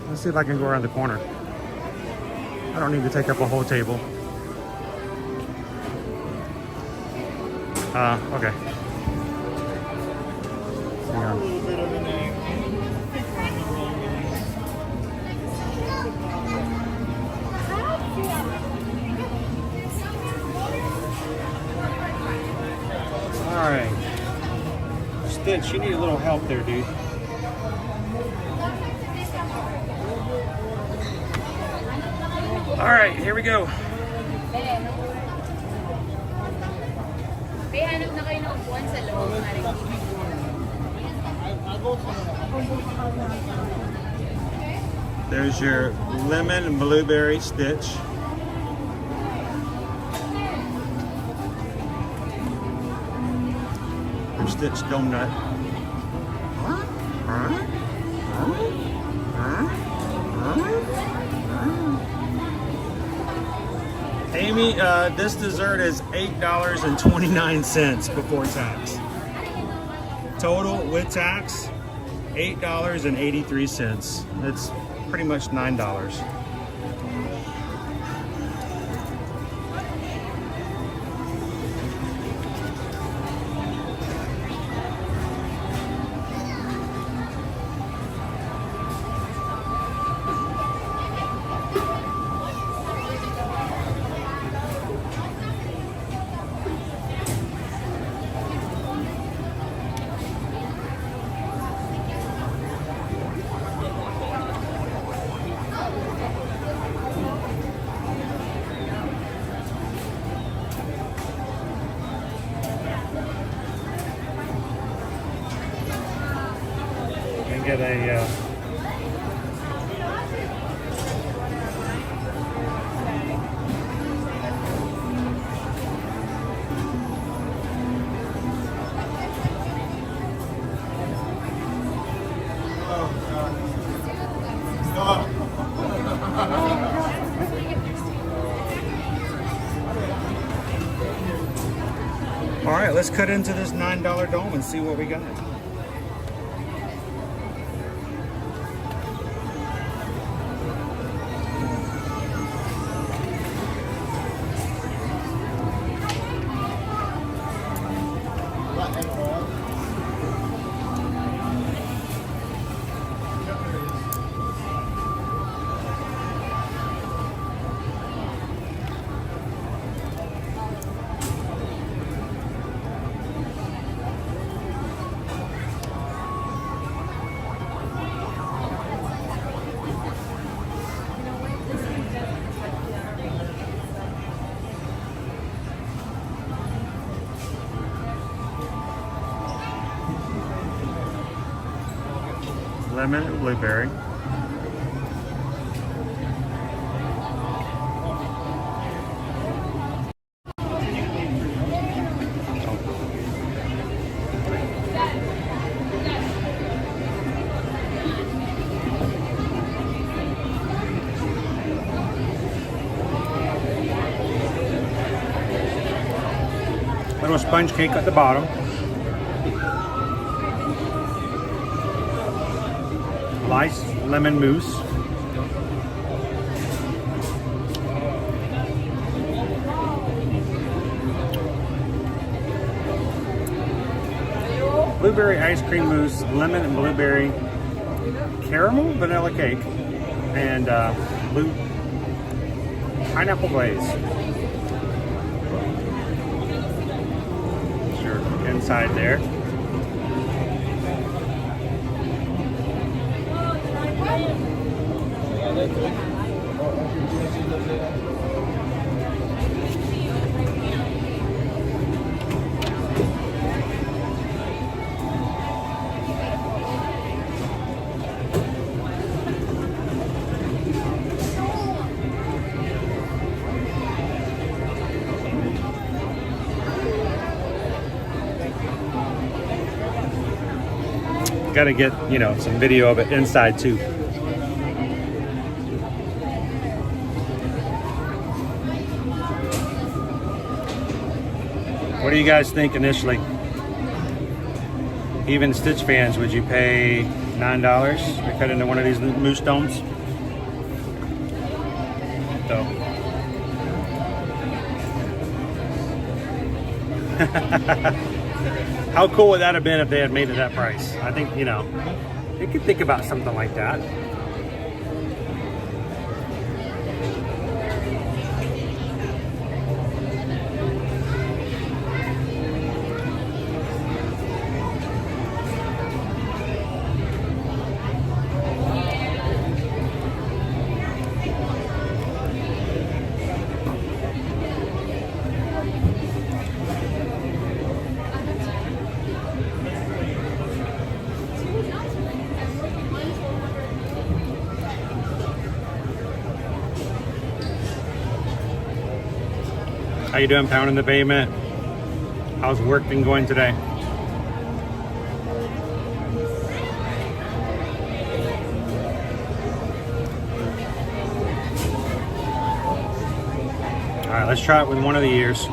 Let's see if I can go around the corner. I don't need to take up a whole table. Okay. Hang on. right. Stitch, you need a little help there, dude. All right, here we go. May hanap na kayo ng upuan sa loob. There's your lemon and blueberry stitch. Your stitch donut. Amy, this dessert is $8.29 before tax. Total with tax, $8.83. That's pretty much $9. Get a all right, let's cut into this $9 dome and see what we got. Lemon and blueberry. Little sponge cake at the bottom. Nice lemon mousse. Blueberry ice cream mousse, lemon and blueberry caramel vanilla cake, and blue pineapple glaze. Sure, inside there. Got to get, you know, some video of it inside too. What do you guys think initially? Even Stitch fans, would you pay $9 to cut into one of these mousse domes? So. How cool would that have been if they had made it that price? I think, you know, you could think about something like that. How you doing, pounding the pavement? How's work been going today? All right, let's try it with one of the ears.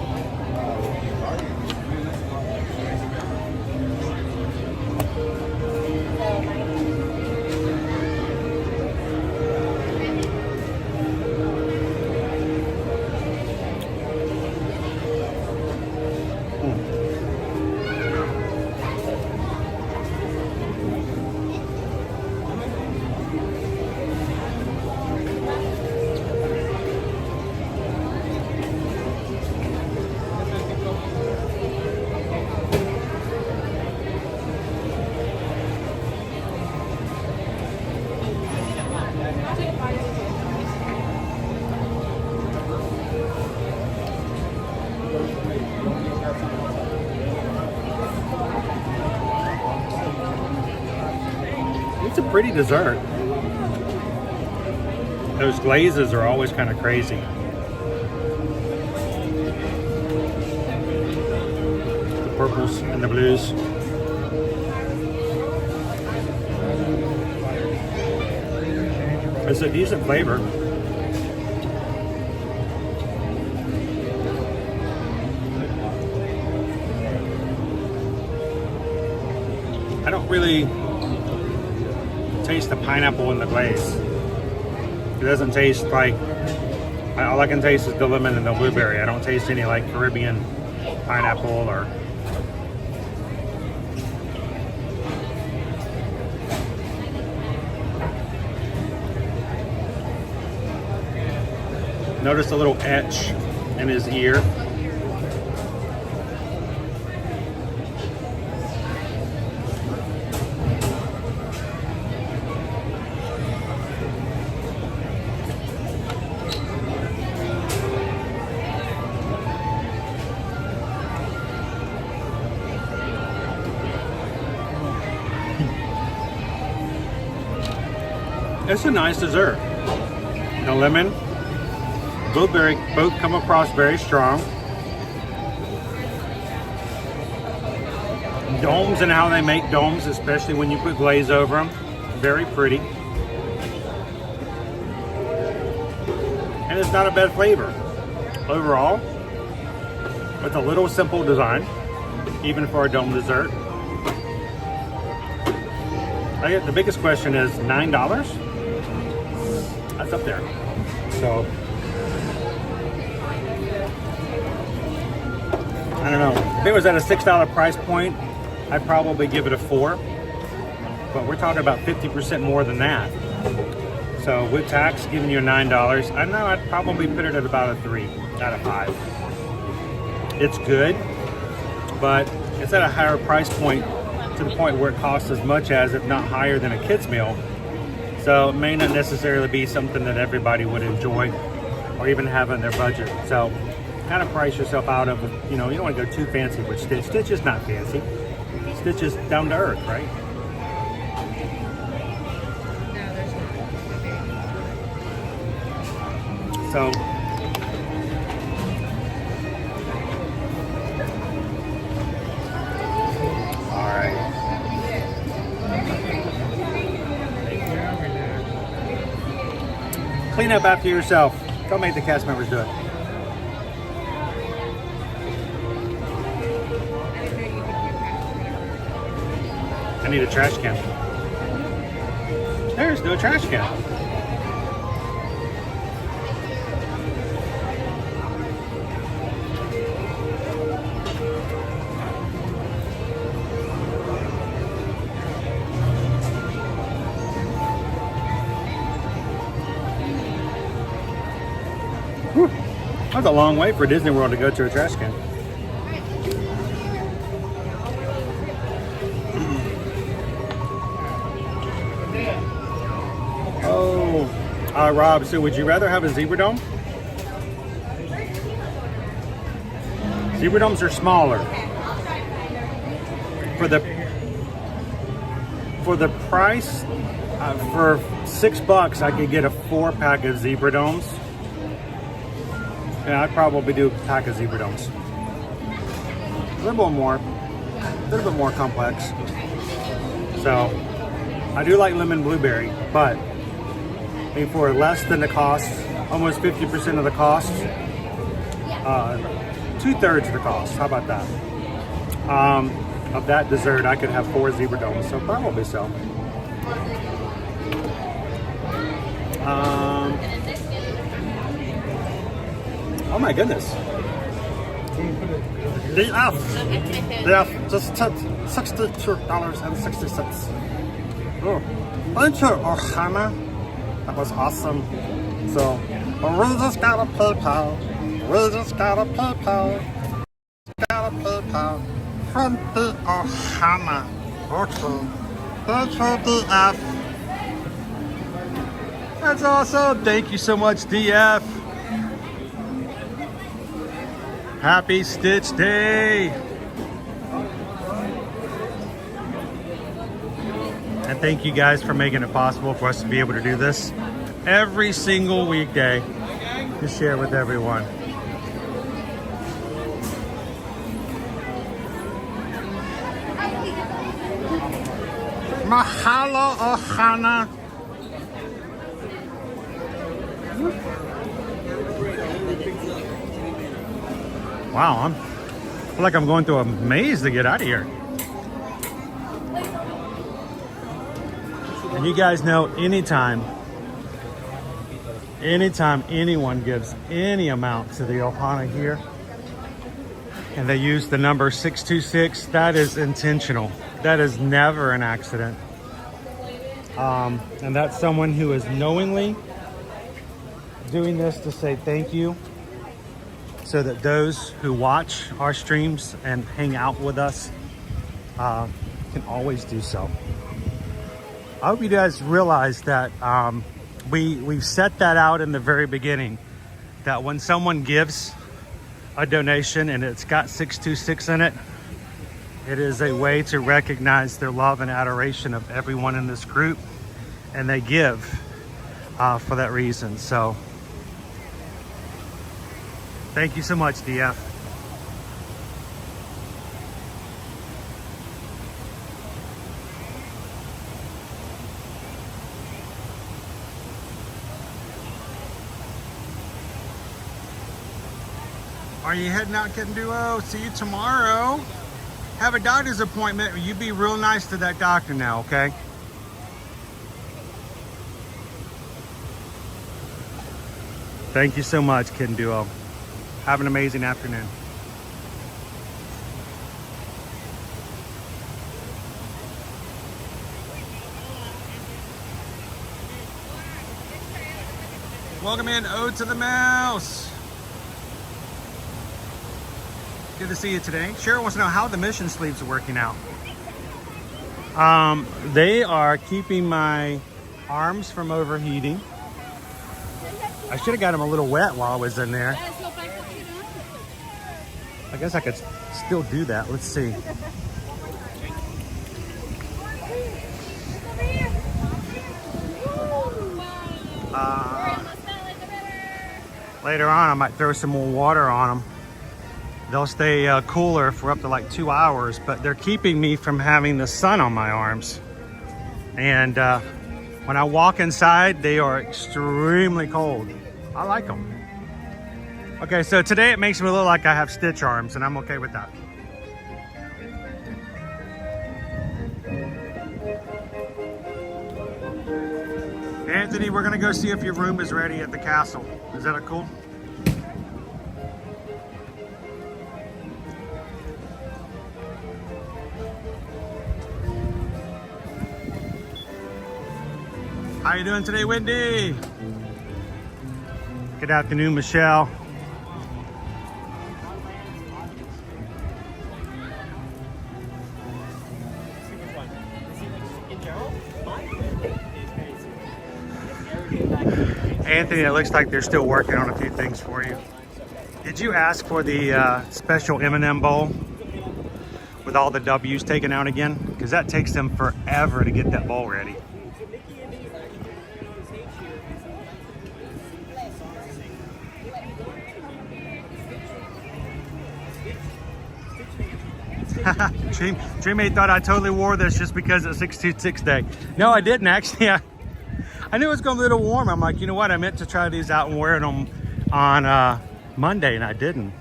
It's a pretty dessert. Those glazes are always kind of crazy. The purples and the blues. It's a decent flavor. I don't really taste the pineapple in the glaze. It doesn't taste like, all I can taste is the lemon and the blueberry. I don't taste any like Caribbean pineapple or notice a little etch in his ear. It's a nice dessert. The lemon, blueberry, both come across very strong. Domes and how they make domes, especially when you put glaze over them, very pretty. And it's not a bad flavor. Overall, it's a little simple design, even for a dome dessert. I guess the biggest question is $9? That's up there. So I don't know. If it was at a $6 price point, I'd probably give it a 4. But we're talking about 50% more than that. So with tax, giving you a $9, I know I'd probably put it at about a 3 out of 5. It's good, but it's at a higher price point, to the point where it costs as much as, if not higher than, a kid's meal. So it may not necessarily be something that everybody would enjoy or even have in their budget. So kind of price yourself out of, you know, you don't want to go too fancy with Stitch. Stitch is not fancy. Stitch is down to earth, right? So clean up after yourself. Don't make the cast members do it. I need a trash can. There's no trash can. That's a long way for Disney World to go to a trash can. Oh, Rob, so would you rather have a zebra dome? Zebra domes are smaller. For the price, for $6, I could get a 4-pack of zebra domes. Yeah, I'd probably do a pack of zebra domes. A little bit more complex. So, I do like lemon blueberry, but I mean, for less than the cost, almost 50% of the cost, 2/3 of the cost. How about that? Of that dessert, I could have 4 zebra domes, so probably so. Oh my goodness. DF, just tipped $62.60. Oh, thank you, Ohana. That was awesome. So, we just got a PayPal. We just got a PayPal. Got a PayPal from the Ohana. Okay. Thank you, DF. That's awesome. Thank you so much, DF. Happy Stitch Day. And thank you guys for making it possible for us to be able to do this every single weekday to share with everyone. Mahalo, Ohana. Wow, I feel like I'm going through a maze to get out of here. And you guys know anytime anyone gives any amount to the Ohana here, and they use the number 626, that is intentional. That is never an accident. And that's someone who is knowingly doing this to say thank you, so that those who watch our streams and hang out with us can always do so. I hope you guys realize that we've set that out in the very beginning, that when someone gives a donation and it's got 626 in it, it is a way to recognize their love and adoration of everyone in this group, and they give for that reason. So thank you so much, DF. Are you heading out, Kitten Duo? See you tomorrow. Have a doctor's appointment. You be real nice to that doctor now, okay? Thank you so much, Kitten Duo. Have an amazing afternoon. Welcome in, Ode to the Mouse. Good to see you today. Cheryl wants to know how the mission sleeves are working out. They are keeping my arms from overheating. I should have got them a little wet while I was in there. I guess I could still do that. Let's see. Later on, I might throw some more water on them. They'll stay cooler for up to like 2 hours, but they're keeping me from having the sun on my arms. And when I walk inside, they are extremely cold. I like them. Okay, so today it makes me look like I have stitch arms, and I'm okay with that. Anthony, we're gonna go see if your room is ready at the castle. Is that cool? How you doing today, Wendy? Good afternoon, Michelle. Anthony, it looks like they're still working on a few things for you. Did you ask for the special M&M bowl with all the W's taken out again? Because that takes them forever to get that bowl ready. Dreammate thought I totally wore this just because it's 626 day. No, I didn't actually. I knew it was going to be a little warm. I'm like, you know what? I meant to try these out and wear them on Monday, and I didn't.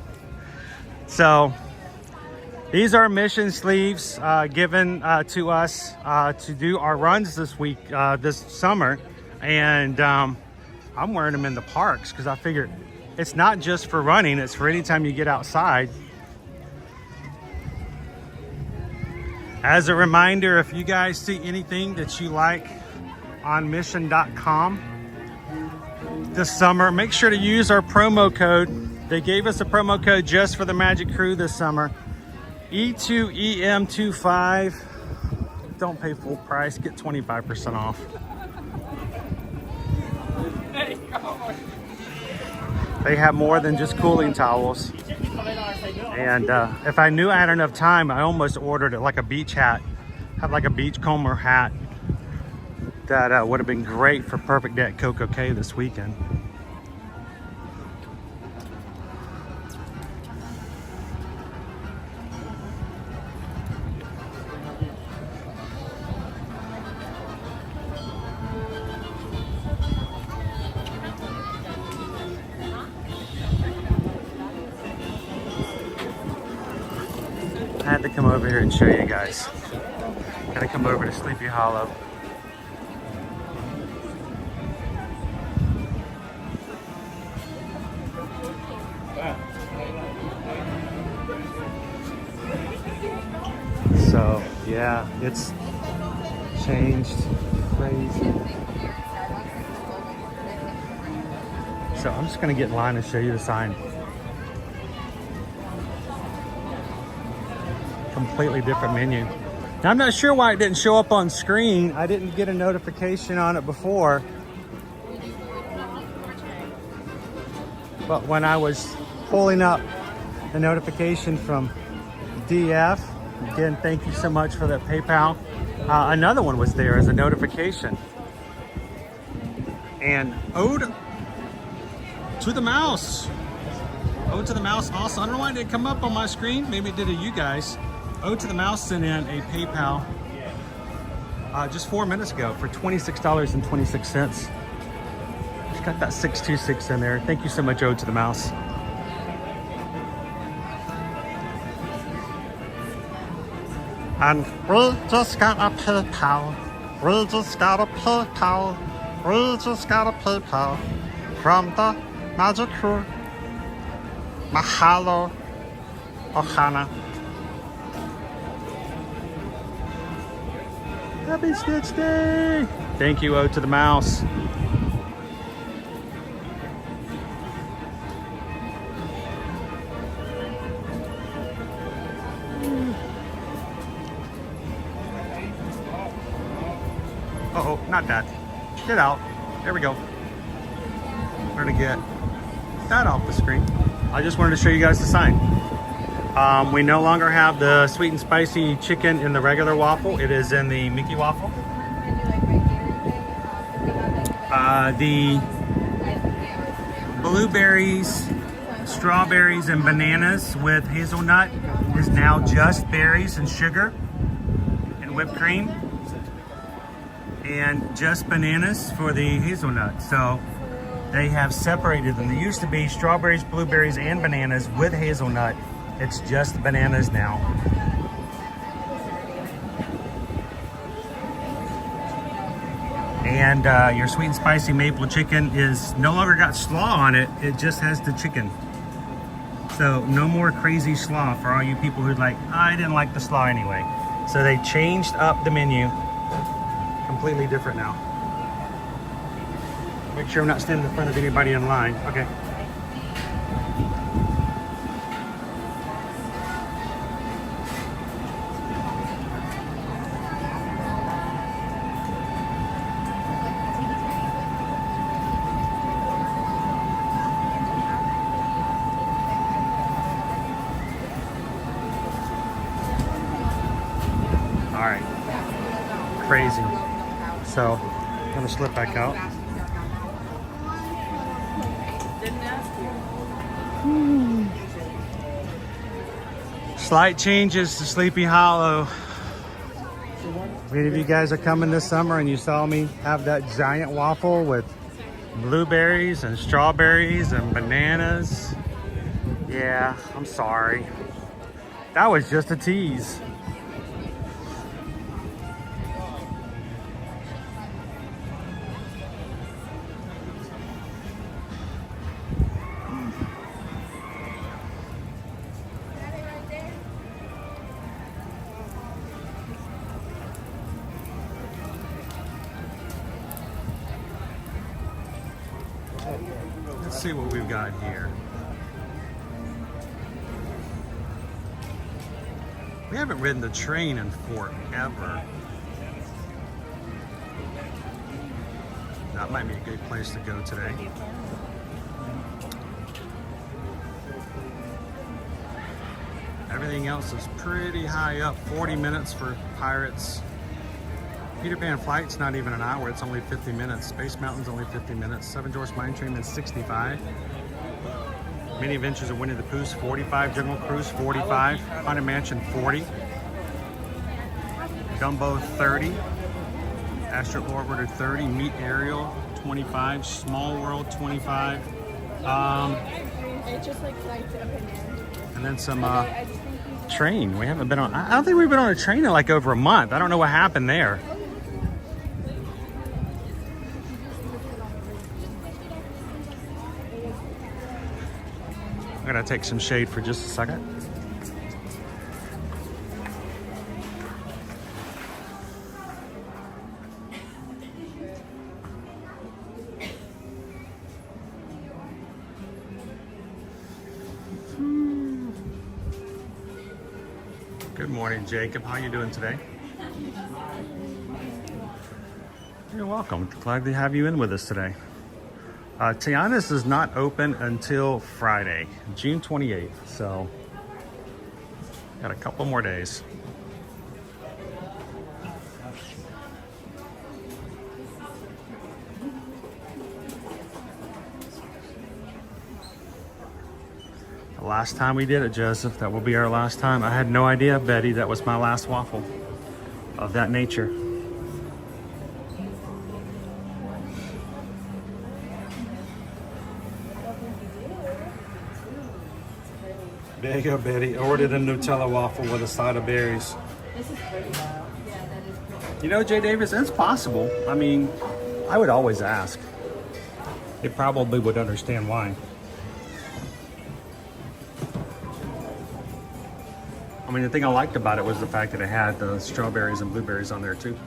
So these are mission sleeves given to us to do our runs this week, this summer. And I'm wearing them in the parks because I figured it's not just for running, it's for any time you get outside. As a reminder, if you guys see anything that you like on mission.com this summer, make sure to use our promo code. They gave us a promo code just for the Magic Crew this summer. E2EM25. Don't pay full price, get 25% off. They have more than just cooling towels. And if I knew I had enough time, I almost ordered it like a beach hat. Have like a beachcomber hat that would have been great for perfect day at Coco Cay this weekend. I had to come over here and show you guys. Gotta come over to Sleepy Hollow. So yeah, it's changed crazy. So I'm just gonna get in line and show you the sign. Completely different menu. Now I'm not sure why it didn't show up on screen. I didn't get a notification on it before. But when I was pulling up the notification from DF, again, thank you so much for that PayPal. Another one was there as a notification. And Ode to the Mouse. Ode to the Mouse also. I don't know why it didn't come up on my screen. Maybe it did to you guys. Ode to the Mouse sent in a PayPal just 4 minutes ago for $26.26. Just got that 626 in there. Thank you so much, Ode to the Mouse. And we just got a PayPal. We just got a PayPal. We just got a PayPal from the Magic Crew. Mahalo, Ohana. Happy Stitch Day! Thank you, Ode to the Mouse. Uh-oh, not that. Get out. There we go. We're gonna get that off the screen. I just wanted to show you guys the sign. We no longer have the sweet and spicy chicken in the regular waffle. It is in the Mickey waffle. The blueberries, strawberries, and bananas with hazelnut is now just berries and sugar and whipped cream. And just bananas for the hazelnut. So they have separated them. There used to be strawberries, blueberries, and bananas with hazelnut. It's just bananas now. And your sweet and spicy maple chicken is no longer got slaw on it. It just has the chicken. So no more crazy slaw for all you people who'd like, I didn't like the slaw anyway. So they changed up the menu. Completely different now. Make sure I'm not standing in front of anybody in line. Okay. All right. Crazy. So I'm gonna slip back out. Slight changes to Sleepy Hollow. If any of you guys are coming this summer and you saw me have that giant waffle with blueberries and strawberries and bananas, yeah, I'm sorry. That was just a tease. Let's see what we've got here. We haven't ridden the train in forever. That might be a good place to go today. Everything else is pretty high up. 40 minutes for Pirates. Peter Pan Flight's not even an hour, it's only 50 minutes. Space Mountain's only 50 minutes. Seven Dwarfs Mine Train is 65. Many Adventures of Winnie the Pooh's 45. Jungle Cruise 45. Haunted Mansion 40. Dumbo 30. Astro Orbiter 30. Meet Ariel 25. Small World 25. It's just like lights up in there. And then some train. We haven't been on. I don't think we've been on a train in like over a month. I don't know what happened there. I'm gonna take some shade for just a second. Good morning, Jacob. How you doing today? You're welcome. Glad to have you in with us today. Tiana's is not open until Friday, June 28th, so got a couple more days. The last time we did it, Joseph, that will be our last time. I had no idea, Betty, that was my last waffle of that nature. There you go, Betty. Ordered a Nutella waffle with a side of berries. This is pretty loud. Yeah, that is pretty. You know, Jay Davis, it's possible. I mean, I would always ask. They probably would understand why. I mean, the thing I liked about it was the fact that it had the strawberries and blueberries on there too.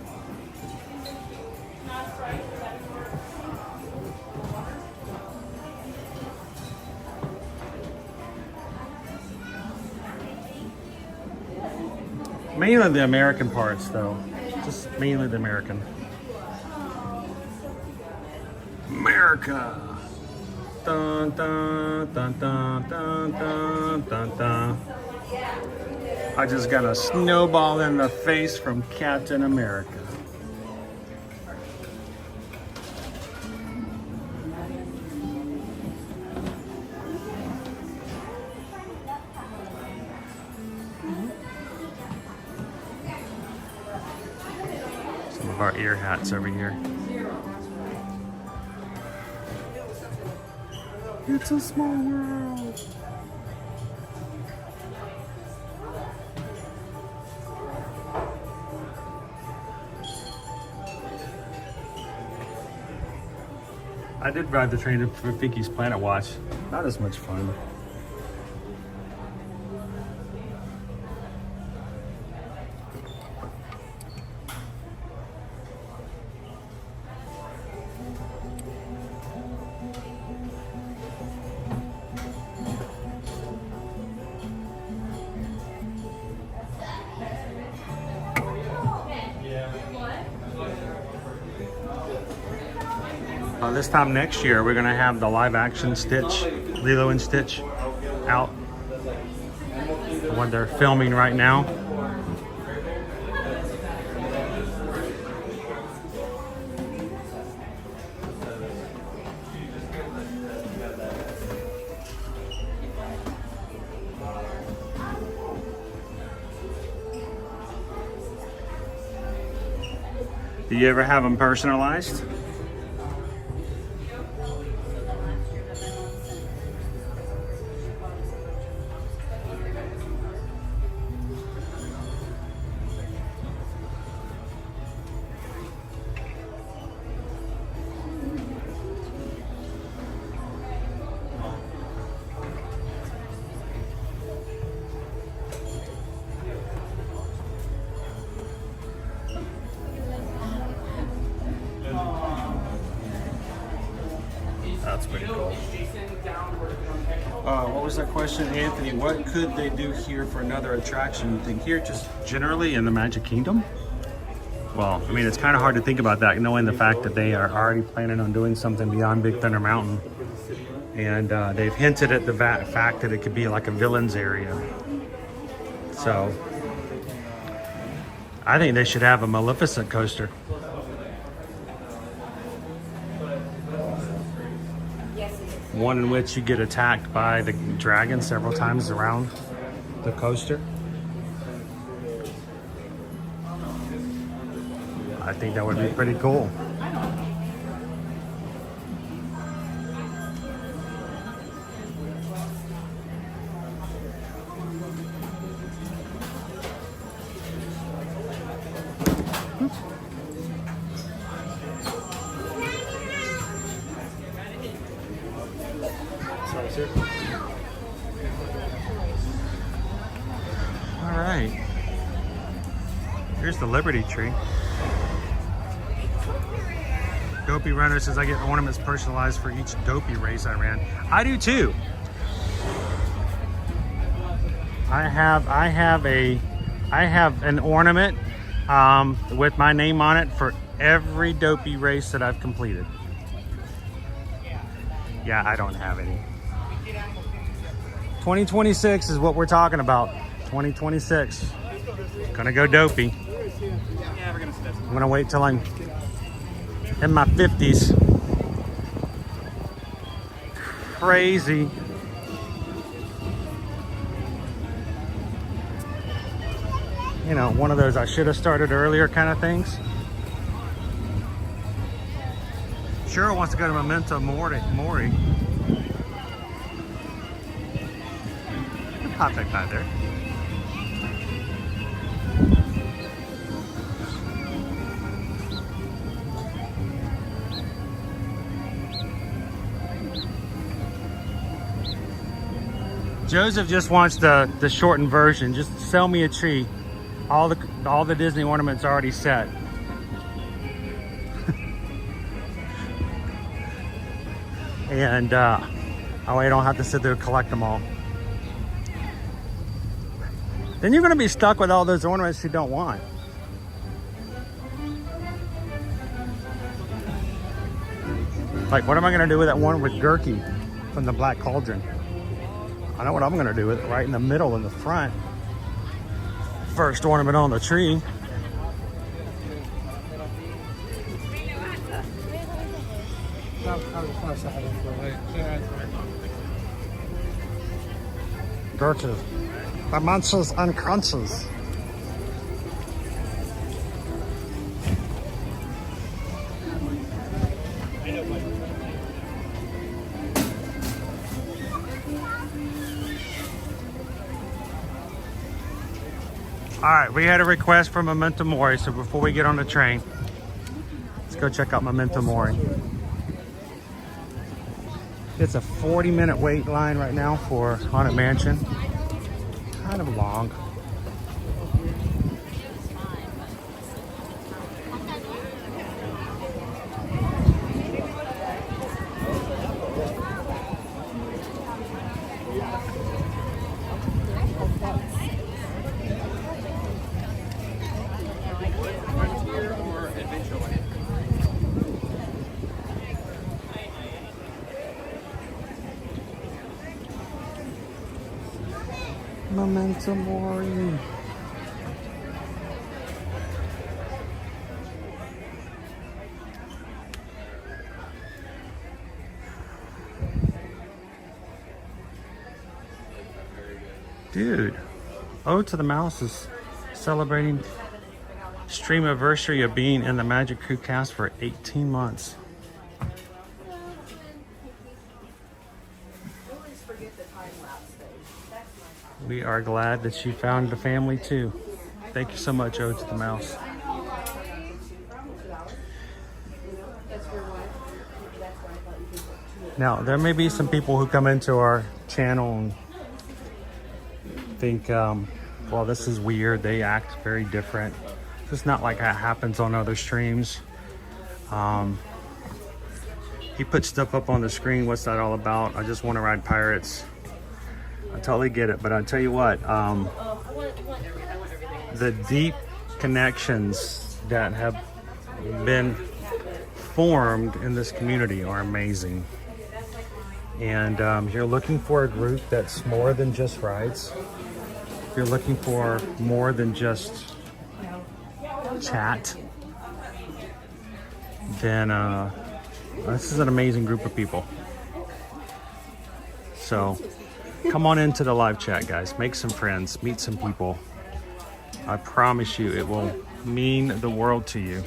Mainly the American parts, though. Just mainly the American. America! Dun, dun, dun, dun, dun, dun, dun, dun. I just got a snowball in the face from Captain America. Some of our ear hats over here. It's a small world. I did ride the train for Vicky's Planet Watch. Not as much fun. This time next year, we're gonna have the live action Stitch, Lilo and Stitch, out. The one they're filming right now. Do you ever have them personalized? That's pretty cool. What was that question, Anthony? What could they do here for another attraction? You think here, just generally in the Magic Kingdom? Well, I mean, it's kind of hard to think about that, knowing the fact that they are already planning on doing something beyond Big Thunder Mountain. And they've hinted at the fact that it could be like a villains area. So, I think they should have a Maleficent coaster. One in which you get attacked by the dragon several times around the coaster. I think that would be pretty cool. All right, here's the Liberty Tree. Dopey Runner says I get ornaments personalized for each Dopey race I ran. I do too. I have an ornament with my name on it for every Dopey race that I've completed. Yeah, I don't have any. 2026 is what we're talking about. 2026. Gonna go Dopey. I'm gonna wait till I'm in my 50s. Crazy. You know, one of those I should have started earlier kind of things. Cheryl wants to go to Momento Mori. Hot tech pad there. Joseph just wants the shortened version. Just sell me a tree. All the Disney ornaments are already set. And oh, I don't have to sit there and collect them all. Then you're going to be stuck with all those ornaments you don't want. Like, what am I going to do with that one with Gurky from the Black Cauldron? I know what I'm going to do with it, right in the middle in the front. First ornament on the tree. Gurky. The munches and crunches. All right, we had a request from Momento Mori, so before we get on the train, let's go check out Momento Mori. It's a 40-minute wait line right now for Haunted Mansion. Kind of long. Momento Mori. Dude, Ode to the Mouse is celebrating stream anniversary of being in the Magic Crew cast for 18 months. We are glad that you found the family too. Thank you so much, Ode to the Mouse. Now, there may be some people who come into our channel and think, well, this is weird. They act very different. It's not like that happens on other streams. He put stuff up on the screen. What's that all about? I just want to ride pirates. I totally get it, but I'll tell you what, the deep connections that have been formed in this community are amazing. And if you're looking for a group that's more than just rides, if you're looking for more than just chat, then this is an amazing group of people. So come on into the live chat, guys. Make some friends, meet some people. I promise you it will mean the world to you.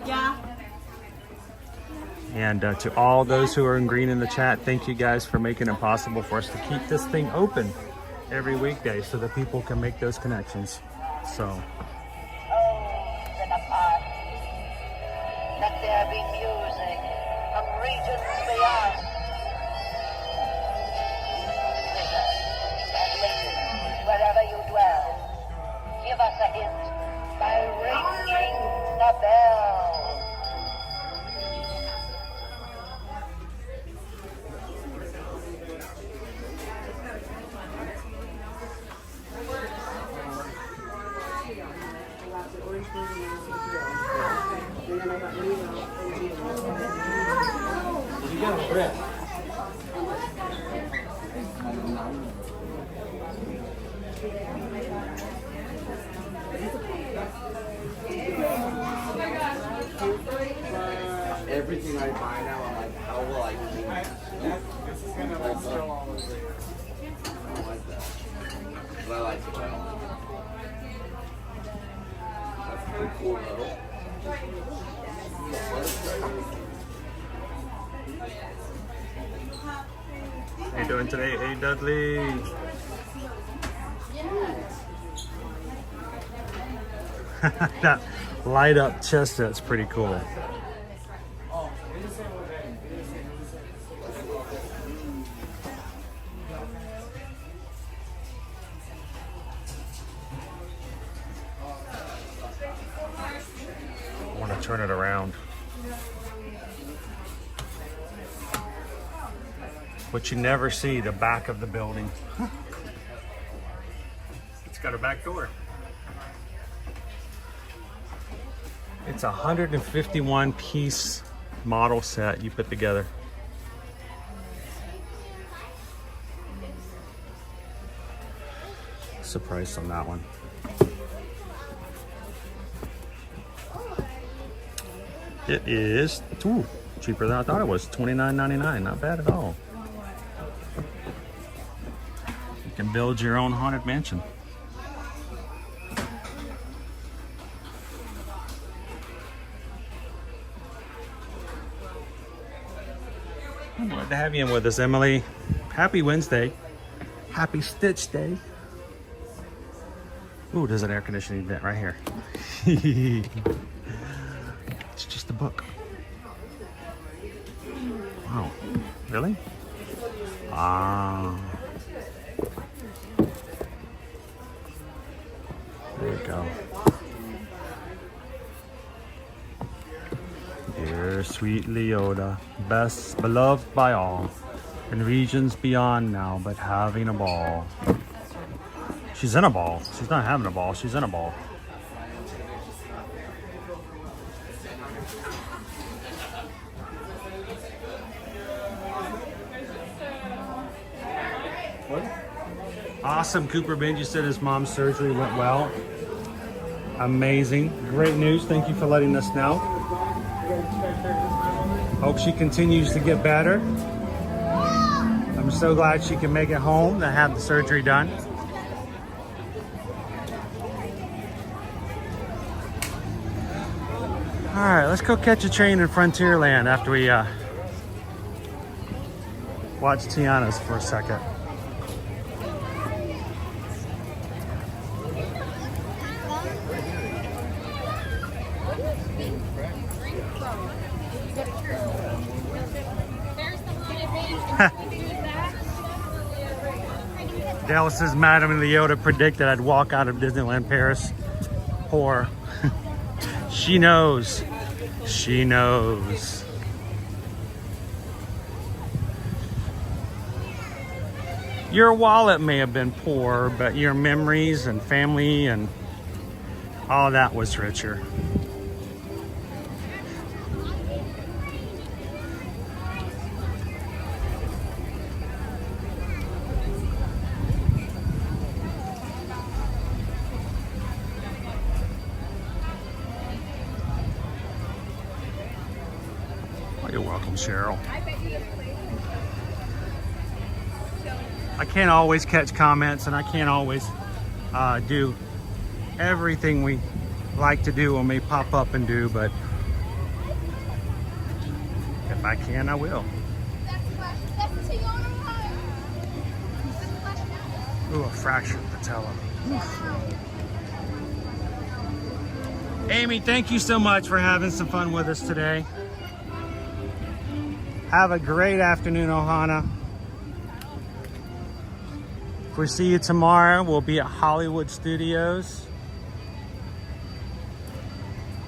Yeah. And to all those who are in green in the chat, thank you guys for making it possible for us to keep this thing open every weekday so that people can make those connections. So let there be music from regions beyond. And listen, wherever you dwell, give us a hint by ringing the bell. You got a grip. Everything I buy now, I'm like, how will I clean it? This is gonna like spill all over you. I don't like that. But I like it well. That's pretty cool though. how you doing today, A. Dudley? That light up chestnut's pretty cool. I want to turn it around. But you never see the back of the building. It's got a back door. It's a 151 piece model set you put together. What's the price on that one? It is cheaper than I thought it was. $29.99. Not bad at all. You can build your own haunted mansion. I'm glad to have you in with us, Emily. Happy Wednesday. Happy Stitch Day. Ooh, there's an air conditioning vent right here. It's just a book. Wow. Really? Ah. There you go. Dear sweet Leota, best beloved by all, in regions beyond now, but having a ball. She's in a ball. She's not having a ball. She's in a ball. Awesome. Cooper Benji said his mom's surgery went well. Amazing. Great news. Thank you for letting us know. Hope she continues to get better. I'm so glad she can make it home to have the surgery done. All right, let's go catch a train in Frontierland after we watch Tiana's for a second. Dale says Madame Leota predicted I'd walk out of Disneyland Paris poor. She knows. She knows. Your wallet may have been poor, but your memories and family and all that was richer. You're welcome, Cheryl. I can't always catch comments, and I can't always do everything we like to do or may pop up and do, but if I can, I will. Ooh, a fractured patella. Amy, thank you so much for having some fun with us today. Have a great afternoon, Ohana. If we see you tomorrow, we'll be at Hollywood Studios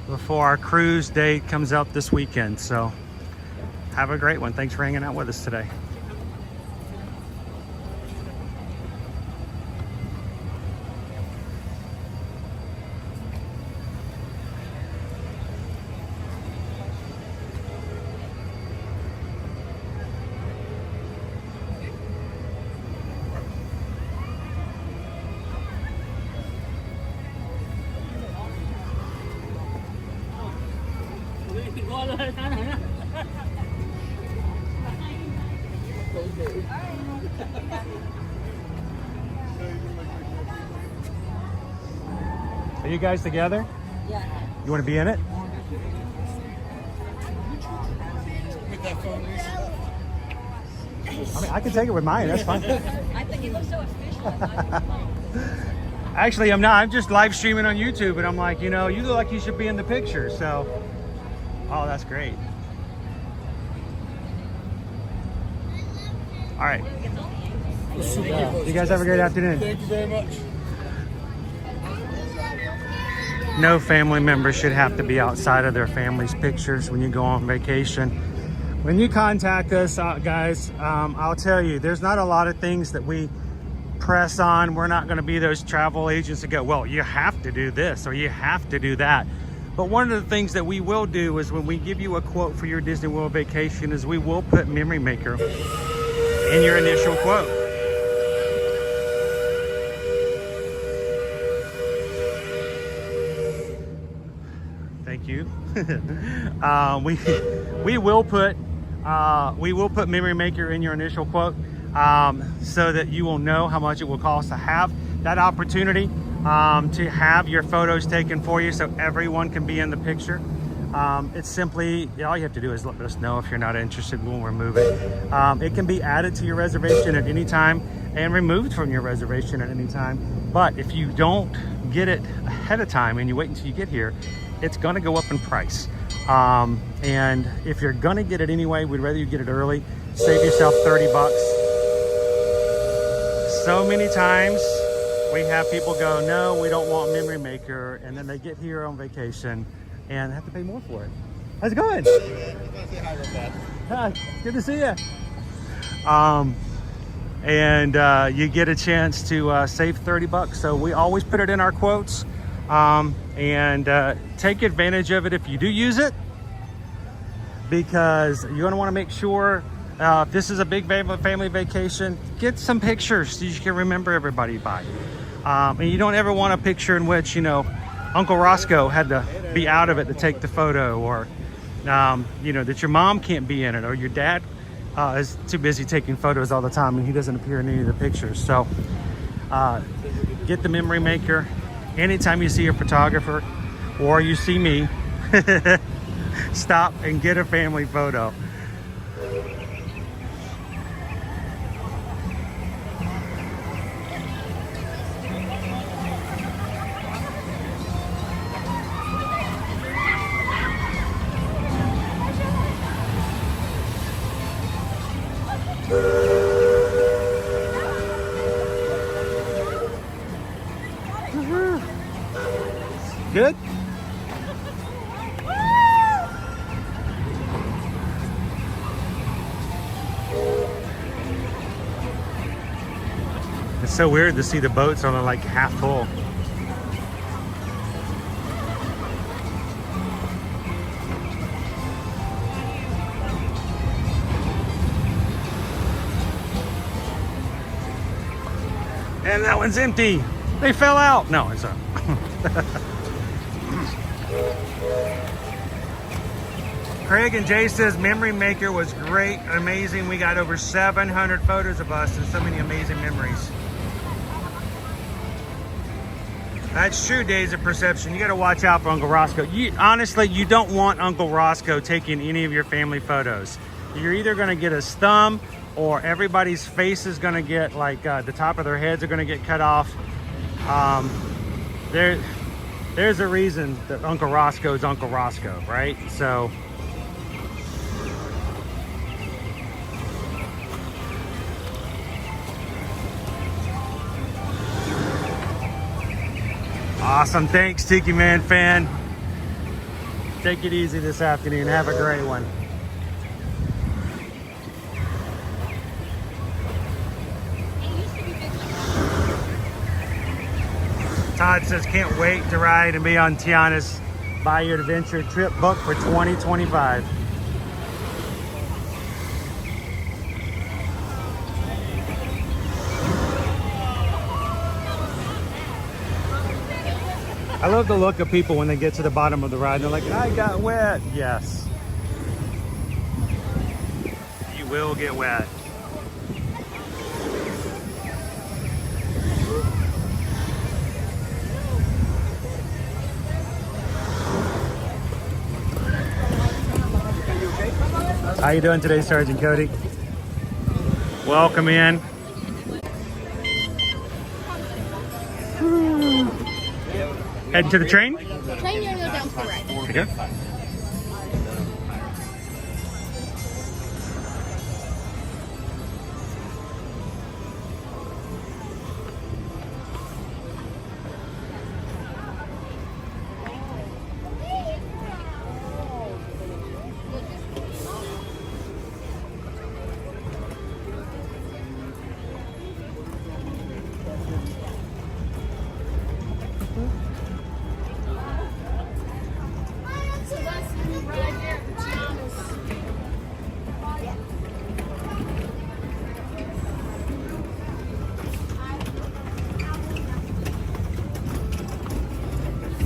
before our cruise date comes out this weekend. So have a great one. Thanks for hanging out with us today. Are you guys together? Yeah. You want to be in it? With that phone, I mean, I can take it with mine. That's fine. I think it looks so official. Actually, I'm not. I'm just live streaming on YouTube, and I'm like, you know, you look like you should be in the picture. So, oh, that's great. All right. You guys have a great afternoon. Thank you very much. No family member should have to be outside of their family's pictures when you go on vacation. When you contact us, guys, I'll tell you, there's not a lot of things that we press on. We're not going to be those travel agents that go, well, you have to do this or you have to do that. But one of the things that we will do is when we give you a quote for your Disney World vacation is we will put Memory Maker in your initial quote. Thank you. we will put Memory Maker in your initial quote so that you will know how much it will cost to have that opportunity to have your photos taken for you, so everyone can be in the picture. It's simply, all you have to do is let us know if you're not interested. We'll remove it. It can be added to your reservation at any time and removed from your reservation at any time. But if you don't get it ahead of time and you wait until you get here, it's going to go up in price. And if you're going to get it anyway, we'd rather you get it early. Save yourself 30 bucks. So many times we have people go, no, we don't want Memory Maker. And then they get here on vacation and have to pay more for it. How's it going? Hi, good to see you. And you get a chance to save 30 bucks. So we always put it in our quotes. And take advantage of it if you do use it, because you're going to want to make sure if this is a big family vacation, get some pictures so you can remember everybody by. And you don't ever want a picture in which, you know, Uncle Roscoe had to be out of it to take the photo, or you know, that your mom can't be in it, or your dad is too busy taking photos all the time and he doesn't appear in any of the pictures. So get the Memory Maker. Anytime you see a photographer or you see me, stop and get a family photo. Good? It's so weird to see the boats on like half full. And that one's empty. They fell out. No, it's not. Craig and Jay says Memory Maker was great, amazing. We got over 700 photos of us and so many amazing memories. That's true, Days of Perception. You got to watch out for Uncle Roscoe. Honestly, you don't want Uncle Roscoe taking any of your family photos. You're either going to get his thumb or everybody's face is going to get like the top of their heads are going to get cut off. There's a reason that Uncle Roscoe is Uncle Roscoe, right? So awesome. Thanks, Tiki Man fan. Take it easy this afternoon. Have a great one. Todd says, can't wait to ride and be on Tiana's Bayou Adventure trip booked for 2025. I love the look of people when they get to the bottom of the ride. They're like, I got wet. Yes. You will get wet. How you doing today, Sergeant Cody? Welcome in. Heading to the train? Train, you're gonna go down to the right. Okay.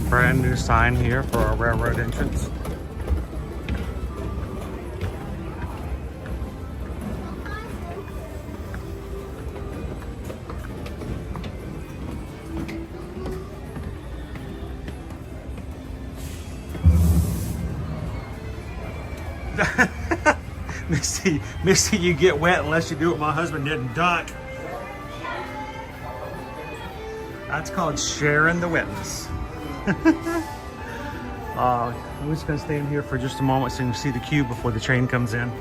Brand new sign here for our railroad entrance. Misty, you get wet unless you do what my husband did and duck. That's called sharing the wetness. I'm just going to stay in here for just a moment so you can see the queue before the train comes in.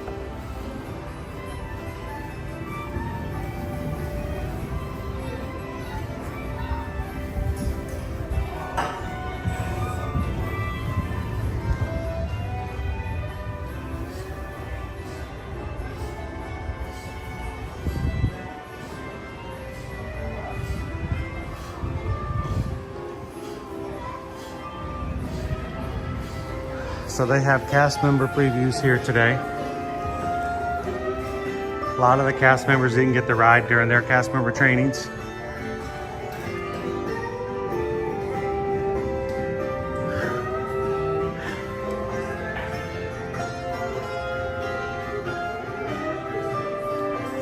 So they have cast member previews here today. A lot of the cast members didn't get the ride during their cast member trainings.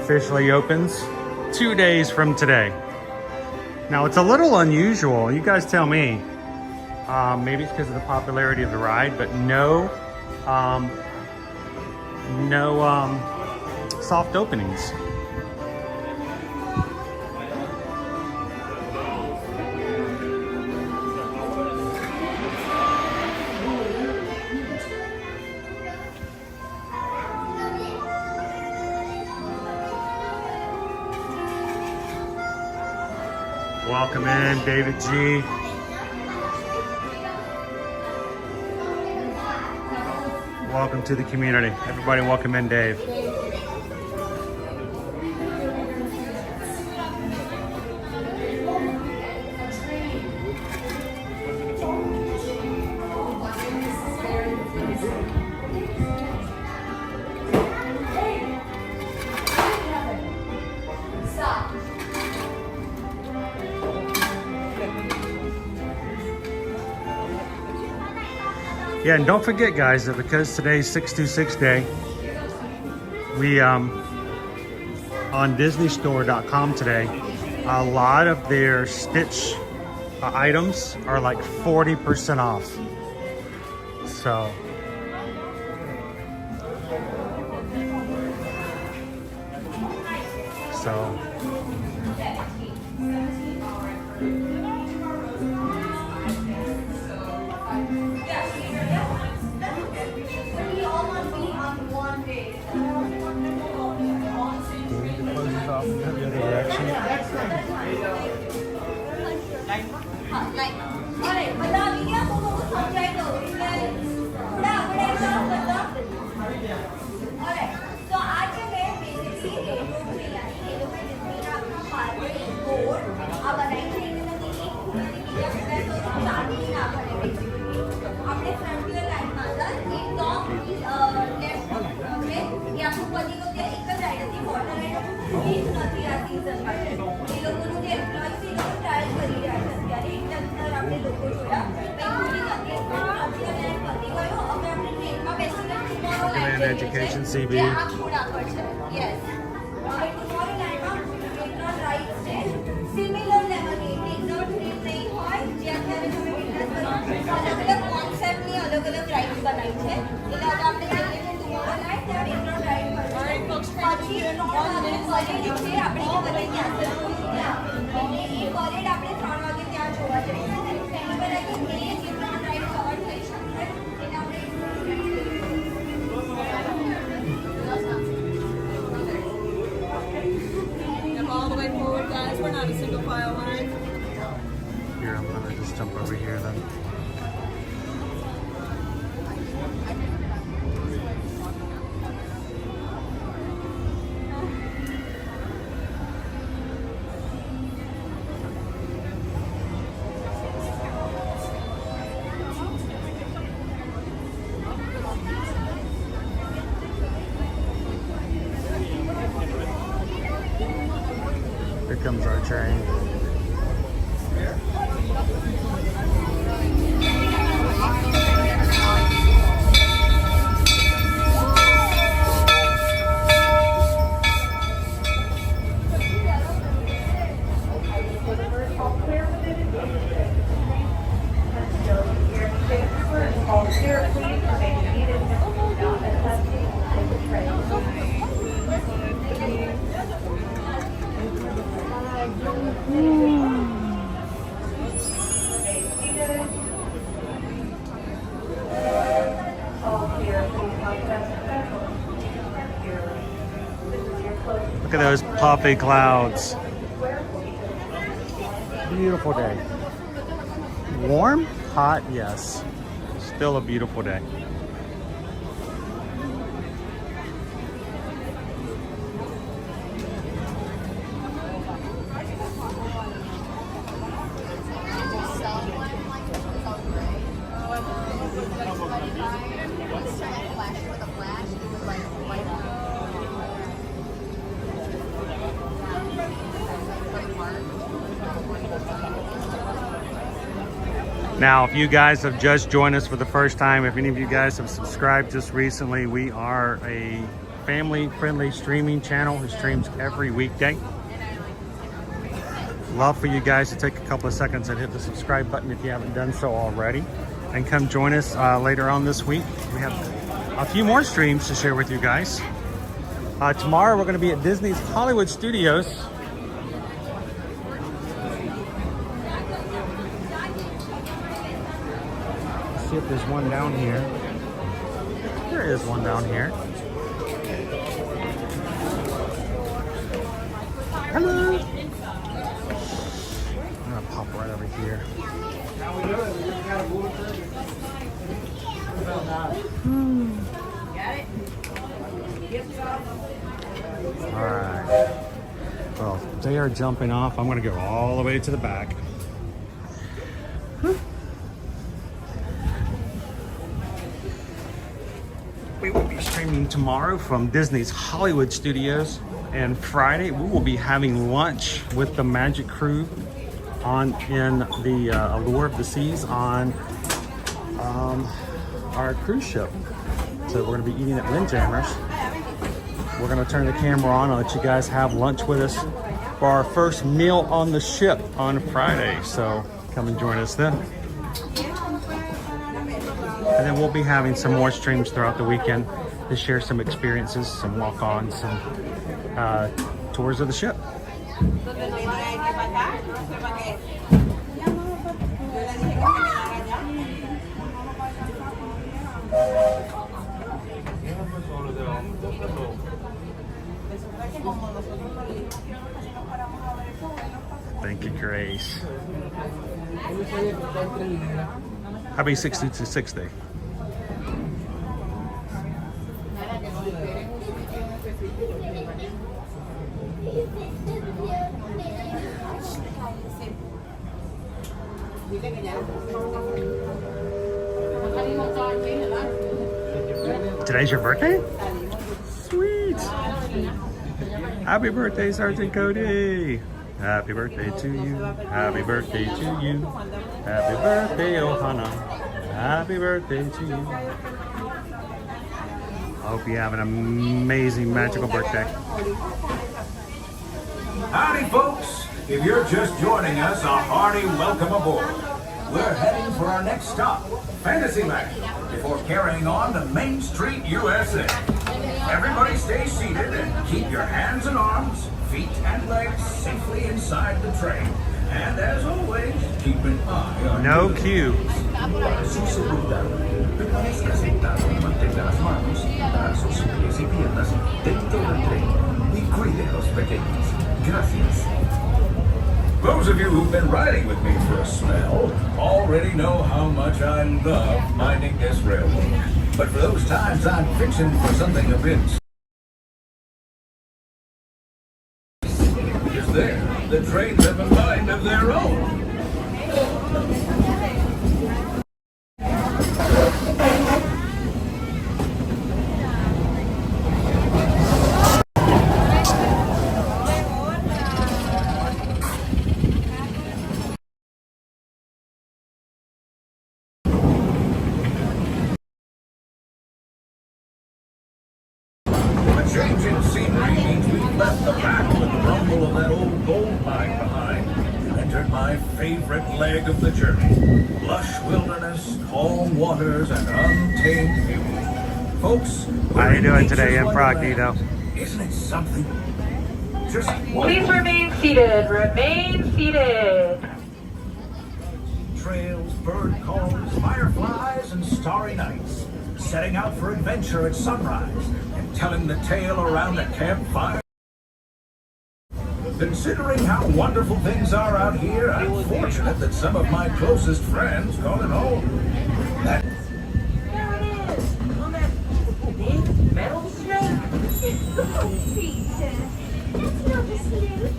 Officially opens 2 days from today. Now it's a little unusual, you guys tell me. Maybe it's because of the popularity of the ride, but no no soft openings. Welcome in, David G. Welcome to the community. Everybody welcome in, Dave. Yeah, and don't forget, guys, that because today's 626 day, we on DisneyStore.com today, a lot of their Stitch items are like 40% off. So Education CB. Yes. Similar lemonade, dessert cream नहीं होय, જે અત્યારે તમે witness કરો, અલગ-અલગ કોન્સેપ્ટની અલગ-અલગ rides બનાવી છે. એટલે આજે આપણે જઈએ છીએ ટુમોરો નાઈટ, ત્યાં ડિફરન્ટ રાઈડ કરશે. પછી 3 વાગે પરેડ છે, આપણે એ બધાની આસર ત્યાં. એટલે એ પરેડ આપણે 3 વાગે ત્યાં જોવા જઈશું. એની પહેલા તો એ ડિફરન્ટ રાઈડ કવર થઈ શકશે. એટલે આપણે all the way forward, guys. We're not a single file line. Here, I'm gonna just jump over here then. Here comes our train. Look at those puffy clouds. Beautiful day. Warm? Hot? Yes. Still a beautiful day. Now, if you guys have just joined us for the first time, if any of you guys have subscribed just recently, we are a family-friendly streaming channel who streams every weekday. Love for you guys to take a couple of seconds and hit the subscribe button if you haven't done so already. And come join us later on this week. We have a few more streams to share with you guys. Tomorrow we're going to be at Disney's Hollywood Studios. Let's see if there's one down here. There is one down here. Hello. I'm gonna pop right over here. All right. Well, they are jumping off. I'm gonna go all the way to the back. We will be streaming tomorrow from Disney's Hollywood Studios, and Friday we will be having lunch with the Magic Crew in the Allure of the Seas on our cruise ship. So we're going to be eating at Windjammers. We're going to turn the camera on and let you guys have lunch with us for our first meal on the ship on Friday. So come and join us then. And then we'll be having some more streams throughout the weekend to share some experiences, some walk-ons, some tours of the ship. Thank you, Grace. Happy 66th day. Today's your birthday? Sweet. Happy birthday, Sergeant Cody. Happy birthday to you. Happy birthday to you. Happy birthday, Ohana. Happy birthday to you. I hope you have an amazing, magical birthday. Howdy, folks. If you're just joining us, a hearty welcome aboard. We're heading for our next stop, Fantasyland, before carrying on to Main Street, USA. Everybody stay seated and keep your hands and arms, feet and legs safely inside the train. And as always, keep an eye on no queue. Para su seguridad, permanezca sentado y mantenga las manos, brazos, pies y piernas dentro del tren y cuide a los pequeños. Gracias. Those of you who've been riding with me for a spell already know how much I love minding this railroad. But for those times I'm fixing for something a bit is there. The trains have a mind of their own. Change in scenery means we've left the back with the rumble of that old gold mine behind and entered my favorite leg of the journey. Lush wilderness, calm waters, and untamed beauty. Folks, how are you doing today, Incognito? Isn't it something? Just please remain seated. Remain seated. Trails, bird calls, fireflies, and starry nights. Setting out for adventure at sunrise and telling the tale around a campfire. Considering how wonderful things are out here, I'm fortunate that some of my closest friends call it home. There it is, on that big metal snake. Oh, Peter, that's not a snake.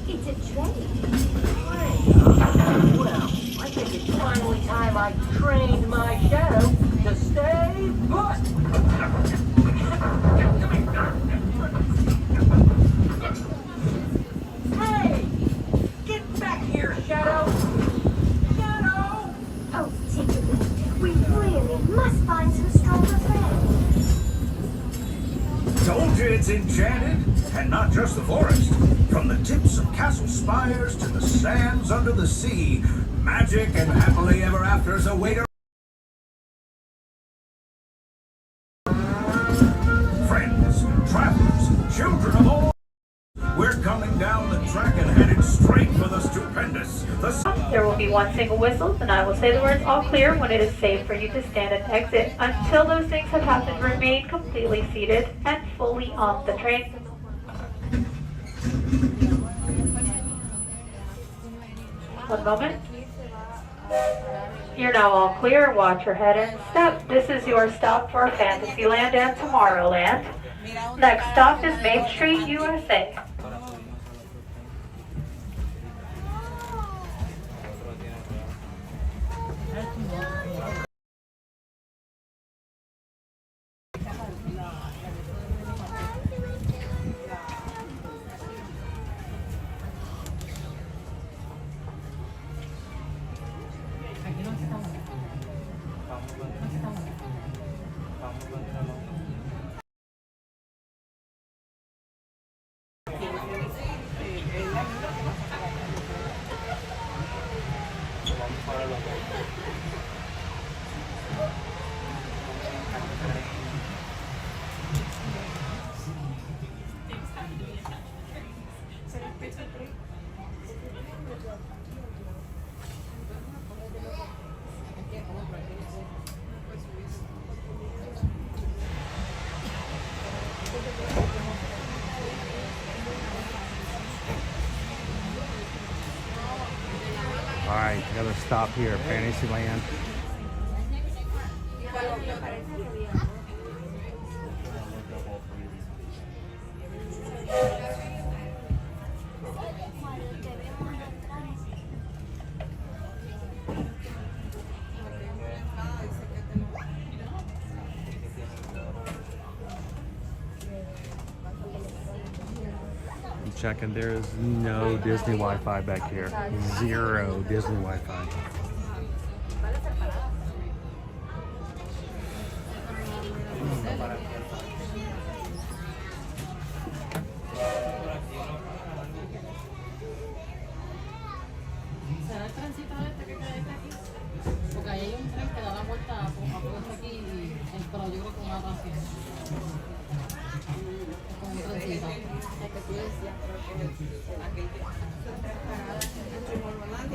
It's a train. Well, I think it's finally time I trained my shadow to stay put. Hey! Get back here, Shadow! Shadow! Oh, Tickety, we really must find some stronger friends. Told you it's enchanted, and not just the forest. From the tips of castle spires to the sands under the sea, magic and happily ever afters await. track and headed straight for the stupendous. There will be one single whistle, and I will say the words all clear when it is safe for you to stand and exit. Until those things have happened, remain completely seated and fully on the train. One moment. You're now all clear. Watch your head and step. This is your stop for Fantasyland and Tomorrowland. Next stop is Main Street, USA. Alright, gotta stop here at Fantasyland. Checking, there is no Disney Wi-Fi back here. Zero Disney Wi-Fi. ¿Será el trencito este que queda aquí? Porque ahí hay un tren que da la vuelta a aquí, pero yo creo que una atracción. Con un trencito.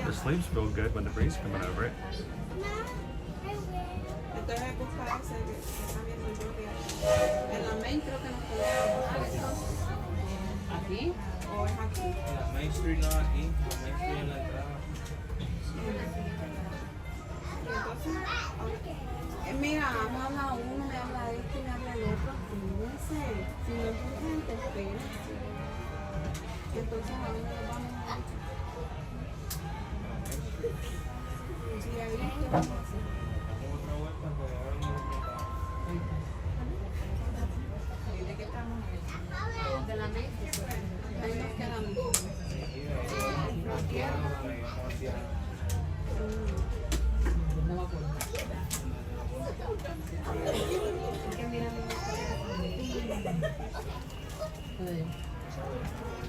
The sleeves feel good when the breeze is coming over it. Entonces busca ese que está viendo yo que hay. En la main creo que nos podemos. ¿Aquí? ¿O es aquí? La Main Street no aquí, la Main Street en la entrada. Entonces, mira, me habla uno, me habla este, me habla el otro. Fíjense, si no es urgente, espérense. Entonces, ¿a dónde nos vamos a ir? Sí, ahí, ¿qué vamos a hacer? Otra vuelta, pues ahora no lo ¿De qué estamos? De la mente. Ahí nos quedamos. No me acuerdo.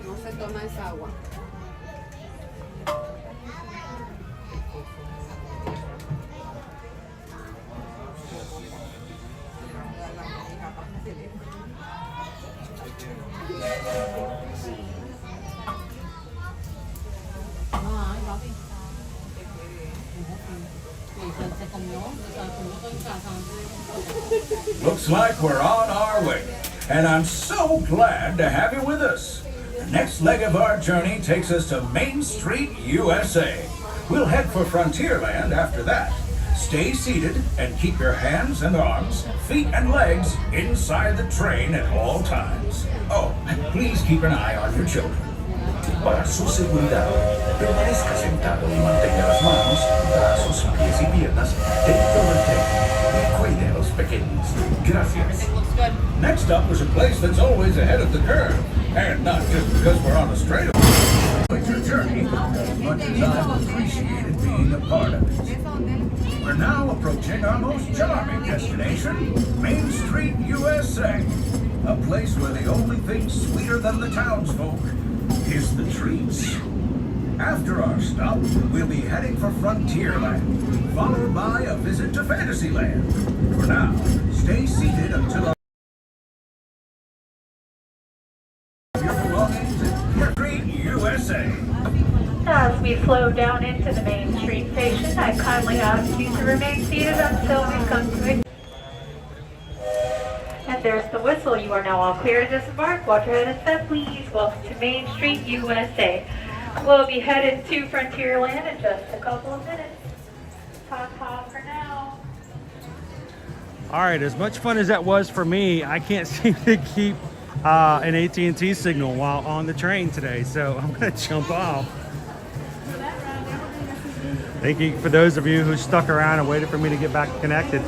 No se toma esa agua. Looks like we're on our way, and I'm so glad to have you with us. The next leg of our journey takes us to Main Street, USA. We'll head for Frontierland after that. Stay seated and keep your hands and arms, feet and legs inside the train at all times. Oh, and please keep an eye on your children. Para su seguridad, permanezca sentado y mantenga las manos, brazos, pies y piernas dentro del tren y cuide a los pequeños. Gracias. Next up is a place that's always ahead of the curve, and not just because we're on a straightaway. It's your journey, as much as I've appreciated being a part of it. We're now approaching our most charming destination, Main Street, USA. A place where the only thing sweeter than the townsfolk is the treats. After our stop, we'll be heading for Frontierland, followed by a visit to Fantasyland. For now, stay seated until your belongings in Street, USA. As we slow down into the Main Street station, I kindly ask you to remain seated until we come to a... And there's the whistle. You are now all clear to disembark. Watch your head and step, please. Welcome to Main Street, USA. We'll be headed to Frontierland in just a couple of minutes. Ta-ta for now. All right, as much fun as that was for me, I can't seem to keep an AT&T signal while on the train today, so I'm gonna jump off. Thank you for those of you who stuck around and waited for me to get back connected.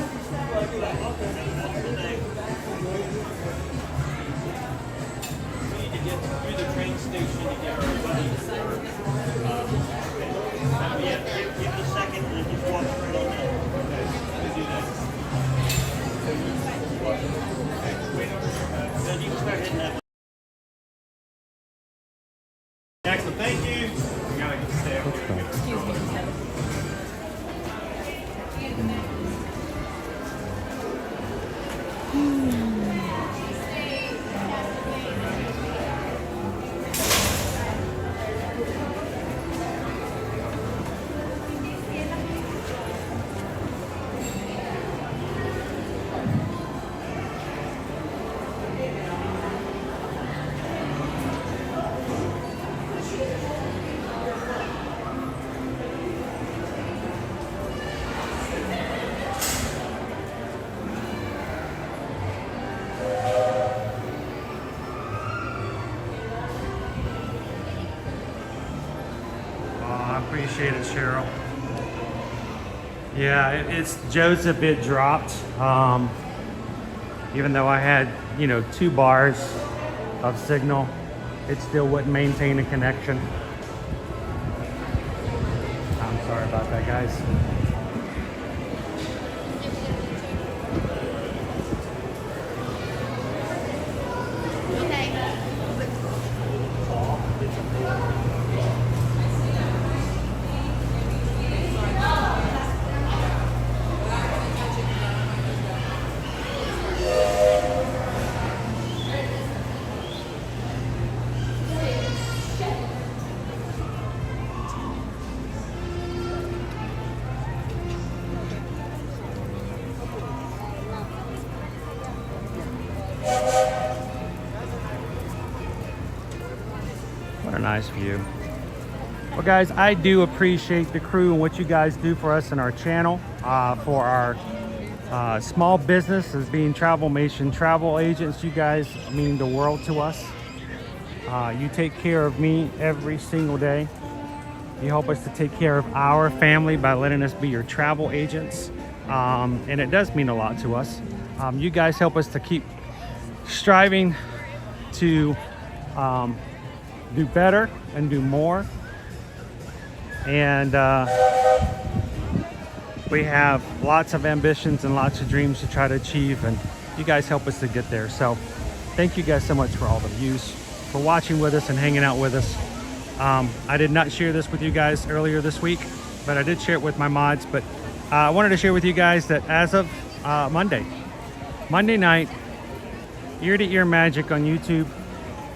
Excellent, thank you. We gotta get to stay over here. Appreciate it, Cheryl. Yeah, it's Joseph. It dropped. Even though I had, 2 bars of signal, it still wouldn't maintain a connection. I'm sorry about that, guys. What a nice view. Well, guys, I do appreciate the crew and what you guys do for us in our channel, for our small business as being Travelmation travel agents. You guys mean the world to us. You take care of me every single day. You help us to take care of our family by letting us be your travel agents. And it does mean a lot to us. You guys help us to keep striving to do better and do more. And we have lots of ambitions and lots of dreams to try to achieve, and you guys help us to get there. So thank you guys so much for all the views, for watching with us and hanging out with us. I did not share this with you guys earlier this week, but I did share it with my mods. But I wanted to share with you guys that as of Monday night, Ear to Ear Magic on YouTube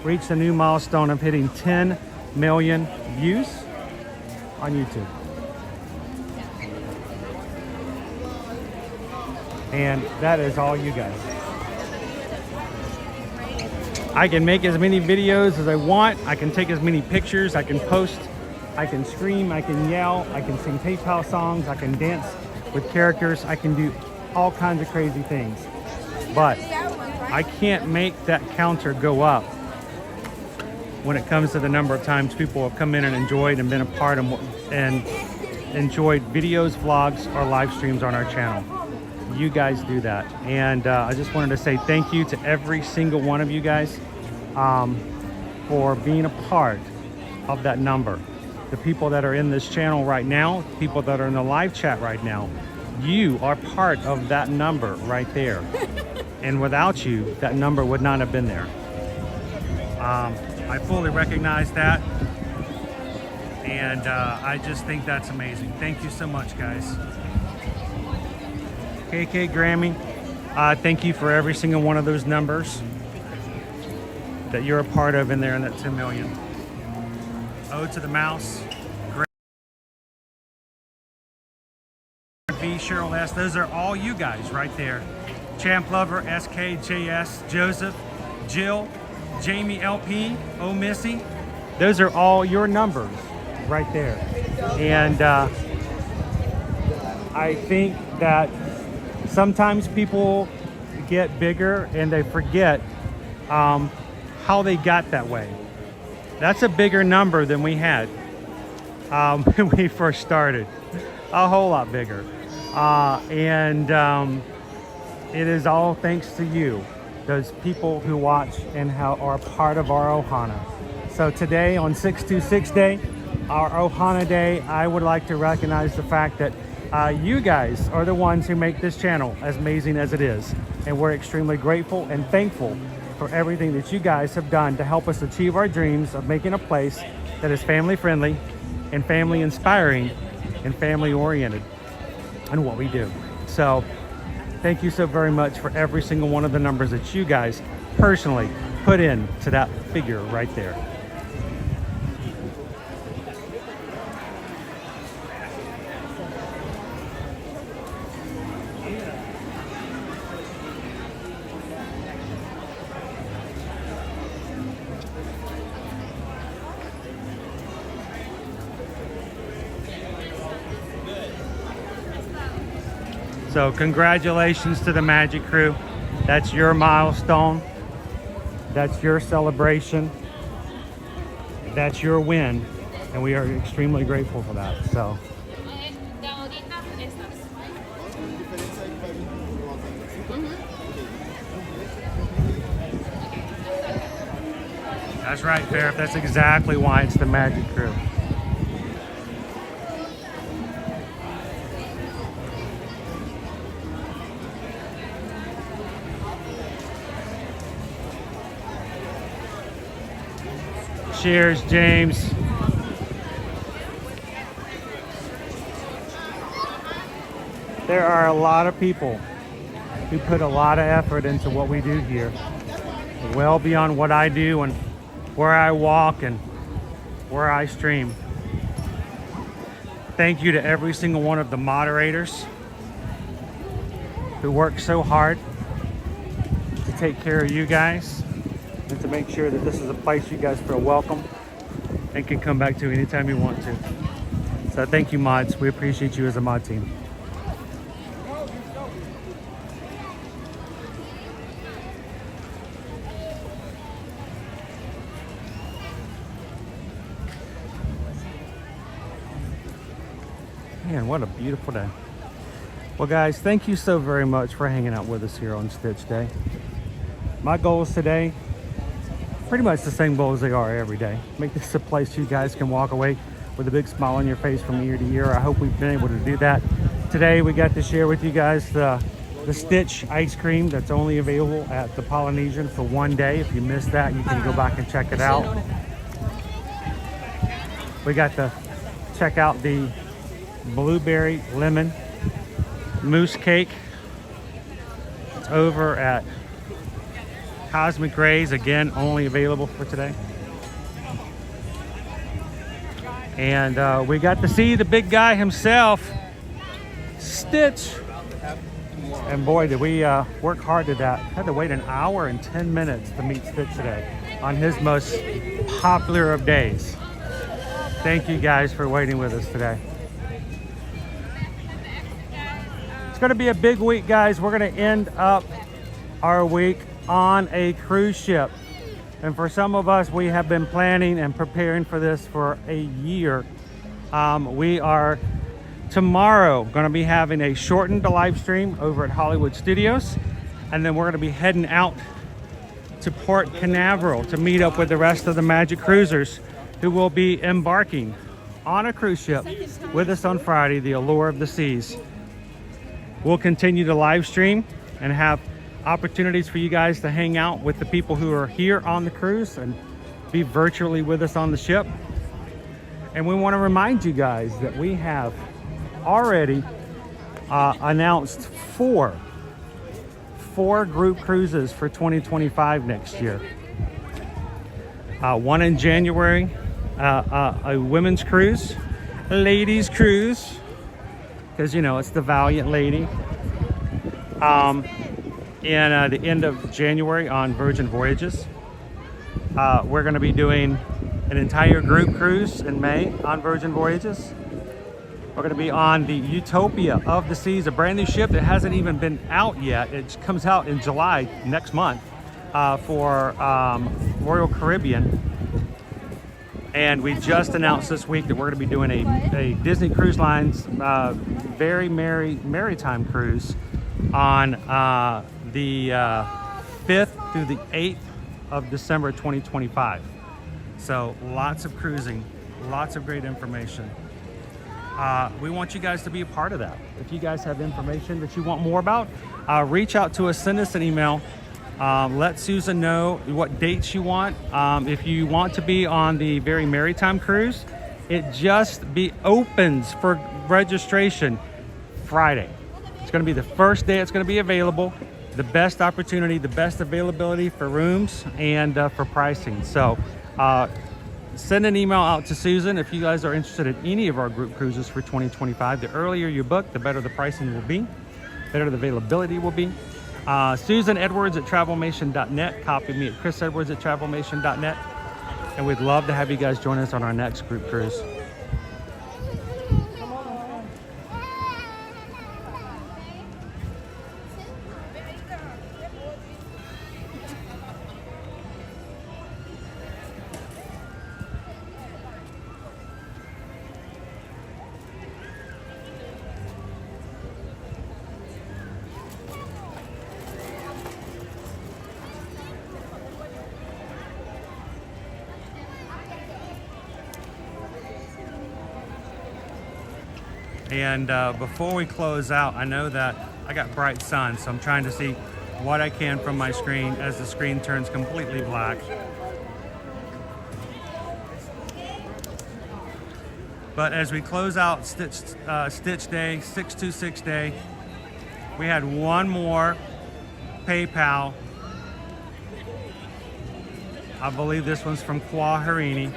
reached a new milestone of hitting 10 million views on YouTube. And that is all you guys. I can make as many videos as I want. I can take as many pictures. I can post. I can scream. I can yell. I can sing PayPal songs. I can dance with characters. I can do all kinds of crazy things. But I can't make that counter go up when it comes to the number of times people have come in and enjoyed and been a part of and enjoyed videos, vlogs, or live streams on our channel. You guys do that. And I just wanted to say thank you to every single one of you guys for being a part of that number. The people that are in this channel right now, people that are in the live chat right now, you are part of that number right there. And without you, that number would not have been there. I fully recognize that, and I just think that's amazing. Thank you so much, guys. KK Grammy, thank you for every single one of those numbers that you're a part of in there in that 10 million. Ode to the Mouse, Greg V, Cheryl S. Those are all you guys right there. Champ Lover, SKJS, Joseph, Jill, Jamie LP, Oh Missy. Those are all your numbers right there. And I think that sometimes people get bigger and they forget how they got that way. That's a bigger number than we had when we first started. A whole lot bigger. It is all thanks to you, those people who watch and how are part of our Ohana. So today on 626 Day, our Ohana Day, I would like to recognize the fact that you guys are the ones who make this channel as amazing as it is. And we're extremely grateful and thankful for everything that you guys have done to help us achieve our dreams of making a place that is family friendly and family inspiring and family oriented in what we do. So thank you so very much for every single one of the numbers that you guys personally put in to that figure right there. So congratulations to the Magic Crew. That's your milestone. That's your celebration. That's your win. And we are extremely grateful for that. So that's right, Fair. That's exactly why it's the Magic Crew. Cheers, James. There are a lot of people who put a lot of effort into what we do here, well beyond what I do and where I walk and where I stream. Thank you to every single one of the moderators who work so hard to take care of you guys and to make sure that this is a place you guys feel welcome and can come back to anytime you want to. So thank you, mods. We appreciate you as a mod team. Man, what a beautiful day. Well, guys, thank you so very much for hanging out with us here on Stitch Day. My goals today, pretty much the same goals they are every day. Make this a place you guys can walk away with a big smile on your face from year to year. I hope we've been able to do that. Today, we got to share with you guys the Stitch ice cream that's only available at the Polynesian for one day. If you missed that, you can go back and check it out. We got to check out the blueberry lemon mousse cake. It's over at Cosmic Rays, again, only available for today. And we got to see the big guy himself, Stitch. And boy, did we work hard at that. Had to wait an hour and 10 minutes to meet Stitch today on his most popular of days. Thank you guys for waiting with us today. It's going to be a big week, guys. We're going to end up our week on a cruise ship. And for some of us, we have been planning and preparing for this for a year. We are tomorrow going to be having a shortened live stream over at Hollywood Studios. And then we're going to be heading out to Port Canaveral to meet up with the rest of the Magic Cruisers who will be embarking on a cruise ship with us on Friday, the Allure of the Seas. We'll continue to live stream and have opportunities for you guys to hang out with the people who are here on the cruise and be virtually with us on the ship. And we want to remind you guys that we have already announced four group cruises for 2025 next year. One in January, a women's cruise, ladies cruise, because you know it's the Valiant Lady. In the end of January on Virgin Voyages. We're going to be doing an entire group cruise in May on Virgin Voyages. We're going to be on the Utopia of the Seas, a brand new ship that hasn't even been out yet. It comes out in July next month for Royal Caribbean. And we just announced this week that we're going to be doing a Disney Cruise Lines Very Merry Maritime cruise on the 5th through the 8th of December 2025. So lots of cruising, lots of great information. We want you guys to be a part of that. If you guys have information that you want more about, reach out to us, send us an email. Let Susan know what dates you want. If you want to be on the Very Maritime cruise, it just opens for registration Friday. It's going to be the first day it's going to be available. The best opportunity, the best availability for rooms and for pricing. So send an email out to Susan if you guys are interested in any of our group cruises for 2025. The earlier you book, the better the pricing will be, better the availability will be. susanedwards at travelmation.net. Copy me at chrisedwards at travelmation.net. And we'd love to have you guys join us on our next group cruise. And before we close out, I know that I got bright sun, so I'm trying to see what I can from my screen as the screen turns completely black. But as we close out Stitch Day, 626 Day, we had one more PayPal. I believe this one's from Kwaharini.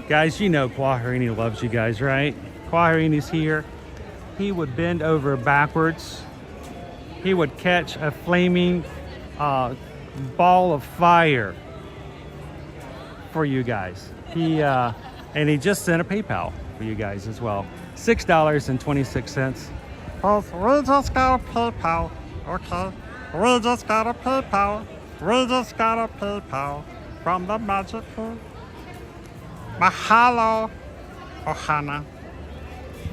Guys, you know Kwaharini loves you guys, right? Kwaharini's here. He would bend over backwards. He would catch a flaming ball of fire for you guys. And he just sent a PayPal for you guys as well. $6.26. We just got a PayPal, okay? We just got a PayPal. We just got a PayPal from the magical Mahalo Ohana.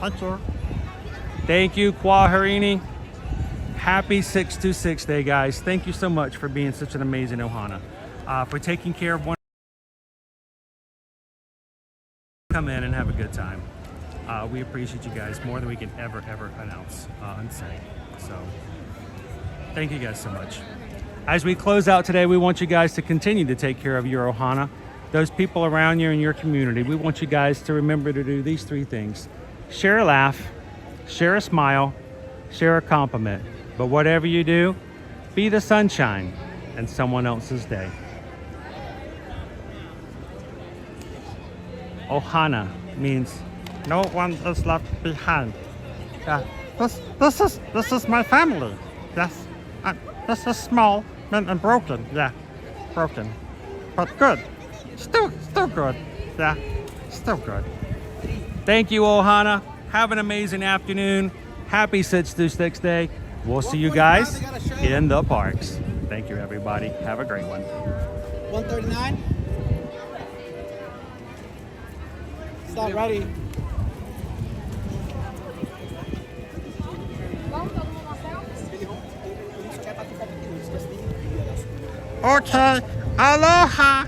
Thank you. Thank you, Kwaharini. Happy 626 Day, guys. Thank you so much for being such an amazing Ohana. For taking care of one. Come in and have a good time. We appreciate you guys more than we can ever announce and say. So thank you guys so much. As we close out today, we want you guys to continue to take care of your Ohana, those people around you in your community. We want you guys to remember to do these three things. Share a laugh, share a smile, share a compliment. But whatever you do, be the sunshine in someone else's day. Ohana means no one is left behind. Yeah, this is my family. Yes, this is small and broken. Yeah, broken, but good. Still good. Yeah, still good. Thank you, Ohana. Have an amazing afternoon. Happy 626 Day. We'll see you guys in the parks. Thank you, everybody. Have a great one. 139. Stop ready. Okay, aloha.